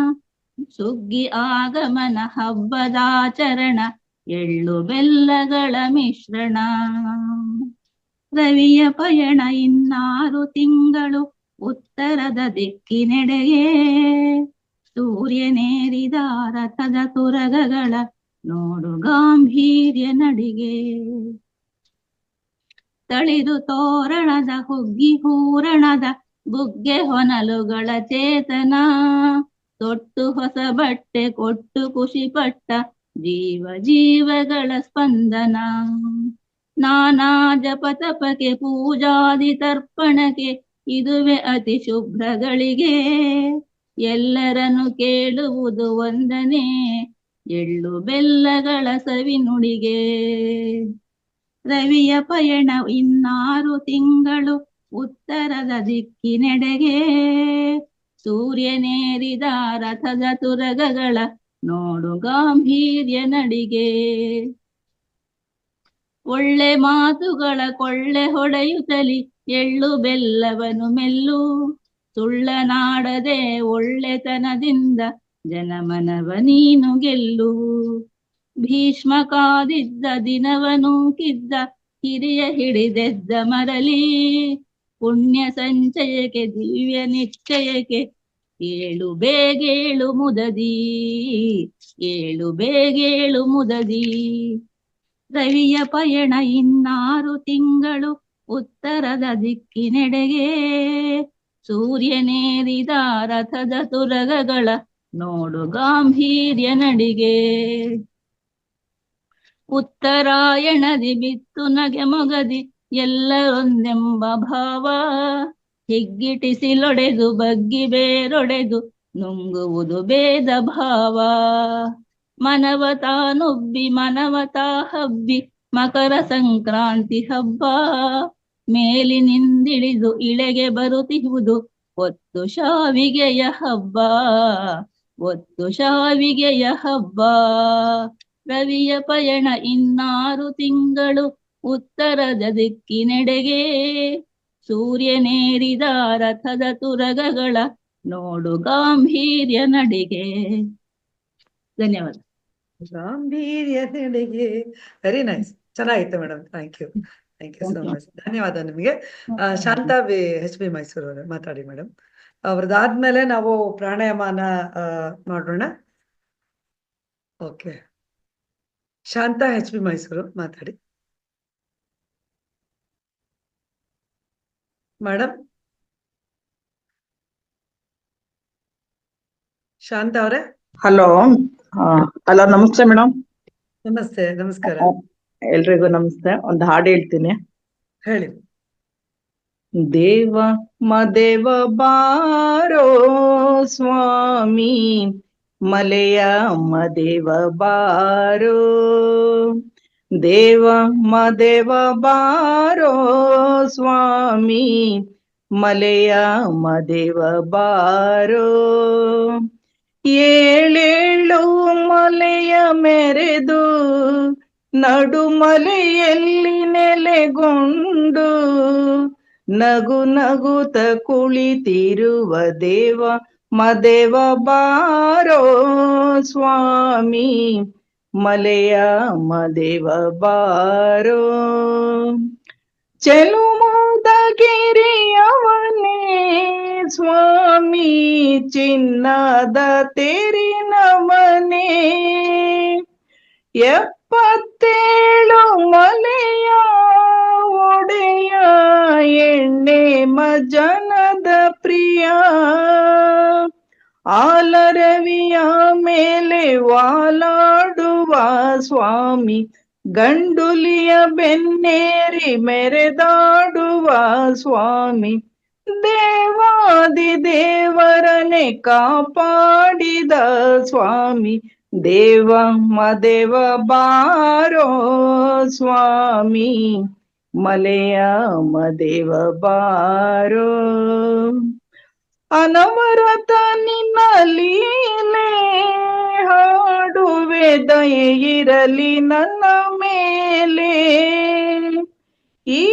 ಸುಗ್ಗಿ ಆಗಮನ ಹಬ್ಬದಾಚರಣ, ಎಳ್ಳು ಬೆಲ್ಲಗಳ ಮಿಶ್ರಣ. ರವಿಯ ಪಯಣ 6 ತಿಂಗಳು ಉತ್ತರದ ದಿಕ್ಕಿನೆಡೆಗೆ, ಸೂರ್ಯನೇರಿದ ರಥದ ತುರಗಗಳ ನೋಡು ಗಾಂಭೀರ್ಯ ನಡಿಗೆ. ತಳಿದು ತೋರಣದ ಹುಗ್ಗಿ ಹೂರಣದ ಬುಗ್ಗೆ ಹೊನಲುಗಳ ಚೇತನ, ತೊಟ್ಟು ಹೊಸ ಬಟ್ಟೆ ಕೊಟ್ಟು ಖುಷಿ ಪಟ್ಟ ಜೀವ ಜೀವಗಳ ಸ್ಪಂದನ. ನಾನಾ ಜಪ ತಪಕ್ಕೆ ಪೂಜಾದಿ ತರ್ಪಣಕ್ಕೆ ಇದುವೆ ಅತಿ ಶುಭ್ರಗಳಿಗೆ, ಎಲ್ಲರನ್ನು ಕೇಳುವುದು ವಂದನೆ ಎಳ್ಳು ಬೆಲ್ಲಗಳ ಸವಿ ನುಡಿಗೆ. ರವಿಯ ಪಯಣ 6 ತಿಂಗಳು ಉತ್ತರದ ದಿಕ್ಕಿನೆಡೆಗೆ, ಸೂರ್ಯನೇರಿದ ರಥದ ತುರಗಗಳ ನೋಡು ಗಾಂಭೀರ್ಯ ನಡಿಗೆ. ಒಳ್ಳೆ ಮಾತುಗಳ ಕೊಳ್ಳೆ ಹೊಡೆಯುತ್ತಲಿ ಎಳ್ಳು ಬೆಲ್ಲವನು ಮೆಲ್ಲು, ಸುಳ್ಳನಾಡದೆ ಒಳ್ಳೆತನದಿಂದ ಜನಮನವ ನೀನು ಗೆಲ್ಲು. ಭೀಷ್ಮ ಕಾದಿದ್ದ ದಿನವನು ಕಿದ್ದ ಹಿರಿಯ ಹಿಡಿದೆದ್ದ ಮರಲಿ, ಪುಣ್ಯ ಸಂಚಯಕ್ಕೆ ದಿವ್ಯ ನಿಶ್ಚಯಕ್ಕೆ ಏಳು ಬೇಗೇಳು ಮುದದಿ, ಏಳು ಬೇಗೇಳು ಮುದದಿ. ರವಿಯ ಪಯಣ 6 ತಿಂಗಳು ಉತ್ತರದ ದಿಕ್ಕಿನೆಡೆಗೆ, ಸೂರ್ಯನೇರಿದ ರಥದ ತುರಗಗಳ ನೋಡು ಗಾಂಭೀರ್ಯ ನಡಿಗೆ. ಉತ್ತರಾಯಣದಿ ಬಿತ್ತು ನಗೆ ಮೊಗದಿ ಎಲ್ಲರೊಂದೆಂಬ ಭಾವ, ಹಿಗ್ಗಿಟಿಸಿಲೊಡೆದು ಬಗ್ಗಿ ಬೇರೊಡೆದು ನುಂಗುವುದು ಭೇದ ಭಾವ. ಮನವತಾನುಬ್ಬಿ ಮನವತಾ ಹಬ್ಬಿ ಮಕರ ಸಂಕ್ರಾಂತಿ ಹಬ್ಬ, ಮೇಲಿನಿಂದಿಳಿದು ಇಳೆಗೆ ಬರುತ್ತಿರುವುದು ಒತ್ತು ಶಾವಿಗೆಯ ಹಬ್ಬ, ಒತ್ತು ಶಾವಿಗೆಯ ಹಬ್ಬ. ರವಿಯ ಪಯಣ 6 ತಿಂಗಳು ಉತ್ತರದ ದಿಕ್ಕಿನೆಡೆಗೆ, ಸೂರ್ಯನೇರಿದ ರಥದ ತುರಗಗಳ ನೋಡು ಗಾಂಭೀರ್ಯ ನಡಿಗೆ. ಧನ್ಯವಾದ. ಗಾಂಭೀರ್ಯ ನಡೆಗೆ. ವೆರಿ ನೈಸ್, ಚೆನ್ನಾಗಿತ್ತು madam. Thank you so much. ಧನ್ಯವಾದ ನಿಮಗೆ. ಶಾಂತಾ ಎಚ್ ಬಿ ಮೈಸೂರು ಅವರೇ ಮಾತಾಡಿ ಮೇಡಮ್. ಅವ್ರದ್ದಾದ್ಮೇಲೆ ನಾವು ಪ್ರಾಣಾಯಾಮನ ಮಾಡೋಣ. Okay, Shanta H B Mysuru ಮಾತಾಡಿ ಮೇಡಮ್. ಶಾಂತಾ ಅವರೇ. ಹಲೋ. ಹಲೋ, ನಮಸ್ತೆ ಮೇಡಮ್. ನಮಸ್ತೆ, ನಮಸ್ಕಾರ. ಎಲ್ರಿಗೂ ನಮಸ್ತೆ. ಒಂದು ಹಾಡು ಹೇಳ್ತೀನಿ. ಹೇಳಿ. ದೇವ ಮದೇವ ಬಾರೋ ಸ್ವಾಮಿ, ಮಲೆಯ ಮದೇವ ಬಾರೋ. ದೇವ ಮದೇವ ಬಾರೋ ಸ್ವಾಮಿ, ಮಲೆಯ ಮದೇವ ಬಾರೋ. ಏಳೇಳು ಮಲೆಯ ಮೆರೆದು ನಡುಮಲೆಯಲ್ಲಿ ನೆಲೆಗೊಂಡು ನಗು ನಗುತ ಕುಳಿತಿರುವ ದೇವ ಮದೇವ ಬಾರೋ ಸ್ವಾಮಿ, ಮಲೆಯ ಮದೇವ ಬಾರೋ. ಚೆಲುವಾದ ಗಿರಿಯವನೇ ಸ್ವಾಮಿ, ಚಿನ್ನದ ತೇರಿನವನೇ. 77 ಮಲೆಯ ಒಡೆಯ, ಎಣ್ಣೆ ಮಜನದ ಪ್ರಿಯ. ಆಲರವಿಯ ಮೇಲೆ ವಾಲಾಡುವ ಸ್ವಾಮಿ, ಗಂಡುಲಿಯ ಬೆನ್ನೇರಿ ಮೆರೆದಾಡುವ ಸ್ವಾಮಿ. ದೇವಾದಿ ದೇವರನೆ ಕಾಪಾಡಿದ ಸ್ವಾಮಿ, ದೇವ ಮದೇವ ಬಾರೋ ಸ್ವಾಮಿ, ಮಲೆಯ ಮದೇವ ಬಾರೋ. ಅನವರತ ನಿನ್ನ ಲೀಲೆ ಹಾಡುವೆ, ದಯೆ ಇರಲಿ ನನ್ನ ಮೇಲೆ. ಈ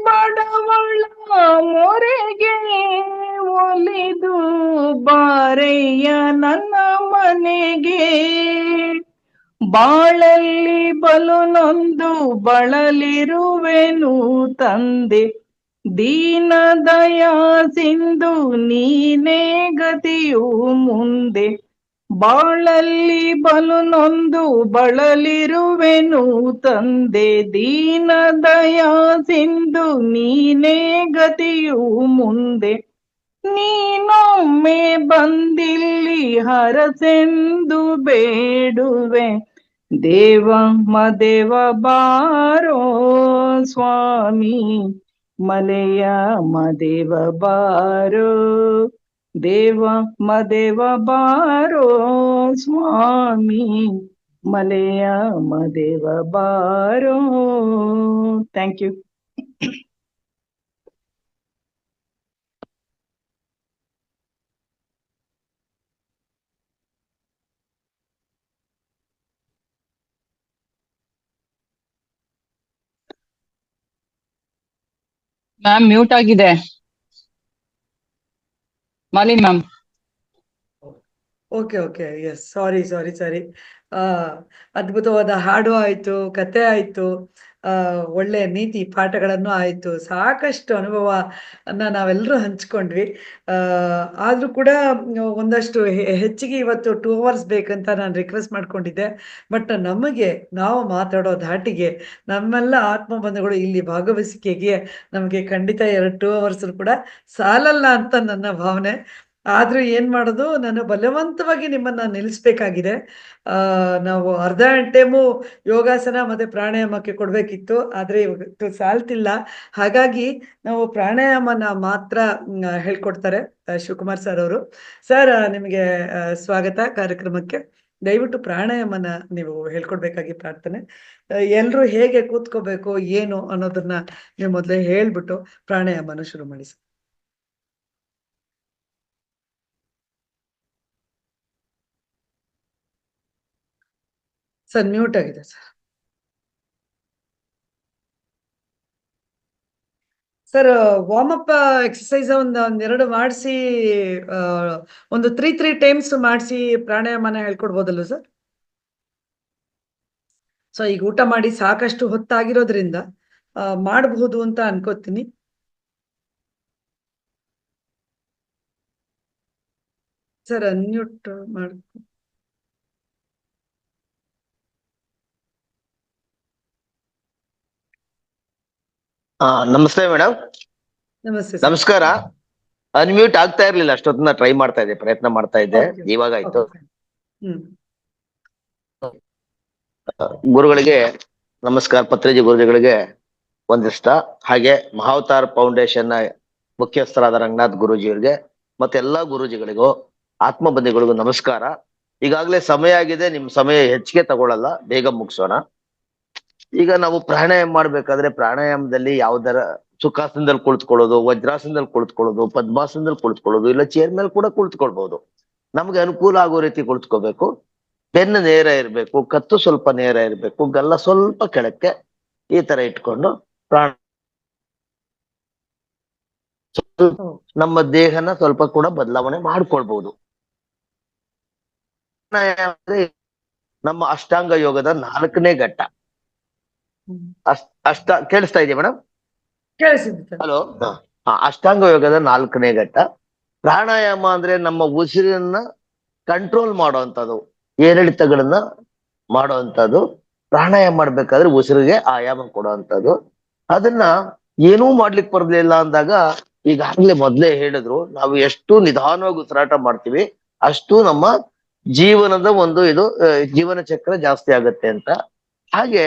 ಬಡವಳ ಮೊರೆಗೆ ಒಲಿದು ಬಾರಯ್ಯ ನನ್ನ ಮನೆಗೆ. ಬಾಳಲ್ಲಿ ಬಲು ನೊಂದು ಬಳಲಿರುವೆನು ತಂದೆ, ದೀನ ದಯಾ ಸಿಂಧು ನೀನೇ ಗತಿಯು ಮುಂದೆ. ಬಾಳಲ್ಲಿ ಬಲು ನೊಂದು ಬಳಲಿರುವೆನು ತಂದೆ, ದೀನ ದಯಾ ಸಿಂಧು ನೀನೇ ಗತಿಯು ಮುಂದೆ. ನೀನೊಮ್ಮೆ ಬಂದಿಲ್ಲಿ ಹರಸೆಂದು ಬೇಡುವೆ, ದೇವ ಮದೇವ ಬಾರೋ ಸ್ವಾಮಿ, ಮಲೆಯ ಮದೇವ ಬಾರೋ. ದೇವ ಮದೇವ ಬಾರೋ ಸ್ವಾಮಿ, ಮಲೆಯ ಮದೇವ ಬಾರೋ. Thank you. ಮ್ಯಾಮ್ ಮ್ಯೂಟ್ ಆಗಿದೆ. Malini ma'am. Okay okay, yes, sorry. ಅದ್ಭುತವಾದ ಹಾಡು ಆಯ್ತು, ಕತೆ ಆಯ್ತು, ಒಳ್ಳೆ ನೀತಿ ಪಾಠಗಳನ್ನು ಆಯ್ತು, ಸಾಕಷ್ಟು ಅನುಭವ ನಾವೆಲ್ಲರೂ ಹಂಚ್ಕೊಂಡ್ವಿ. ಆದ್ರೂ ಕೂಡ ಒಂದಷ್ಟು ಹೆಚ್ಚಿಗೆ ಇವತ್ತು 2 hours ಬೇಕಂತ ನಾನು ರಿಕ್ವೆಸ್ಟ್ ಮಾಡ್ಕೊಂಡಿದ್ದೆ. ಬಟ್ ನಾವು ಮಾತಾಡೋ ಧಾಟಿಗೆ ನಮ್ಮೆಲ್ಲ ಆತ್ಮ ಬಂಧುಗಳು ಇಲ್ಲಿ ಭಾಗವಹಿಸಿಕೆಗೆ ನಮಗೆ ಖಂಡಿತ 2 hours ಕೂಡ ಸಾಲಲ್ಲ ಅಂತ ನನ್ನ ಭಾವನೆ. ಆದ್ರೂ ಏನ್ ಮಾಡೋದು, ನಾನು ಬಲವಂತವಾಗಿ ನಿಮ್ಮನ್ನ ನಿಲ್ಲಿಸ್ಬೇಕಾಗಿದೆ. ನಾವು ಅರ್ಧ ಗಂಟೆಮು ಯೋಗಾಸನ ಮತ್ತೆ ಪ್ರಾಣಾಯಾಮಕ್ಕೆ ಕೊಡ್ಬೇಕಿತ್ತು, ಆದ್ರೆ ಇವತ್ತು ಸಾಲ್ತಿಲ್ಲ. ಹಾಗಾಗಿ ನಾವು ಪ್ರಾಣಾಯಾಮನ ಮಾತ್ರ ಹೇಳ್ಕೊಡ್ತಾರೆ ಶಿವಕುಮಾರ್ ಸರ್ ಅವರು. ಸರ್, ನಿಮಗೆ ಸ್ವಾಗತ ಕಾರ್ಯಕ್ರಮಕ್ಕೆ. ದಯವಿಟ್ಟು ಪ್ರಾಣಾಯಾಮನ ನೀವು ಹೇಳ್ಕೊಡ್ಬೇಕಾಗಿ ಪ್ರಾರ್ಥನೆ. ಎಲ್ರು ಹೇಗೆ ಕೂತ್ಕೋಬೇಕು ಏನು ಅನ್ನೋದನ್ನ ನೀವು ಮೊದಲೇ ಹೇಳ್ಬಿಟ್ಟು ಪ್ರಾಣಾಯಾಮನ ಶುರು ಮಾಡಿ ಸರ್. ಸರ್ ಮ್ಯೂಟ್ ಆಗಿದೆ sir. Sir warm up exercise ಒಂದೆರಡು ಮಾಡಿಸಿ, ಒಂದು 3 ಟೈಮ್ಸ್ ಮಾಡಿಸಿ ಪ್ರಾಣಾಯಾಮನ ಹೇಳ್ಕೊಡ್ಬೋದಲ್ವ ಸರ್? ಸೊ ಈಗ ಊಟ ಮಾಡಿ ಸಾಕಷ್ಟು ಹೊತ್ತಾಗಿರೋದ್ರಿಂದ ಮಾಡಬಹುದು ಅಂತ ಅನ್ಕೋತೀನಿ. ಸರ್ ಅನ್ಮ್ಯೂಟ್ ಮಾಡಿ. ನಮಸ್ತೆ ಮೇಡಮ್. ನಮಸ್ತೆ. ನಮಸ್ಕಾರ. ಅನ್ಮ್ಯೂಟ್ ಆಗ್ತಾ ಇರ್ಲಿಲ್ಲ, ಅಷ್ಟೊತ್ತಿನ ಟ್ರೈ ಮಾಡ್ತಾ ಇದ್ದೆ, ಪ್ರಯತ್ನ ಮಾಡ್ತಾ ಇದ್ದೆ, ಇವಾಗ ಆಯ್ತು. ಗುರುಗಳಿಗೆ ನಮಸ್ಕಾರ, ಪತ್ರಿಜಿ ಗುರುಜಿಗಳಿಗೆ ವಂದಿಸ್ತಾ, ಹಾಗೆ ಮಹಾವತಾರ್ ಫೌಂಡೇಶನ್ ನ ಮುಖ್ಯಸ್ಥರಾದ ರಂಗನಾಥ್ ಗುರೂಜಿಯವರಿಗೆ ಮತ್ತೆ ಎಲ್ಲಾ ಗುರೂಜಿಗಳಿಗೂ ಆತ್ಮ ಬಂಧುಗಳಿಗೂ ನಮಸ್ಕಾರ. ಈಗಾಗಲೇ ಸಮಯ ಆಗಿದೆ, ನಿಮ್ ಸಮಯ ಹೆಚ್ಚಿಗೆ ತಗೊಳ್ಳಲ್ಲ, ಬೇಗ ಮುಗಿಸೋಣ. ಈಗ ನಾವು ಪ್ರಾಣಾಯಾಮ ಮಾಡ್ಬೇಕಾದ್ರೆ ಪ್ರಾಣಾಯಾಮದಲ್ಲಿ ಯಾವ್ದರ ಸುಖಾಸನದಲ್ಲಿ ಕುಳಿತುಕೊಳ್ಳೋದು, ವಜ್ರಾಸನದಲ್ಲಿ ಕುಳಿತುಕೊಳ್ಳೋದು, ಪದ್ಮಾಸನದಲ್ಲಿ ಕುಳಿತುಕೊಳ್ಳೋದು, ಇಲ್ಲ ಚೇರ್ ಮೇಲೆ ಕೂಡ ಕುಳಿತುಕೊಳ್ಬಹುದು. ನಮ್ಗೆ ಅನುಕೂಲ ಆಗೋ ರೀತಿ ಕುಳಿತುಕೋಬೇಕು. ಬೆನ್ನು ನೇರ ಇರ್ಬೇಕು, ಕತ್ತು ಸ್ವಲ್ಪ ನೇರ ಇರ್ಬೇಕು, ಗಲ್ಲ ಸ್ವಲ್ಪ ಕೆಳಕ್ಕೆ, ಈ ತರ ಇಟ್ಕೊಂಡು ನಮ್ಮ ದೇಹನ ಸ್ವಲ್ಪ ಕೂಡ ಬದಲಾವಣೆ ಮಾಡ್ಕೊಳ್ಬಹುದು. ನಮ್ಮ ಅಷ್ಟಾಂಗ ಯೋಗದ 4ನೇ ಘಟ್ಟ. ಕೇಳಿಸ್ತಾ ಇದೆಯಾ ಮೇಡಮ್? ಹಲೋ. ಅಷ್ಟಾಂಗ ಯೋಗದ 4ನೇ ಘಟ್ಟ ಪ್ರಾಣಾಯಾಮ ಅಂದ್ರೆ ನಮ್ಮ ಉಸಿರನ್ನ ಕಂಟ್ರೋಲ್ ಮಾಡುವಂಥದ್ದು, ಏರಿಳಿತಗಳನ್ನ ಮಾಡುವಂಥದ್ದು. ಪ್ರಾಣಾಯಾಮ ಮಾಡ್ಬೇಕಾದ್ರೆ ಉಸಿರಿಗೆ ಆಯಾಮ ಕೊಡುವಂಥದ್ದು. ಅದನ್ನ ಏನೂ ಮಾಡ್ಲಿಕ್ಕೆ ಬರ್ಲಿಲ್ಲ ಅಂದಾಗ, ಈಗಾಗ್ಲೇ ಮೊದ್ಲೇ ಹೇಳಿದ್ರು, ನಾವು ಎಷ್ಟು ನಿಧಾನವಾಗಿ ಉಸಿರಾಟ ಮಾಡ್ತೀವಿ ಅಷ್ಟು ನಮ್ಮ ಜೀವನದ ಜೀವನ ಚಕ್ರ ಜಾಸ್ತಿ ಆಗತ್ತೆ ಅಂತ. ಹಾಗೆ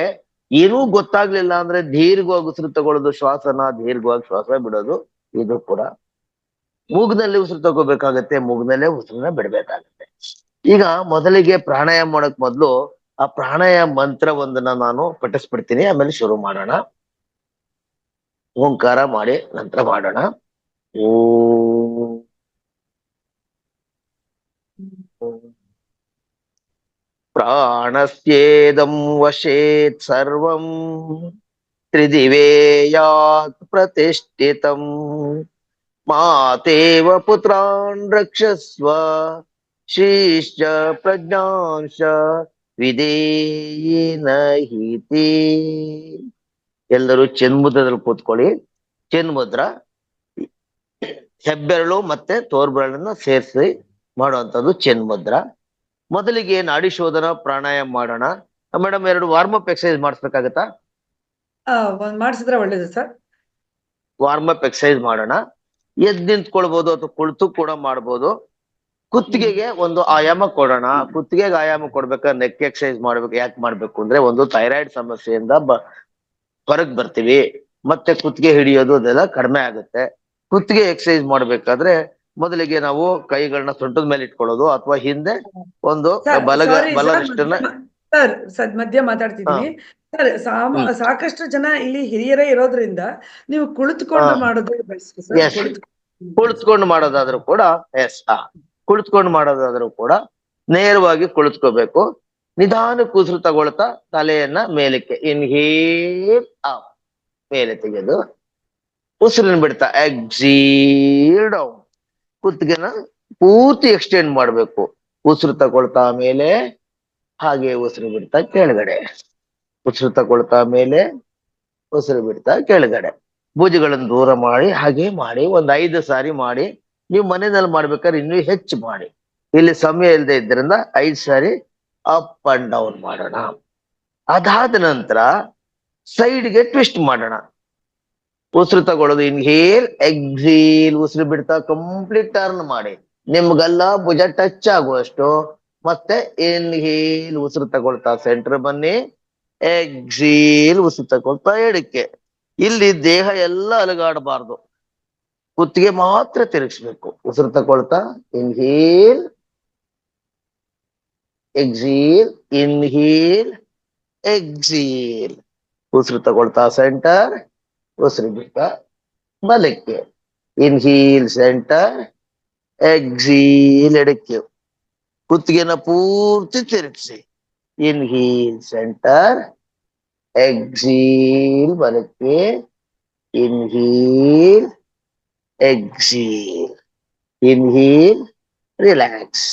ಏನೂ ಗೊತ್ತಾಗ್ಲಿಲ್ಲ ಅಂದ್ರೆ ದೀರ್ಘವಾಗಿ ಉಸಿರು ತಗೊಳ್ಳೋದು, ದೀರ್ಘವಾಗಿ ಶ್ವಾಸ ಬಿಡೋದು. ಇದು ಕೂಡ ಮೂಗ್ನಲ್ಲಿ ಉಸಿರು ತಗೋಬೇಕಾಗತ್ತೆ, ಮೂಗ್ನಲ್ಲೇ ಉಸಿರನ್ನ ಬಿಡ್ಬೇಕಾಗತ್ತೆ. ಈಗ ಮೊದಲಿಗೆ ಪ್ರಾಣಾಯಾಮ ಮಾಡಕ್ ಮೊದ್ಲು ಆ ಪ್ರಾಣಾಯಾಮ ಮಂತ್ರ ಒಂದನ್ನ ನಾನು ಪಠಿಸ್ಬಿಡ್ತೀನಿ, ಆಮೇಲೆ ಶುರು ಮಾಡೋಣ. ಓಂಕಾರ ಮಾಡಿ ನಂತರ ಮಾಡೋಣ. ಪ್ರಾಣಸ್ಯೇದಂ ವಶೇತ್ ಸರ್ವಂ ತ್ರಿದಿವೇಯಾತ್ ಪ್ರತಿಷ್ಠಿತಂ ಮಾತೇವ ಪುತ್ರಾನ್ ರಕ್ಷಸ್ವ ಶ್ರೀಶ್ಚ ಪ್ರಜ್ಞಾಂಶ ವಿಧೇಯೇನ ಹೀತಿ. ಎಲ್ಲರೂ ಚಿನ್ಮುದ್ರದಲ್ಲಿ ಕೂತ್ಕೊಳ್ಳಿ. ಚಿನ್ಮುದ್ರ ಹೆಬ್ಬೆರಳು ಮತ್ತೆ ತೋರ್ಬೆರಳನ್ನ ಸೇರಿಸಿ ಮಾಡುವಂಥದ್ದು ಚಿನ್ಮುದ್ರ. ಮೊದಲಿಗೆ ನಾಡಿ ಶೋಧನ ಪ್ರಾಣಾಯಾಮ ಮಾಡೋಣ. ಮೇಡಮ್ 2 ವಾರ್ಮ್ ಅಪ್ ಎಕ್ಸರ್ಸೈಸ್ ಮಾಡಿಸ್ಬೇಕಾಗತ್ತಾ? ಮಾಡಿಸಿದ್ರೆ ಒಳ್ಳೇದು ಸರ್. ವಾರ್ಮ್ ಅಪ್ ಎಕ್ಸರ್ಸೈಸ್ ಮಾಡೋಣ. ಎದ್ದು ನಿಂತ್ಕೊಳ್ಬಹುದು ಅಥವಾ ಕುಳಿತು ಕೂಡ ಮಾಡ್ಬೋದು. ಕುತ್ತಿಗೆಗೆ ಒಂದು ಆಯಾಮ ಕೊಡೋಣ. ಕುತ್ತಿಗೆಗೆ ಆಯಾಮ ಕೊಡ್ಬೇಕಾದ್ರೆ ನೆಕ್ ಎಕ್ಸರ್ಸೈಸ್ ಮಾಡ್ಬೇಕು. ಯಾಕೆ ಮಾಡ್ಬೇಕು ಅಂದ್ರೆ, ಒಂದು ಥೈರಾಯ್ಡ್ ಸಮಸ್ಯೆಯಿಂದ ಹೊರಗ್ ಬರ್ತೀವಿ, ಮತ್ತೆ ಕುತ್ತಿಗೆ ಹಿಡಿಯೋದು ಅದೆಲ್ಲ ಕಡಿಮೆ ಆಗುತ್ತೆ. ಕುತ್ತಿಗೆ ಎಕ್ಸರ್ಸೈಸ್ ಮಾಡ್ಬೇಕಾದ್ರೆ ಮೊದಲಿಗೆ ನಾವು ಕೈಗಳನ್ನ ಸೊಂಟದ ಮೇಲೆ ಇಟ್ಕೊಳ್ಳೋದು, ಅಥವಾ ಹಿಂದೆ ಒಂದು ಬಲ ರಿಸ್ಟನ್ನ. ಸರ್ ಮಧ್ಯ ಮಾತಾಡ್ತಿದ್ದೀನಿ ಸರ್. ಸಾಕಷ್ಟು ಜನ ಇಲ್ಲಿ ಹಿರಿಯರೇ ಇರೋದ್ರಿಂದ ನೀವು ಕುಳಿತುಕೊಂಡು ಮಾಡೋದು ಬೆಸ್ಟ್ ಸರ್. ಕುಳಿತುಕೊಂಡು ಮಾಡೋದಾದ್ರೂ ಕೂಡ ಕುಳಿತುಕೊಂಡು ಮಾಡೋದಾದ್ರೂ ಕೂಡ ನೇರವಾಗಿ ಕುಳಿತುಕೋಬೇಕು. ನಿಧಾನಕ್ಕೆ ಉಸಿರು ತಗೊಳ್ತಾ ತಲೆಯನ್ನ ಮೇಲಕ್ಕೆ ಇನ್ಹೇಲ್ ಅಪ್, ಮೇಲೆ ತೆಗೆದು ಉಸಿರನ್ನ ಬಿಡ್ತಾ ಎಕ್ಸೀಲ್ ಡೌನ್. ಕುತ್ತಿಗೆನ ಪೂರ್ತಿ ಎಕ್ಸ್ಟೆಂಡ್ ಮಾಡ್ಬೇಕು. ಉಸಿರು ತಗೊಳ್ತಾ ಮೇಲೆ, ಹಾಗೆ ಉಸಿರು ಬಿಡ್ತಾ ಕೆಳಗಡೆ, ಉಸಿರು ತಗೊಳ್ತಾ ಮೇಲೆ, ಉಸಿರು ಬಿಡ್ತಾ ಕೆಳಗಡೆ. ಭುಜಗಳನ್ನು ದೂರ ಮಾಡಿ ಹಾಗೆ ಮಾಡಿ ಒಂದು 5 ಸಾರಿ ಮಾಡಿ. ನೀವು ಮನೆಯಲ್ಲಿ ಮಾಡ್ಬೇಕಾದ್ರೆ ಇನ್ನೂ ಹೆಚ್ಚು ಮಾಡಿ. ಇಲ್ಲಿ ಸಮಯ ಇಲ್ಲದೆ ಇದ್ರಿಂದ 5 ಸಾರಿ ಅಪ್ ಅಂಡ್ ಡೌನ್ ಮಾಡೋಣ. ಅದಾದ ನಂತರ ಸೈಡ್ಗೆ ಟ್ವಿಸ್ಟ್ ಮಾಡೋಣ. ಉಸಿರು ತಗೊಳ್ಳೋದು ಇನ್ಹೇಲ್, ಎಕ್ಸೀಲ್, ಉಸಿರು ಬಿಡ್ತಾ ಕಂಪ್ಲೀಟ್ ಟರ್ನ್ ಮಾಡಿ. ನಿಮ್ಗೆಲ್ಲ ಭುಜ ಟಚ್ ಆಗುವಷ್ಟು. ಮತ್ತೆ ಇನ್ಹೇಲ್, ಉಸಿರು ತಗೊಳ್ತಾ ಸೆಂಟರ್ ಬನ್ನಿ, ಎಕ್ಸೀಲ್, ಉಸಿರು ತಗೊಳ್ತಾ ಎಡಕ್ಕೆ. ಇಲ್ಲಿ ದೇಹ ಎಲ್ಲ ಅಲುಗಾಡಬಾರ್ದು, ಕುತ್ತಿಗೆ ಮಾತ್ರ ತಿರುಗಿಸ್ಬೇಕು. ಉಸಿರು ತಗೊಳ್ತಾ ಇನ್ಹೇಲ್, ಎಕ್ಸೀಲ್, ಇನ್ಹೇಲ್, ಎಕ್ಸೀಲ್, ಉಸಿರು ತಗೊಳ್ತಾ ಸೆಂಟರ್, ಉಸಿರು ಬಿಡ್ತಾ ಬಲಕ್ಕೆ, ಇನ್ಹೀಲ್ ಸೆಂಟರ್, ಎಕ್ಸೀಲ್ ಎಡಕ್ಕೆ. ಕುತ್ತಿಗೆನ ಪೂರ್ತಿ ತಿರುಗಿಸಿ. ಇನ್ಹೀಲ್ ಸೆಂಟರ್, ಎಕ್ಸೀಲ್ ಬಲಕ್ಕೆ, inhale, exhale, inhale, relax,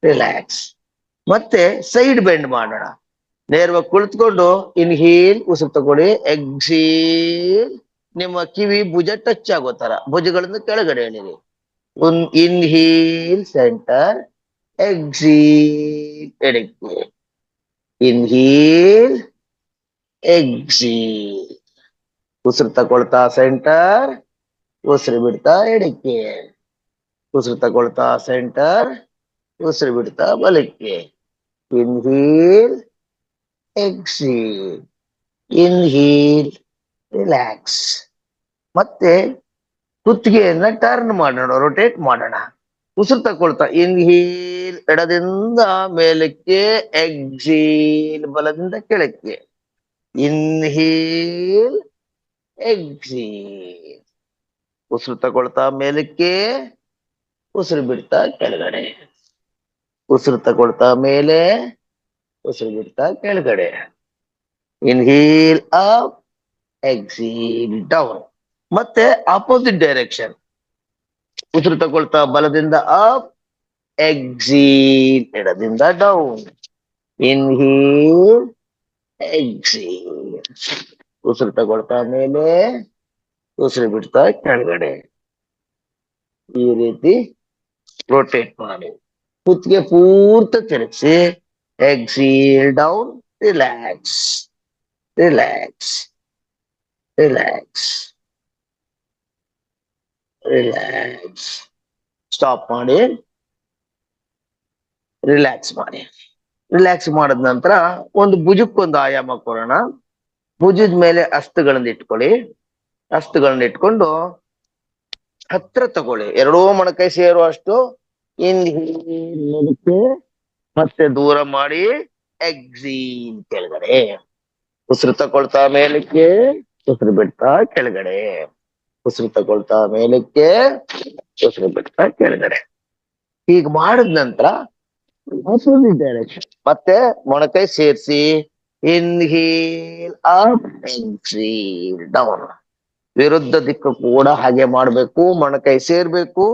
relax. ಮತ್ತೆ ಸೈಡ್ ಬೆಂಡ್ ಮಾಡೋಣ. ನೇರವಾಗಿ ಕುಳಿತುಕೊಂಡು ಇನ್ಹೀಲ್ ಉಸಿರು ತಗೊಳ್ಳಿ, ಎಕ್ಸೀಲ್. ನಿಮ್ಮ ಕಿವಿ ಭುಜ ಟಚ್ ಆಗೋ ತರ ಭುಜಗಳಿಂದ ಕೆಳಗಡೆ ಎಳಿರಿ. ಇನ್ಹೀಲ್ ಸೆಂಟರ್, ಎಕ್ಸೀಲ್ ಎಡಕ್ಕೆ, ಇನ್ಹೀಲ್, ಎಕ್ಸೀಲ್. ಉಸಿರು ತಗೊಳ್ತಾ ಸೆಂಟರ್, ಉಸಿರು ಬಿಡ್ತಾ ಎಡಕ್ಕೆ, ಉಸಿರು ತಗೊಳ್ತಾ ಸೆಂಟರ್, ಉಸಿರು ಬಿಡ್ತಾ ಬಲಕ್ಕೆ. Inhale, exhale, inhale, relax. ಮತ್ತೆ ಕುತ್ತಿಗೆಯನ್ನ ಟರ್ನ್ ಮಾಡೋಣ, ರೊಟೇಟ್ ಮಾಡೋಣ. ಉಸಿರು ತಗೊಳ್ತಾ ಇನ್ಹೀಲ್ ಎಡದಿಂದ ಮೇಲಕ್ಕೆ, ಎಕ್ಸೀಲ್ ಬಲದಿಂದ ಕೆಳಕ್ಕೆ. ಇನ್ಹೀಲ್, ಎಕ್ಸೀಲ್. ಉಸಿರು ತಗೊಳ್ತಾ ಮೇಲಕ್ಕೆ, ಉಸಿರು ಬಿಡ್ತಾ ಕೆಳಗಡೆ, ಉಸಿರು ತಗೊಳ್ತಾ ಮೇಲೆ, ಉಸಿರು ಬಿಡ್ತಾ ಕೆಳಗಡೆ. Inhale up, exhale down. ಮತ್ತೆ ಆಪೋಸಿಟ್ ಡೈರೆಕ್ಷನ್. ಉಸಿರು ತಗೊಳ್ತಾ ಬಲದಿಂದ ಅಪ್, ಎಕ್ಸೀಲ್ ಎಡದಿಂದ ಡೌನ್. ಇನ್ಹೀಲ್, ಎಕ್ಸೀಲ್. ಉಸಿರು ತಗೊಳ್ತಾ ಮೇಲೆ, ಉಸಿರು ಬಿಡ್ತಾ ಕೆಳಗಡೆ. ಈ ರೀತಿ ರೊಟೇಟ್ ಮಾಡಿ ಕುತ್ತಿಗೆ ಪೂರ್ತಿ ತಿರುಗಿಸಿ, exhale down, relax, relax, relax, relax. Stop ಮಾಡಿ, ರಿಲ್ಯಾಕ್ಸ್ ಮಾಡಿ. ರಿಲ್ಯಾಕ್ಸ್ ಮಾಡಿದ ನಂತರ ಒಂದು ಭುಜಕ್ಕೊಂದು ಆಯಾಮ ಕೊಡೋಣ. ಭುಜದ ಮೇಲೆ ಹಸ್ತಗಳನ್ನ ಇಟ್ಕೊಳ್ಳಿ. ಹಸ್ತಗಳನ್ನ ಇಟ್ಕೊಂಡು ಹತ್ರ ತಗೊಳ್ಳಿ, ಎರಡೂ ಮೊಣಕೈ ಸೇರುವಷ್ಟು. ಇನ್ಹೀಲ್ ಮತ್ತೆ ದೂರ ಮಾಡಿ, ಎಕ್ಸೀಲ್ ಕೆಳಗಡೆ. ಉಸಿರು ತಗೊಳ್ತಾ ಮೇಲಕ್ಕೆ, ಉಸಿರು ಬಿಡ್ತಾ ಕೆಳಗಡೆ, ಉಸಿರು ತಗೊಳ್ತಾ ಮೇಲಕ್ಕೆ, ಉಸಿರು ಬಿಡ್ತಾ ಕೆಳಗಡೆ. ಹೀಗೆ ಮಾಡಿದ ನಂತರ ಡೈರೆಕ್ಷನ್ ಮತ್ತೆ ಮೊಣಕೈ ಸೇರಿಸಿ, ಇನ್ಹೀಲ್ ಅಪ್, ಎಕ್ಸೀಲ್ ಡೌನ್. ವಿರುದ್ಧ ದಿಕ್ಕು ಕೂಡ ಹಾಗೆ ಮಾಡ್ಬೇಕು. ಮೊಣಕೈ ಸೇರ್ಬೇಕು,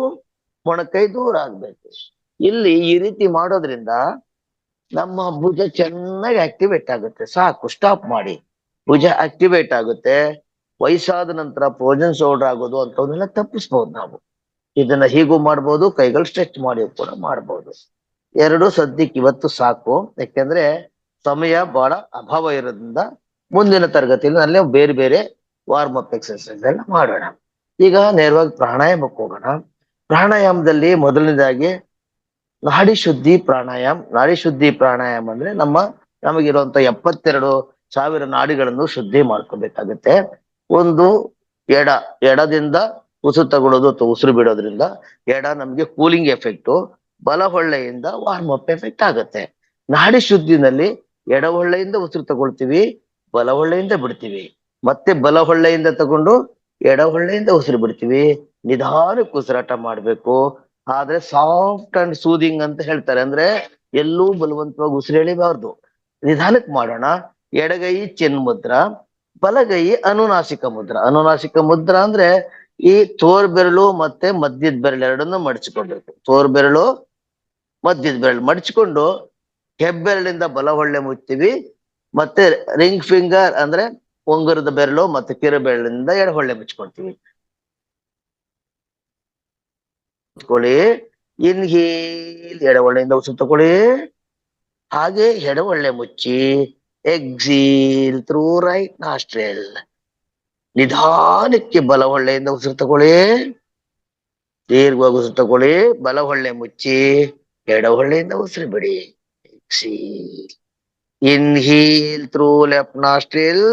ಮೊಣಕೈ ದೂರ ಆಗ್ಬೇಕು. ಇಲ್ಲಿ ಈ ರೀತಿ ಮಾಡೋದ್ರಿಂದ ನಮ್ಮ ಭುಜ ಚೆನ್ನಾಗಿ ಆಕ್ಟಿವೇಟ್ ಆಗುತ್ತೆ. ಸಾಕು, ಸ್ಟಾಪ್ ಮಾಡಿ. ಭುಜ ಆಕ್ಟಿವೇಟ್ ಆಗುತ್ತೆ. ವಯಸ್ಸಾದ ನಂತರ ಫ್ರೋಜನ್ ಶೋಲ್ಡರ್ ಆಗೋದು ಅಂತವನ್ನೆಲ್ಲ ತಪ್ಪಿಸ್ಬಹುದು ನಾವು. ಇದನ್ನ ಹೀಗೂ ಮಾಡ್ಬೋದು, ಕೈಗಳು ಸ್ಟ್ರೆಚ್ ಮಾಡಿ ಕೂಡ ಮಾಡ್ಬೋದು. ಎರಡು ಸದ್ಯಕ್ಕೆ ಇವತ್ತು ಸಾಕು, ಯಾಕೆಂದ್ರೆ ಸಮಯ ಬಹಳ ಅಭಾವ ಇರೋದ್ರಿಂದ ಮುಂದಿನ ತರಗತಿಯಲ್ಲಿ ಅಲ್ಲೇ ಬೇರೆ ಬೇರೆ ವಾರ್ಮ್ ಅಪ್ ಎಕ್ಸರ್ಸೈಸ್ ಎಲ್ಲ ಮಾಡೋಣ. ಈಗ ನೇರವಾಗಿ ಪ್ರಾಣಾಯಾಮಕ್ಕೆ ಹೋಗೋಣ. ಪ್ರಾಣಾಯಾಮದಲ್ಲಿ ಮೊದಲನೇದಾಗಿ ನಾಡಿ ಶುದ್ಧಿ ಪ್ರಾಣಾಯಾಮ. ನಾಡಿ ಶುದ್ಧಿ ಪ್ರಾಣಾಯಾಮ ಅಂದ್ರೆ ನಮಗಿರುವಂತ 72,000 ನಾಡಿಗಳನ್ನು ಶುದ್ಧಿ ಮಾಡ್ಕೋಬೇಕಾಗತ್ತೆ. ಒಂದು ಎಡದಿಂದ ಉಸಿರು ತಗೊಳ್ಳೋದು ಅಥವಾ ಉಸಿರು ಬಿಡೋದ್ರಿಂದ ಎಡ ನಮ್ಗೆ ಕೂಲಿಂಗ್ ಎಫೆಕ್ಟ್, ಬಲ ಹೊಳ್ಳೆಯಿಂದ ವಾರ್ಮ್ ಅಪ್ ಎಫೆಕ್ಟ್ ಆಗುತ್ತೆ. ನಾಡಿ ಶುದ್ಧಿನಲ್ಲಿ ಎಡ ಹೊಳ್ಳೆಯಿಂದ ಉಸಿರು ತಗೊಳ್ತೀವಿ, ಬಲ ಹೊಳ್ಳೆಯಿಂದ ಬಿಡ್ತೀವಿ. ಮತ್ತೆ ಬಲ ಹೊಳ್ಳೆಯಿಂದ ತಗೊಂಡು ಎಡ ಹೊಳ್ಳೆಯಿಂದ ಉಸಿರು ಬಿಡ್ತೀವಿ. ನಿಧಾನಕ್ಕೆ ಉಸಿರಾಟ ಮಾಡ್ಬೇಕು. ಆದ್ರೆ ಸಾಫ್ಟ್ ಅಂಡ್ ಸೂದಿಂಗ್ ಅಂತ ಹೇಳ್ತಾರೆ, ಅಂದ್ರೆ ಎಲ್ಲೂ ಬಲವಂತವಾಗಿ ಉಸಿರು ಎಳಿಬಾರ್ದು. ನಿಧಾನಕ್ಕೆ ಮಾಡೋಣ. ಎಡಗೈ ಚಿನ್ ಮುದ್ರ, ಬಲಗೈ ಅನುನಾಸಿಕ ಮುದ್ರ. ಅನುನಾಸಿಕ ಮುದ್ರ ಅಂದ್ರೆ ಈ ತೋರ್ ಬೆರಳು ಮತ್ತೆ ಮಧ್ಯದ ಬೆರಳು ಎರಡನ್ನು ಮಡಚಿಕೊಳ್ಬೇಕು. ತೋರ್ ಬೆರಳು ಮಧ್ಯದ ಬೆರಳು ಮಡಚಿಕೊಂಡು ಹೆಬ್ಬೆರಳಿಂದ ಬಲ ಹೊಳ್ಳೆ ಮುಚ್ತೀವಿ. ಮತ್ತೆ ರಿಂಗ್ ಫಿಂಗರ್ ಅಂದ್ರೆ ಉಂಗುರದ ಬೆರಳು ಮತ್ತೆ ಕಿರು ಬೆರಳಿಂದ ಎಡ ಹೊಳ್ಳೆ ಮುಚ್ಕೊಳ್ತೀವಿ. ಇನ್ಹೀಲ್, ಎಡ ಹೊಳ್ಳೆಯಿಂದ ಉಸಿರು ತಗೊಳ್ಳಿ. ಹಾಗೆ ಎಡ ಹೊಳ್ಳೆ ಮುಚ್ಚಿ, ಎಕ್ಸೀಲ್ ಥ್ರೂ ರೈಟ್ ನಾಸ್ಟ್ರಿಲ್. ನಿಧಾನಕ್ಕೆ ಬಲ ಹೊಳ್ಳೆಯಿಂದ ಉಸಿರು ತಗೊಳ್ಳಿ. ದೀರ್ಘವಾಗಿ ಉಸಿರು ತಗೊಳ್ಳಿ. ಬಲ ಹೊಳ್ಳೆ ಮುಚ್ಚಿ, ಎಡ ಹೊಳ್ಳೆಯಿಂದ ಉಸಿರು ಬಿಡಿ. Exhale. Inhale through left nostril.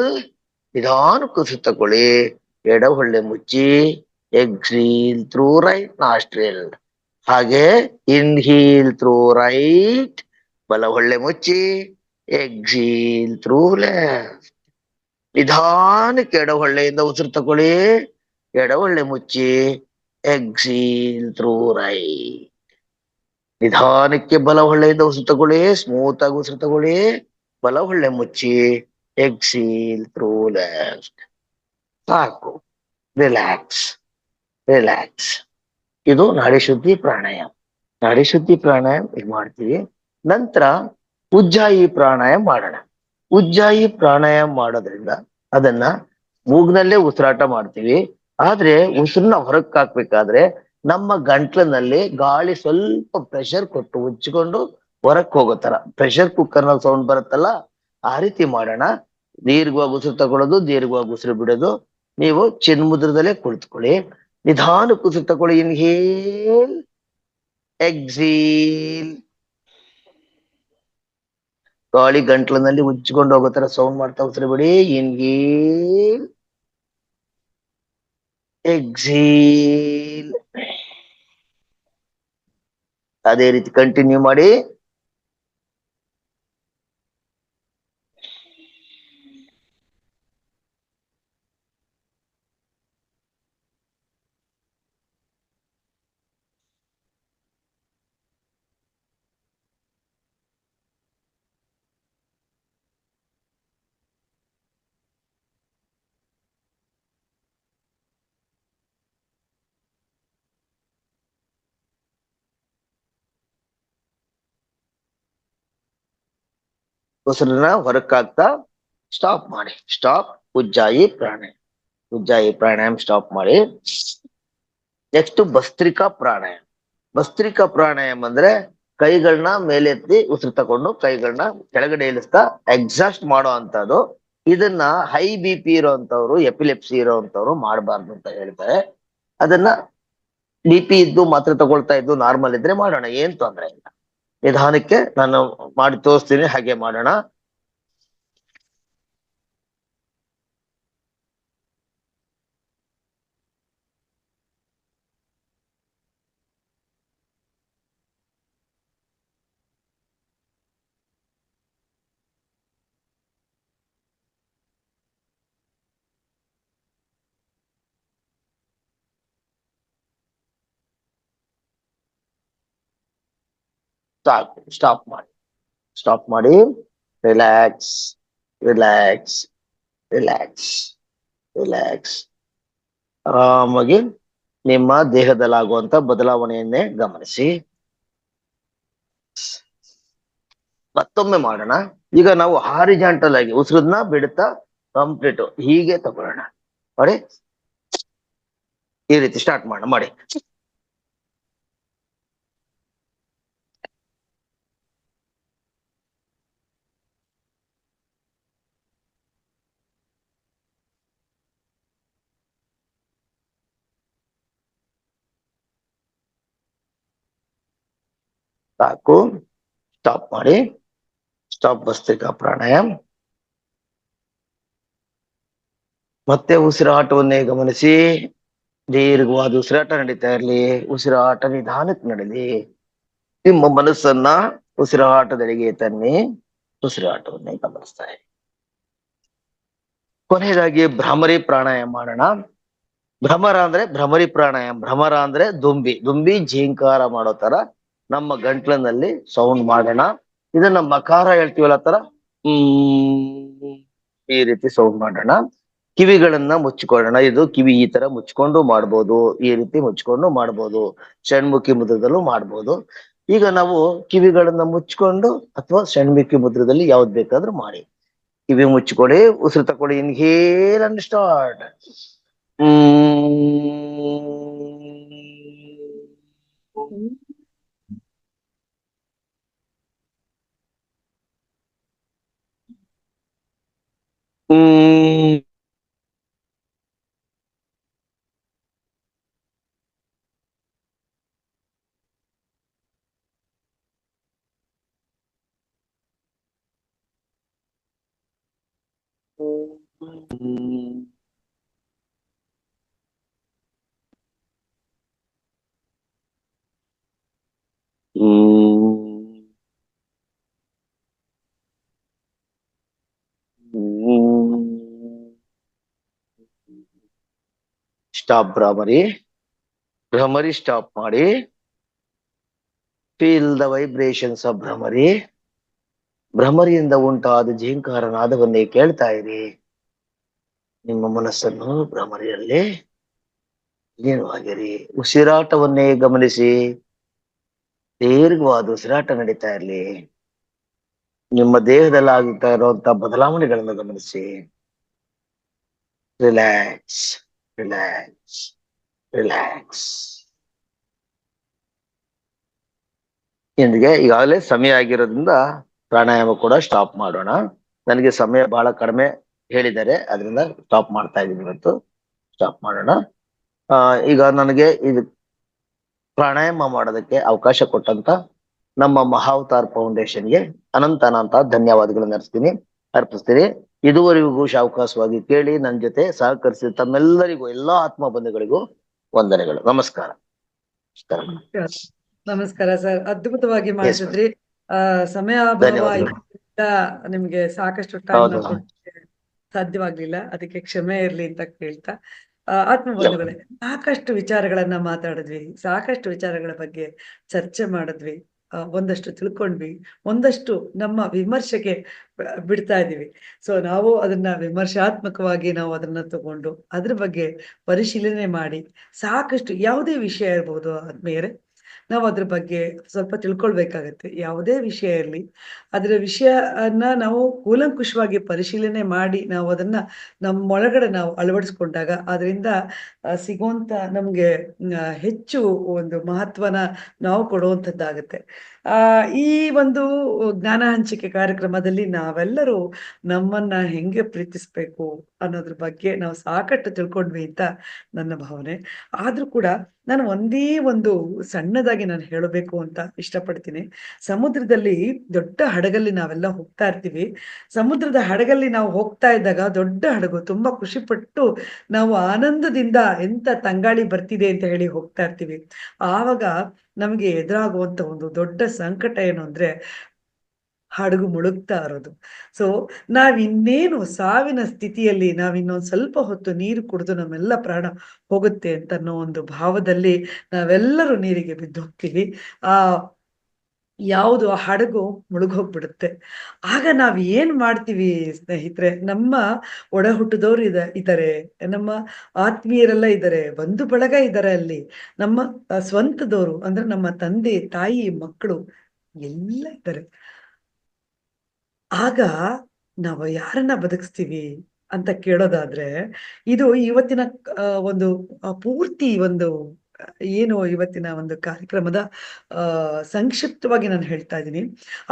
ನಿಧಾನಕ್ಕೆ ಉಸಿರು ತಗೊಳ್ಳಿ. ಎಡ ಹೊಳ್ಳೆ ಮುಚ್ಚಿ, ಎಕ್ಸೀಲ್ ಥ್ರೂ ರೈಟ್ ನಾಸ್ಟ್ರಿಲ್. ಹಾಗೆ ಇನ್ಹೀಲ್ ಥ್ರೂ ರೈಟ್, ಬಲ ಹೊಳ್ಳೆ ಮುಚ್ಚಿ, ಎಕ್ಸೀಲ್ ಥ್ರೂ ಲೆಫ್ಟ್. ನಿಧಾನಕ್ಕೆ ಎಡ ಹೊಳ್ಳೆಯಿಂದ ಉಸಿರು ತಗೊಳ್ಳಿ. ಎಡ ಹೊಳ್ಳೆ ಮುಚ್ಚಿ, ಎಕ್ಸೀಲ್ ಥ್ರೂ ರೈಟ್. ನಿಧಾನಕ್ಕೆ ಬಲ ಹೊಳ್ಳೆಯಿಂದ ಉಸಿರು ತಗೊಳ್ಳಿ. ಸ್ಮೂತ್ ಆಗಿ ಉಸಿರು ತಗೊಳ್ಳಿ. ಬಲ ಹೊಳ್ಳೆ ಮುಚ್ಚಿ, ಎಕ್ಸೀಲ್ ಥ್ರೂ ಲೆಫ್ಟ್. ಸಾಕು. Relax, relax. ಇದು ನಾಡಿ ಶುದ್ಧಿ ಪ್ರಾಣಾಯಾಮ. ನಾಡಿ ಶುದ್ಧಿ ಪ್ರಾಣಾಯಾಮ ಈಗ ಮಾಡ್ತೀವಿ. ನಂತರ ಉಜ್ಜಾಯಿ ಪ್ರಾಣಾಯಾಮ ಮಾಡೋಣ. ಉಜ್ಜಾಯಿ ಪ್ರಾಣಾಯಾಮ ಮಾಡೋದ್ರಿಂದ ಅದನ್ನ ಮೂಗ್ನಲ್ಲೇ ಉಸಿರಾಟ ಮಾಡ್ತೀವಿ. ಆದ್ರೆ ಉಸಿರನ್ನ ಹೊರಕ್ ಹಾಕ್ಬೇಕಾದ್ರೆ ನಮ್ಮ ಗಂಟ್ಲಿನಲ್ಲಿ ಗಾಳಿ ಸ್ವಲ್ಪ ಪ್ರೆಷರ್ ಕೊಟ್ಟು ಉಜ್ಜಿಕೊಂಡು ಹೊರಕ್ ಹೋಗೋ ತರ ಪ್ರೆಷರ್ ಕುಕ್ಕರ್ ನಲ್ಲಿ ಸೌಂಡ್ ಬರುತ್ತಲ್ಲ, ಆ ರೀತಿ ಮಾಡೋಣ. ದೀರ್ಘವಾಗಿ ಉಸಿರು ತಗೊಳ್ಳೋದು, ದೀರ್ಘವಾಗಿ ಉಸಿರು ಬಿಡೋದು. ನೀವು ಚಿನ್ಮುದ್ರದಲ್ಲೇ ಕುಳಿತುಕೊಳ್ಳಿ. ನಿಧಾನಕ್ಕೆ ಉಸಿರು ತಗೊಳ್ಳಿ. Inhale, exhale. ಗಾಳಿ ಗಂಟ್ಲಿನಲ್ಲಿ ಉಜ್ಜಿಕೊಂಡು ಹೋಗೋ ತರ ಸೌಂಡ್ ಮಾಡ್ತಾ ಉಸಿರು ಬಿಡಿ. Inhale, exhale. ಅದೇ ರೀತಿ ಕಂಟಿನ್ಯೂ ಮಾಡಿ. ಉಸಿರನ್ನ ಹೊರಕ್ಕಾಗ್ತಾ ಸ್ಟಾಪ್ ಮಾಡಿ. ಸ್ಟಾಪ್. ಉಜ್ಜಾಯಿ ಪ್ರಾಣಾಯಾಮ. ಉಜ್ಜಾಯಿ ಪ್ರಾಣಾಯಾಮ ಸ್ಟಾಪ್ ಮಾಡಿ. ನೆಕ್ಸ್ಟ್ ಭಸ್ತ್ರಿಕಾ ಪ್ರಾಣಾಯಾಮ. ಭಸ್ತ್ರಿಕಾ ಪ್ರಾಣಾಯಾಮ ಅಂದ್ರೆ ಕೈಗಳನ್ನ ಮೇಲೆತ್ತಿ ಉಸಿರು ತಗೊಂಡು ಕೈಗಳನ್ನ ಕೆಳಗಡೆ ಇಳಿಸ್ತಾ ಎಕ್ಸಾಸ್ಟ್ ಮಾಡೋ ಅಂತದ್ದು. ಇದನ್ನ ಹೈ BP ಇರೋಂಥವ್ರು, ಎಪಿಲೆಪ್ಸಿ ಇರೋಂಥವ್ರು ಮಾಡಬಾರ್ದು ಅಂತ ಹೇಳ್ತಾರೆ. ಅದನ್ನ BP ಇದ್ದು ಮಾತ್ರ ತಗೊಳ್ತಾ ಇದ್ದು ನಾರ್ಮಲ್ ಇದ್ರೆ ಮಾಡೋಣ, ಏನ್ ತೊಂದ್ರೆ ಇಲ್ಲ. ನಿಧಾನಕ್ಕೆ ನಾನು ಮಾಡಿ ತೋರಿಸ್ತೀನಿ, ಹಾಗೆ ಮಾಡೋಣ. ಸಾಕು. ಸ್ಟಾಪ್ ಮಾಡಿ. ಸ್ಟಾಪ್ ಮಾಡಿ. Relax, relax, relax, relax. ಆರಾಮಾಗಿ ನಿಮ್ಮ ದೇಹದಲ್ಲಾಗುವಂತ ಬದಲಾವಣೆಯನ್ನೇ ಗಮನಿಸಿ. ಮತ್ತೊಮ್ಮೆ ಮಾಡೋಣ. ಈಗ ನಾವು ಹಾರಿಜಾಂಟಲ್ ಆಗಿ ಉಸಿರನ್ನ ಬಿಡುತ್ತಾ ಕಂಪ್ಲೀಟ್ ಹೀಗೆ ತಗೊಳ್ಳೋಣ. ನೋಡಿ, ಈ ರೀತಿ ಸ್ಟಾರ್ಟ್ ಮಾಡೋಣ. ಮಾಡಿ. ಸಾಕು. ಸ್ಟಾಪ್ ಮಾಡಿ. ಸ್ಟಾಪ್ ಭಸ್ತ್ರಿಕಾ ಪ್ರಾಣಾಯಾಮ. ಮತ್ತೆ ಉಸಿರಾಟವನ್ನೇ ಗಮನಿಸಿ. ದೀರ್ಘವಾದ ಉಸಿರಾಟ ನಡೀತಾ ಇರಲಿ. ಉಸಿರಾಟ ನಿಧಾನಕ್ಕೆ ನಡೀಲಿ. ನಿಮ್ಮ ಮನಸ್ಸನ್ನ ಉಸಿರಾಟದೆಡೆಗೆ ತನ್ನಿ. ಉಸಿರಾಟವನ್ನೇ ಗಮನಿಸ್ತಾ ಇರಿ. ಕೊನೆಯದಾಗಿ ಭ್ರಮರಿ ಪ್ರಾಣಾಯಾಮ ಮಾಡೋಣ. ಭ್ರಮರ ಅಂದ್ರೆ ಭ್ರಮರಿ ಪ್ರಾಣಾಯಾಮ. ಭ್ರಮರ ಅಂದ್ರೆ ದುಂಬಿ. ದುಂಬಿ ಝೀಂಕಾರ ಮಾಡೋ ತರ ನಮ್ಮ ಗಂಟ್ಲಿನಲ್ಲಿ ಸೌಂಡ್ ಮಾಡೋಣ. ಇದನ್ನ ಮಕಾರ ಹೇಳ್ತೀವಲ್ಲ ತರ ಈ ರೀತಿ ಸೌಂಡ್ ಮಾಡೋಣ. ಕಿವಿಗಳನ್ನ ಮುಚ್ಚಿಕೊಳ್ಳೋಣ. ಇದು ಕಿವಿ ಈ ತರ ಮುಚ್ಕೊಂಡು ಮಾಡ್ಬೋದು, ಈ ರೀತಿ ಮುಚ್ಕೊಂಡು ಮಾಡ್ಬೋದು, ಷಣ್ಮುಖಿ ಮುದ್ರದಲ್ಲೂ ಮಾಡ್ಬೋದು. ಈಗ ನಾವು ಕಿವಿಗಳನ್ನ ಮುಚ್ಕೊಂಡು ಅಥವಾ ಷಣ್ಮುಖಿ ಮುದ್ರದಲ್ಲಿ ಯಾವ್ದು ಬೇಕಾದ್ರೂ ಮಾಡಿ. ಕಿವಿ ಮುಚ್ಚಿಕೊಡಿ, ಉಸಿರು ತಕೊಳ್ಳಿ. Inhale and start. Stop Bhramari. Bhramari stop ಮಾಡಿ. Feel the vibrations of Bhramari. ಭ್ರಮರಿಯಿಂದ ಉಂಟಾದ ಝೀಂಕಾರ ನಾದವನ್ನೇ ಕೇಳ್ತಾ ಇರಿ. ನಿಮ್ಮ ಮನಸ್ಸನ್ನು ಭ್ರಮರಿಯಲ್ಲಿ ಲೀನವಾಗಿರಿ. ಉಸಿರಾಟವನ್ನೇ ಗಮನಿಸಿ. ದೀರ್ಘವಾದ ಉಸಿರಾಟ ನಡೀತಾ ಇರಲಿ. ನಿಮ್ಮ ದೇಹದಲ್ಲಿ ಆಗ್ತಾ ಇರುವಂತ ಬದಲಾವಣೆಗಳನ್ನು ಗಮನಿಸಿ. Relax, relax, relax. ಇಂದಿಗೆ ಈಗಾಗಲೇ ಸಮಯ ಆಗಿರೋದ್ರಿಂದ ಪ್ರಾಣಾಯಾಮ ಕೂಡ ಸ್ಟಾಪ್ ಮಾಡೋಣ. ನನಗೆ ಸಮಯ ಬಹಳ ಕಡಿಮೆ ಹೇಳಿದ್ದಾರೆ, ಅದರಿಂದ ಸ್ಟಾಪ್ ಮಾಡ್ತಾ ಇದ್ದೀನಿ ಇವತ್ತು. ಸ್ಟಾಪ್ ಮಾಡೋಣ. ಈಗ ನನಗೆ ಇದು ಪ್ರಾಣಾಯಾಮ ಮಾಡೋದಕ್ಕೆ ಅವಕಾಶ ಕೊಟ್ಟಂತ ನಮ್ಮ ಮಹಾವತಾರ್ ಫೌಂಡೇಶನ್ಗೆ ಅನಂತ ಧನ್ಯವಾದಗಳನ್ನು ಅರ್ಪಿಸ್ತೀನಿ. ಇದುವರೆಗೂ ಅವಕಾಶವಾಗಿ ಕೇಳಿ ನನ್ನ ಜೊತೆ ಸಹಕರಿಸಿದ ತಮ್ಮೆಲ್ಲರಿಗೂ, ಎಲ್ಲಾ ಆತ್ಮ ಬಂಧುಗಳಿಗೂ ವಂದನೆಗಳು. ನಮಸ್ಕಾರ. ನಮಸ್ಕಾರ ಸರ್, ಅದ್ಭುತವಾಗಿ ಮಾಡಿದ್ರಿ. ಸಮಯ ಅಭಾವ ನಿಮ್ಗೆ ಸಾಕಷ್ಟು ಟೈಮ್ ಕೊಡಕ್ಕೆ ಸಾಧ್ಯವಾಗ್ಲಿಲ್ಲ, ಅದಕ್ಕೆ ಕ್ಷಮೆ ಇರ್ಲಿ ಅಂತ ಕೇಳ್ತಾ, ಆತ್ಮ ಬಂಧುಗಳೇ, ಸಾಕಷ್ಟು ವಿಚಾರಗಳನ್ನ ಮಾತಾಡಿದ್ವಿ, ಸಾಕಷ್ಟು ವಿಚಾರಗಳ ಬಗ್ಗೆ ಚರ್ಚೆ ಮಾಡಿದ್ವಿ, ಒಂದಷ್ಟು ತಿಳ್ಕೊಂಡ್ವಿ, ಒಂದಷ್ಟು ನಮ್ಮ ವಿಮರ್ಶೆಗೆ ಬಿಡ್ತಾ ಇದೀವಿ. ಸೊ ನಾವು ಅದನ್ನ ವಿಮರ್ಶಾತ್ಮಕವಾಗಿ ನಾವು ಅದನ್ನ ತಗೊಂಡು ಅದ್ರ ಬಗ್ಗೆ ಪರಿಶೀಲನೆ ಮಾಡಿ ಸಾಕಷ್ಟು, ಯಾವುದೇ ವಿಷಯ ಇರ್ಬೋದು ಆದ್ಮೇಲೆ ನಾವು ಅದ್ರ ಬಗ್ಗೆ ಸ್ವಲ್ಪ ತಿಳ್ಕೊಳ್ಬೇಕಾಗತ್ತೆ. ಯಾವುದೇ ವಿಷಯ ಇರಲಿ, ಅದರ ವಿಷಯನ ನಾವು ಕೂಲಂಕುಷವಾಗಿ ಪರಿಶೀಲನೆ ಮಾಡಿ ನಾವು ಅದನ್ನ ನಮ್ಮೊಳಗಡೆ ನಾವು ಅಳವಡಿಸ್ಕೊಂಡಾಗ ಅದರಿಂದ ಸಿಗುವಂತ ನಮ್ಗೆ ಹೆಚ್ಚು ಒಂದು ಮಹತ್ವನ ನಾವು ಕೊಡುವಂಥದ್ದಾಗತ್ತೆ. ಈ ಒಂದು ಜ್ಞಾನ ಹಂಚಿಕೆ ಕಾರ್ಯಕ್ರಮದಲ್ಲಿ ನಾವೆಲ್ಲರೂ ನಮ್ಮನ್ನ ಹೆಂಗೆ ಪ್ರೀತಿಸ್ಬೇಕು ಅನ್ನೋದ್ರ ಬಗ್ಗೆ ನಾವು ಸಾಕಷ್ಟು ತಿಳ್ಕೊಂಡ್ವಿ ಅಂತ ನನ್ನ ಭಾವನೆ. ಆದ್ರೂ ಕೂಡ ನಾನು ಒಂದೇ ಒಂದು ಸಣ್ಣದಾಗಿ ನಾನು ಹೇಳಬೇಕು ಅಂತ ಇಷ್ಟಪಡ್ತೀನಿ. ಸಮುದ್ರದಲ್ಲಿ ದೊಡ್ಡ ಹಡಗಲ್ಲಿ ನಾವೆಲ್ಲ ಹೋಗ್ತಾ ಇರ್ತೀವಿ. ಸಮುದ್ರದ ಹಡಗಲ್ಲಿ ನಾವು ಹೋಗ್ತಾ ಇದ್ದಾಗ ದೊಡ್ಡ ಹಡಗು ತುಂಬಾ ಖುಷಿ ಪಟ್ಟು ನಾವು ಆನಂದದಿಂದ ಎಂತ ತಂಗಾಳಿ ಬರ್ತಿದೆ ಅಂತ ಹೇಳಿ ಹೋಗ್ತಾ ಇರ್ತೀವಿ. ಆವಾಗ ನಮಗೆ ಎದುರಾಗುವಂತ ಒಂದು ದೊಡ್ಡ ಸಂಕಟ ಏನು ಅಂದ್ರೆ ಹಡಗು ಮುಳುಗ್ತಾ ಇರೋದು. ಸೊ ನಾವಿನ್ನೇನು ಸಾವಿನ ಸ್ಥಿತಿಯಲ್ಲಿ ನಾವಿನ್ನೊಂದು ಸ್ವಲ್ಪ ಹೊತ್ತು ನೀರು ಕುಡಿದು ನಮ್ಮೆಲ್ಲ ಪ್ರಾಣ ಹೋಗುತ್ತೆ ಅಂತ ಅನ್ನೋ ಒಂದು ಭಾವದಲ್ಲಿ ನಾವೆಲ್ಲರೂ ನೀರಿಗೆ ಬಿದ್ದು ಹೋಗ್ತೀವಿ. ಯಾವುದು ಆ ಹಡಗು ಮುಳುಗೋಗ್ಬಿಡುತ್ತೆ. ಆಗ ನಾವ್ ಏನ್ ಮಾಡ್ತೀವಿ ಸ್ನೇಹಿತರೆ, ನಮ್ಮ ಒಡ ಹುಟ್ಟಿದವರು ಇದ್ದಾರೆ, ನಮ್ಮ ಆತ್ಮೀಯರೆಲ್ಲ ಇದ್ದಾರೆ, ಬಂಧು ಬಳಗ ಇದ್ದಾರೆ, ಅಲ್ಲಿ ನಮ್ಮ ಸ್ವಂತದವರು ಅಂದ್ರೆ ನಮ್ಮ ತಂದೆ ತಾಯಿ ಮಕ್ಕಳು ಎಲ್ಲ ಇದ್ದಾರೆ. ಆಗ ನಾವು ಯಾರನ್ನ ಬದುಕಿಸ್ತೀವಿ ಅಂತ ಕೇಳೋದಾದ್ರೆ, ಇದು ಇವತ್ತಿನ ಒಂದು ಪೂರ್ತಿ ಒಂದು ಏನು ಇವತ್ತಿನ ಒಂದು ಕಾರ್ಯಕ್ರಮದ ಸಂಕ್ಷಿಪ್ತವಾಗಿ ನಾನು ಹೇಳ್ತಾ ಇದ್ದೀನಿ.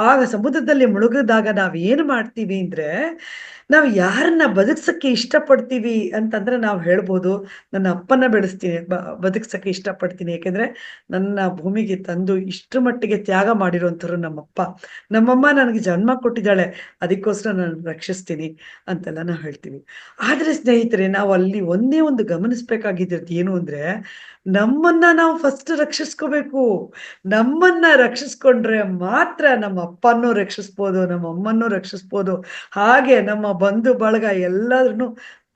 ಆಗ ಸಮುದ್ರದಲ್ಲಿ ಮುಳುಗಿದಾಗ ನಾವ್ ಏನು ಮಾಡ್ತೀವಿ ಅಂದ್ರೆ, ನಾವು ಯಾರನ್ನ ಬದುಕ್ಸಕ್ಕೆ ಇಷ್ಟಪಡ್ತೀವಿ ಅಂತಂದ್ರೆ ನಾವು ಹೇಳ್ಬೋದು, ನನ್ನ ಅಪ್ಪನ ಬೆಳೆಸ್ತೀನಿ, ಬದುಕ್ಸಕ್ಕೆ ಇಷ್ಟಪಡ್ತೀನಿ, ಯಾಕೆಂದ್ರೆ ನನ್ನ ಭೂಮಿಗೆ ತಂದು ಇಷ್ಟರ ಮಟ್ಟಿಗೆ ತ್ಯಾಗ ಮಾಡಿರುವಂಥವ್ರು ನಮ್ಮಪ್ಪ. ನಮ್ಮಮ್ಮ ನನಗೆ ಜನ್ಮ ಕೊಟ್ಟಿದ್ದಾಳೆ, ಅದಕ್ಕೋಸ್ಕರ ನಾನು ರಕ್ಷಿಸ್ತೀನಿ ಅಂತೆಲ್ಲ ನಾವು ಹೇಳ್ತೀವಿ. ಆದ್ರೆ ಸ್ನೇಹಿತರೆ, ನಾವು ಅಲ್ಲಿ ಒಂದೇ ಒಂದು ಗಮನಿಸ್ಬೇಕಾಗಿದ್ದು ಏನು ಅಂದ್ರೆ, ನಮ್ಮನ್ನ ನಾವು ಫಸ್ಟ್ ರಕ್ಷಿಸ್ಕೋಬೇಕು. ನಮ್ಮನ್ನ ರಕ್ಷಿಸ್ಕೊಂಡ್ರೆ ಮಾತ್ರ ನಮ್ಮ ಅಪ್ಪನ್ನೂ ರಕ್ಷಿಸ್ಬೋದು, ನಮ್ಮ ಅಮ್ಮನ್ನೂ ರಕ್ಷಿಸ್ಬೋದು, ಹಾಗೆ ನಮ್ಮ ಬಂಧು ಬಳಗ ಎಲ್ಲಾದ್ರೂ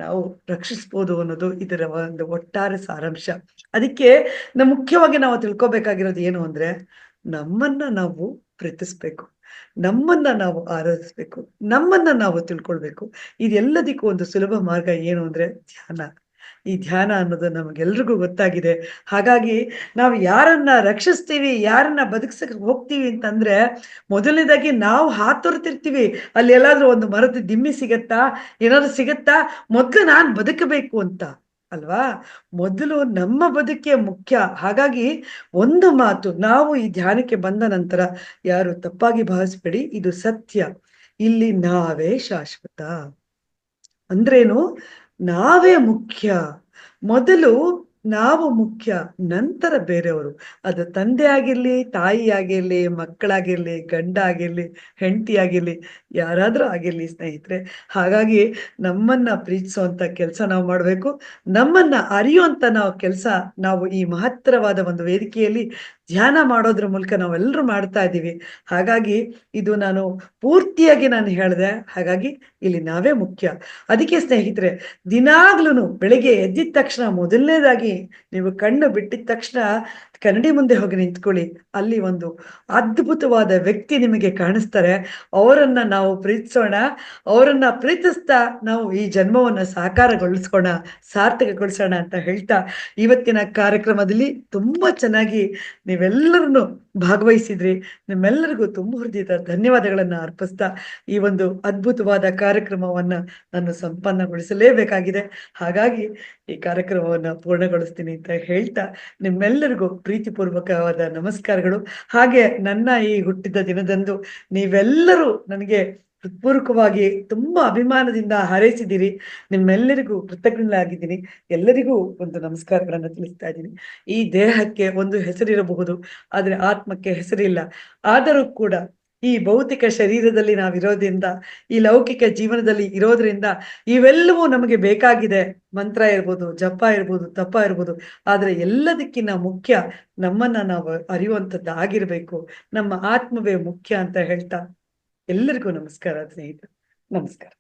ನಾವು ರಕ್ಷಿಸ್ಬೋದು ಅನ್ನೋದು ಇದರ ಒಂದು ಒಟ್ಟಾರೆ ಸಾರಾಂಶ. ಅದಕ್ಕೆ ಮುಖ್ಯವಾಗಿ ನಾವು ತಿಳ್ಕೊಬೇಕಾಗಿರೋದು ಏನು ಅಂದ್ರೆ, ನಮ್ಮನ್ನ ನಾವು ಪ್ರೀತಿಸ್ಬೇಕು, ನಮ್ಮನ್ನ ನಾವು ಆರಾಧಿಸ್ಬೇಕು, ನಮ್ಮನ್ನ ನಾವು ತಿಳ್ಕೊಳ್ಬೇಕು. ಇದೆಲ್ಲದಕ್ಕೂ ಒಂದು ಸುಲಭ ಮಾರ್ಗ ಏನು ಅಂದ್ರೆ ಧ್ಯಾನ. ಈ ಧ್ಯಾನ ಅನ್ನೋದು ನಮಗೆಲ್ರಿಗೂ ಗೊತ್ತಾಗಿದೆ. ಹಾಗಾಗಿ ನಾವು ಯಾರನ್ನ ರಕ್ಷಿಸ್ತೀವಿ, ಯಾರನ್ನ ಬದುಕ್ಸಕ್ ಹೋಗ್ತೀವಿ ಅಂತಂದ್ರೆ, ಮೊದಲನೇದಾಗಿ ನಾವು ಹಾತೊರ್ತಿರ್ತೀವಿ, ಅಲ್ಲಿ ಎಲ್ಲಾದ್ರೂ ಒಂದು ಮರದ ದಿಮ್ಮಿ ಸಿಗತ್ತಾ, ಏನಾದ್ರು ಸಿಗತ್ತಾ, ಮೊದ್ಲು ನಾನ್ ಬದುಕಬೇಕು ಅಂತ ಅಲ್ವಾ. ಮೊದಲು ನಮ್ಮ ಬದುಕೆ ಮುಖ್ಯ. ಹಾಗಾಗಿ ಒಂದು ಮಾತು, ನಾವು ಈ ಧ್ಯಾನಕ್ಕೆ ಬಂದ ನಂತರ ಯಾರು ತಪ್ಪಾಗಿ ಭಾವಿಸ್ಬೇಡಿ, ಇದು ಸತ್ಯ. ಇಲ್ಲಿ ನಾವೇ ಶಾಶ್ವತ. ಅಂದ್ರೇನು? ನಾವೇ ಮುಖ್ಯ. ಮೊದಲು ನಾವು ಮುಖ್ಯ, ನಂತರ ಬೇರೆಯವರು. ಅದು ತಂದೆ ಆಗಿರ್ಲಿ, ತಾಯಿ ಆಗಿರ್ಲಿ, ಮಕ್ಕಳಾಗಿರ್ಲಿ, ಗಂಡ ಆಗಿರ್ಲಿ, ಹೆಂಡತಿ ಆಗಿರ್ಲಿ, ಯಾರಾದ್ರೂ ಆಗಿರ್ಲಿ ಸ್ನೇಹಿತರೆ. ಹಾಗಾಗಿ ನಮ್ಮನ್ನ ಪ್ರೀತಿಸುವಂತ ಕೆಲಸ ನಾವು ಮಾಡ್ಬೇಕು, ನಮ್ಮನ್ನ ಅರಿಯುವಂತ ನಾವು ಕೆಲಸ ನಾವು ಈ ಮಹತ್ತರವಾದ ಒಂದು ವೇದಿಕೆಯಲ್ಲಿ ಧ್ಯಾನ ಮಾಡೋದ್ರ ಮೂಲಕ ನಾವೆಲ್ಲರೂ ಮಾಡ್ತಾ ಇದ್ದೀವಿ. ಹಾಗಾಗಿ ಇದು ನಾನು ಪೂರ್ತಿಯಾಗಿ ನಾನು ಹೇಳಿದೆ. ಹಾಗಾಗಿ ಇಲ್ಲಿ ನಾವೇ ಮುಖ್ಯ. ಅದಕ್ಕೆ ಸ್ನೇಹಿತರೆ, ದಿನಾಗ್ಲೂ ಬೆಳಿಗ್ಗೆ ಎದ್ದಿದ ತಕ್ಷಣ ಮೊದಲನೇದಾಗಿ ನೀವು ಕಣ್ಣು ಬಿಟ್ಟಿದ ತಕ್ಷಣ ಕನ್ನಡಿ ಮುಂದೆ ಹೋಗಿ ನಿಂತ್ಕೊಳ್ಳಿ, ಅಲ್ಲಿ ಒಂದು ಅದ್ಭುತವಾದ ವ್ಯಕ್ತಿ ನಿಮಗೆ ಕಾಣಿಸ್ತಾರೆ. ಅವರನ್ನ ನಾವು ಪ್ರೀತಿಸೋಣ, ಅವರನ್ನ ಪ್ರೀತಿಸ್ತಾ ನಾವು ಈ ಜನ್ಮವನ್ನ ಸಾಕಾರಗೊಳಿಸ್ಕೋಣ, ಸಾರ್ಥಕಗೊಳಿಸೋಣ ಅಂತ ಹೇಳ್ತಾ ಇವತ್ತಿನ ಕಾರ್ಯಕ್ರಮದಲ್ಲಿ ತುಂಬಾ ಚೆನ್ನಾಗಿ ನೀವೆಲ್ಲರನ್ನು ಭಾಗವಹಿಸಿದ್ರಿ. ನಿಮ್ಮೆಲ್ಲರಿಗೂ ತುಂಬ ಹೃದಯದ ಧನ್ಯವಾದಗಳನ್ನ ಅರ್ಪಿಸ್ತಾ ಈ ಒಂದು ಅದ್ಭುತವಾದ ಕಾರ್ಯಕ್ರಮವನ್ನ ನಾನು ಸಂಪನ್ನಗೊಳಿಸಲೇಬೇಕಾಗಿದೆ. ಹಾಗಾಗಿ ಈ ಕಾರ್ಯಕ್ರಮವನ್ನ ಪೂರ್ಣಗೊಳಿಸ್ತೀನಿ ಅಂತ ಹೇಳ್ತಾ ನಿಮ್ಮೆಲ್ಲರಿಗೂ ಪ್ರೀತಿಪೂರ್ವಕವಾದ ನಮಸ್ಕಾರಗಳು. ಹಾಗೆ ನನ್ನ ಈ ಹುಟ್ಟಿದ ದಿನದಂದು ನೀವೆಲ್ಲರೂ ನನಗೆ ಹೃತ್ಪೂರ್ವಕವಾಗಿ ತುಂಬಾ ಅಭಿಮಾನದಿಂದ ಹಾರೈಸಿದ್ದೀರಿ. ನಿಮ್ಮೆಲ್ಲರಿಗೂ ಕೃತಜ್ಞನಾಗಿದ್ದೀನಿ. ಎಲ್ಲರಿಗೂ ಒಂದು ನಮಸ್ಕಾರಗಳನ್ನ ತಿಳಿಸ್ತಾ ಇದ್ದೀನಿ. ಈ ದೇಹಕ್ಕೆ ಒಂದು ಹೆಸರಿರಬಹುದು, ಆದ್ರೆ ಆತ್ಮಕ್ಕೆ ಹೆಸರಿಲ್ಲ. ಆದರೂ ಕೂಡ ಈ ಭೌತಿಕ ಶರೀರದಲ್ಲಿ ನಾವಿರೋದ್ರಿಂದ, ಈ ಲೌಕಿಕ ಜೀವನದಲ್ಲಿ ಇರೋದ್ರಿಂದ ಇವೆಲ್ಲವೂ ನಮಗೆ ಬೇಕಾಗಿದೆ. ಮಂತ್ರ ಇರ್ಬೋದು, ಜಪ ಇರ್ಬೋದು, ತಪ ಇರ್ಬೋದು. ಆದ್ರೆ ಎಲ್ಲದಕ್ಕಿಂತ ಮುಖ್ಯ ನಮ್ಮನ್ನ ನಾವು ಅರಿಯುವಂಥದ್ದು ಆಗಿರ್ಬೇಕು. ನಮ್ಮ ಆತ್ಮವೇ ಮುಖ್ಯ ಅಂತ ಹೇಳ್ತಾ ಎಲ್ಲರಿಗೂ ನಮಸ್ಕಾರ ಸ್ನೇಹಿತರು. ನಮಸ್ಕಾರ.